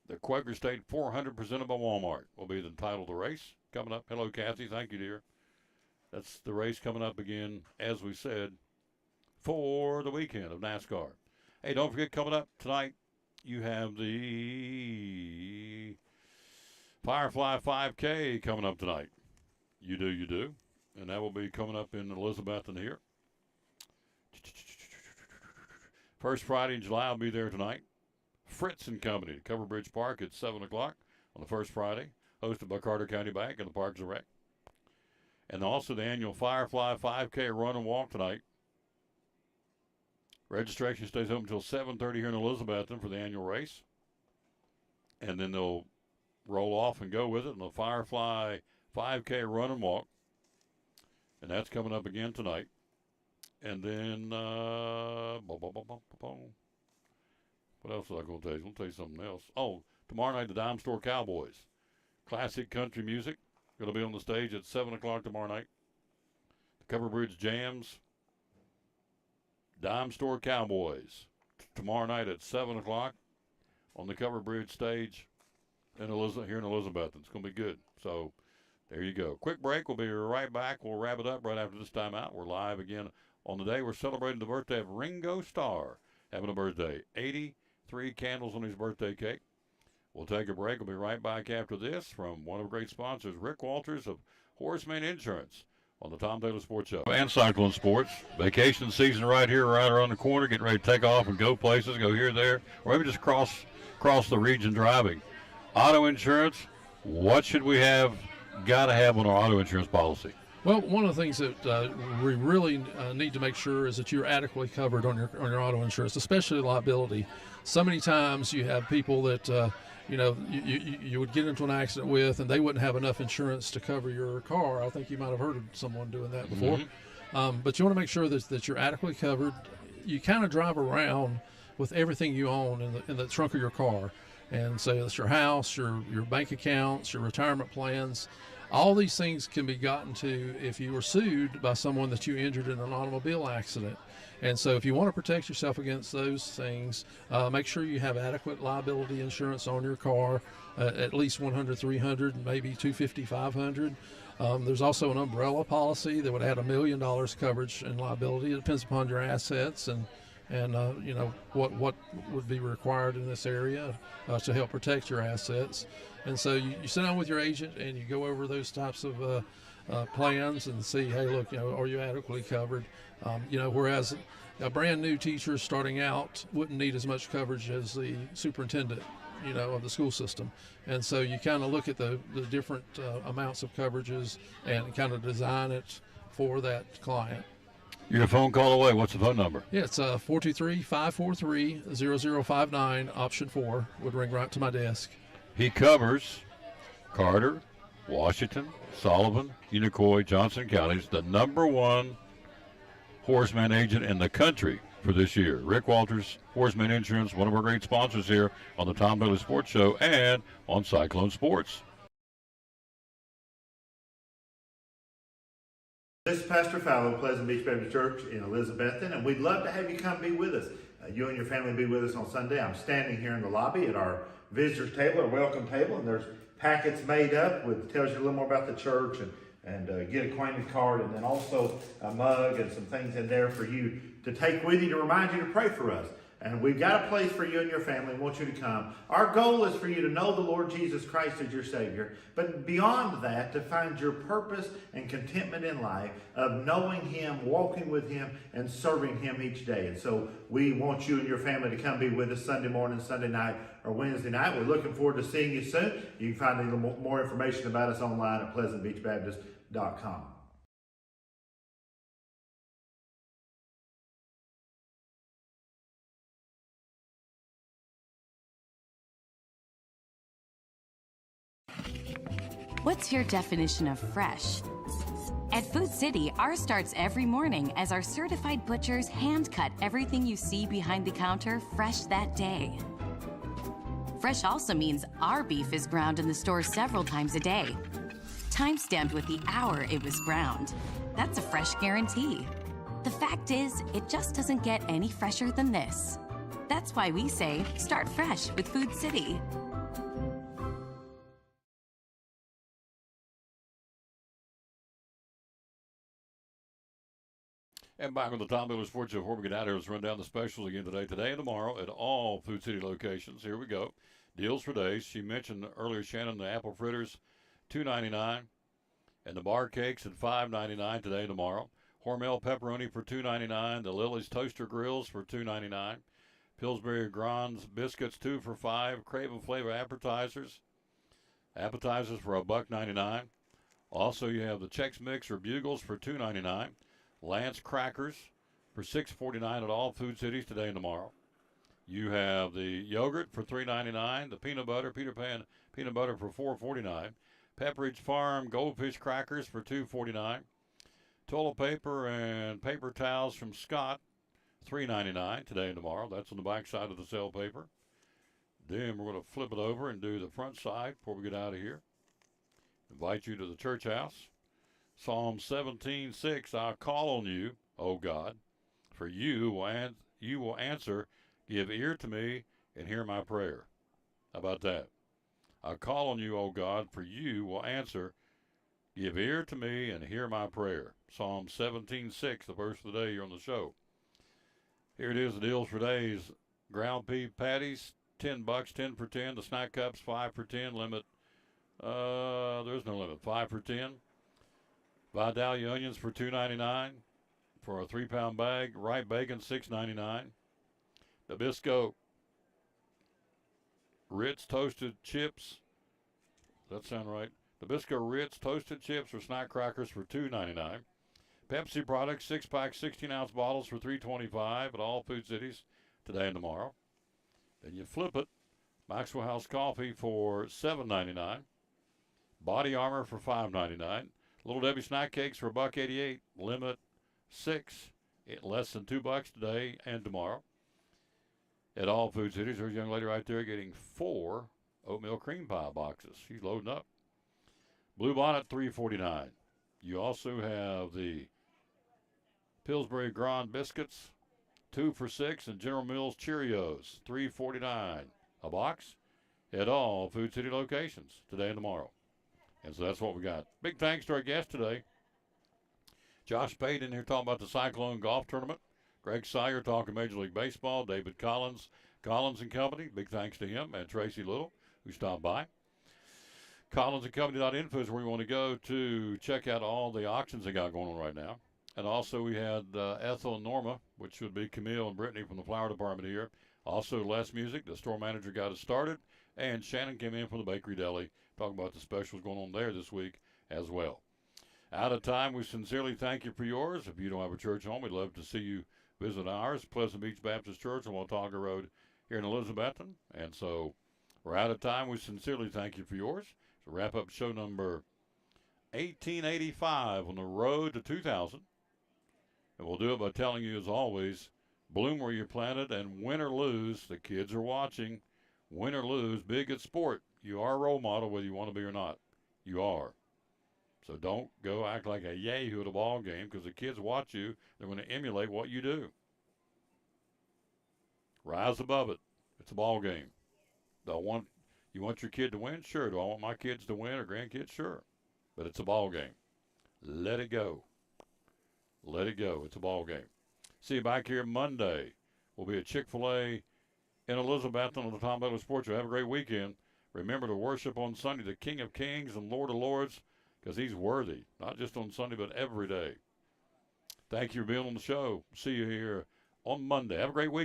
The Quaker State 400 presented by Walmart will be the title of the race coming up. Hello, Kathy. Thank you, dear. That's the race coming up again, as we said, for the weekend of NASCAR. Hey, don't forget, coming up tonight, you have the Firefly 5K coming up tonight. You do. And that will be coming up in Elizabethton here. First Friday in July, I'll be there tonight. Fritz and Company, Cover Bridge Park at 7 o'clock on the first Friday, hosted by Carter County Bank and the Parks and Rec. And also the annual Firefly 5K run and walk tonight. Registration stays open until 7:30 here in Elizabethton for the annual race. And then they'll roll off and go with it in the Firefly 5K run and walk. And that's coming up again tonight. And then, what else was I going to tell you? I'm going to tell you something else. Oh, tomorrow night, the Dime Store Cowboys. Classic country music. Going to be on the stage at 7 o'clock tomorrow night. The Cover Bridge Jams. Dime Store Cowboys. Tomorrow night at 7 o'clock on the Cover Bridge stage here in Elizabethton. It's going to be good. So, there you go. Quick break. We'll be right back. We'll wrap it up right after this time out. We're live again on the day. We're celebrating the birthday of Ringo Starr. Having a birthday. 83 candles on his birthday cake. We'll take a break. We'll be right back after this from one of our great sponsors, Rick Walters of Horace Mann Insurance on the Tom Taylor Sports Show. And Cyclone Sports. Vacation season right here, right around the corner. Getting ready to take off and go places, go here, there, or maybe just cross the region driving. Auto insurance. What should we have? Got to have on our auto insurance policy? Well, one of the things that we really need to make sure is that you're adequately covered on your auto insurance, especially liability. So many times you have people that you would get into an accident with, and they wouldn't have enough insurance to cover your car. I think you might have heard of someone doing that before. Mm-hmm. But you want to make sure that you're adequately covered. You kind of drive around with everything you own in the trunk of your car. And so it's your house, your bank accounts, your retirement plans. All these things can be gotten to if you were sued by someone that you injured in an automobile accident. And so if you want to protect yourself against those things, make sure you have adequate liability insurance on your car, at least 100, 300, maybe 250, 500. There's also an umbrella policy that would add $1 million coverage and liability. It depends upon your assets and what would be required in this area to help protect your assets. And so you sit down with your agent and you go over those types of plans and see, hey, look, are you adequately covered? Whereas a brand new teacher starting out wouldn't need as much coverage as the superintendent, of the school system. And so you kind of look at the different amounts of coverages and kind of design it for that client. You're a phone call away. What's the phone number? Yeah, it's 423-543-0059, option 4. Would ring right to my desk. He covers Carter, Washington, Sullivan, Unicoi, Johnson counties, the #1 horseman agent in the country for this year. Rick Walters, Horseman Insurance, one of our great sponsors here on the Tom Taylor Sports Show and on Cyclone Sports. This is Pastor Fallow, Pleasant Beach Baptist Church in Elizabethton, and we'd love to have you come be with us. You and your family be with us on Sunday. I'm standing here in the lobby at our visitors table, our welcome table, and there's packets made up with tells you a little more about the church and get acquainted card, and then also a mug and some things in there for you to take with you to remind you to pray for us. And we've got a place for you and your family. We want you to come. Our goal is for you to know the Lord Jesus Christ as your Savior. But beyond that, to find your purpose and contentment in life of knowing Him, walking with Him, and serving Him each day. And so we want you and your family to come be with us Sunday morning, Sunday night, or Wednesday night. We're looking forward to seeing you soon. You can find a little more information about us online at pleasantbeachbaptist.com. What's your definition of fresh? At Food City, ours starts every morning as our certified butchers hand cut everything you see behind the counter fresh that day. Fresh also means our beef is ground in the store several times a day, time-stamped with the hour it was ground. That's a fresh guarantee. The fact is, it just doesn't get any fresher than this. That's why we say, start fresh with Food City. And back on the Tom Taylor Sports Show. Before we get out here, let's run down the specials again today and tomorrow at all Food City locations. Here we go. Deals for days. She mentioned earlier, Shannon, the apple fritters, $2.99, and the bar cakes at $5.99 today and tomorrow. Hormel pepperoni for $2.99. The Lily's toaster grills for $2.99. Pillsbury Grands biscuits 2 for $5. Craven flavor appetizers for $1.99. Also, you have the Chex Mix or Bugles for $2.99. Lance crackers for $6.49 at all Food Cities today and tomorrow. You have the yogurt for $3.99. The peanut butter, Peter Pan peanut butter for $4.49. Pepperidge Farm goldfish crackers for $2.49. Toilet paper and paper towels from Scott, $3.99 today and tomorrow. That's on the back side of the sale paper. Then we're going to flip it over and do the front side before we get out of here. Invite you to the church house. Psalm 17:6, I'll call on you, O God, for you will answer. Give ear to me and hear my prayer. How about that? I'll call on you, O God, for you will answer. Give ear to me and hear my prayer. Psalm 17:6, the verse of the day here on the show. Here it is, the deals for days. Ground beef patties, $10, 10 for 10. The snack cups, 5 for 10. Limit, there's no limit, 5 for 10. Vidalia onions for $2.99 for a 3-pound bag. Ripe bacon, $6.99. Nabisco Ritz toasted chips. Does that sound right? Nabisco Ritz toasted chips or snack crackers for $2.99. Pepsi products, 6-pack, 16-ounce bottles for $3.25 at all Food Cities today and tomorrow. Then you flip it. Maxwell House coffee for $7.99. Body Armor for $5.99. Little Debbie snack cakes for $1.88. Limit 6. Less than $2 today and tomorrow. At all Food Cities, there's a young lady right there getting 4 oatmeal cream pie boxes. She's loading up. Blue Bonnet, $3.49. You also have the Pillsbury Grand biscuits, 2 for $6, and General Mills Cheerios, $3.49 a box at all Food City locations today and tomorrow. And so that's what we got. Big thanks to our guest today. Josh Payton here talking about the Cyclone Golf Tournament. Greg Sire talking Major League Baseball. David Collins and Company. Big thanks to him and Tracy Little, who stopped by. CollinsandCompany.info is where you want to go to check out all the auctions they got going on right now. And also we had Ethel and Norma, which would be Camille and Brittany from the flower department here. Also Les Music, the store manager got us started. And Shannon came in from the Bakery Deli, talking about the specials going on there this week as well. Out of time, we sincerely thank you for yours. If you don't have a church home, we'd love to see you visit ours, Pleasant Beach Baptist Church on Watauga Road here in Elizabethton. And so we're out of time. We sincerely thank you for yours. So wrap up show number 1885 on the road to 2000. And we'll do it by telling you, as always, bloom where you're planted, and win or lose, the kids are watching. Win or lose, big at sport. You are a role model whether you want to be or not. You are. So don't go act like a yahoo at a ball game, because the kids watch you. They're going to emulate what you do. Rise above it. It's a ball game. You want your kid to win? Sure. Do I want my kids to win or grandkids? Sure. But it's a ball game. Let it go. Let it go. It's a ball game. See you back here Monday. We'll be at Chick-fil-A in Elizabethton on the Tom Butler Sports Show. Have a great weekend. Remember to worship on Sunday the King of Kings and Lord of Lords, because he's worthy, not just on Sunday, but every day. Thank you for being on the show. See you here on Monday. Have a great weekend.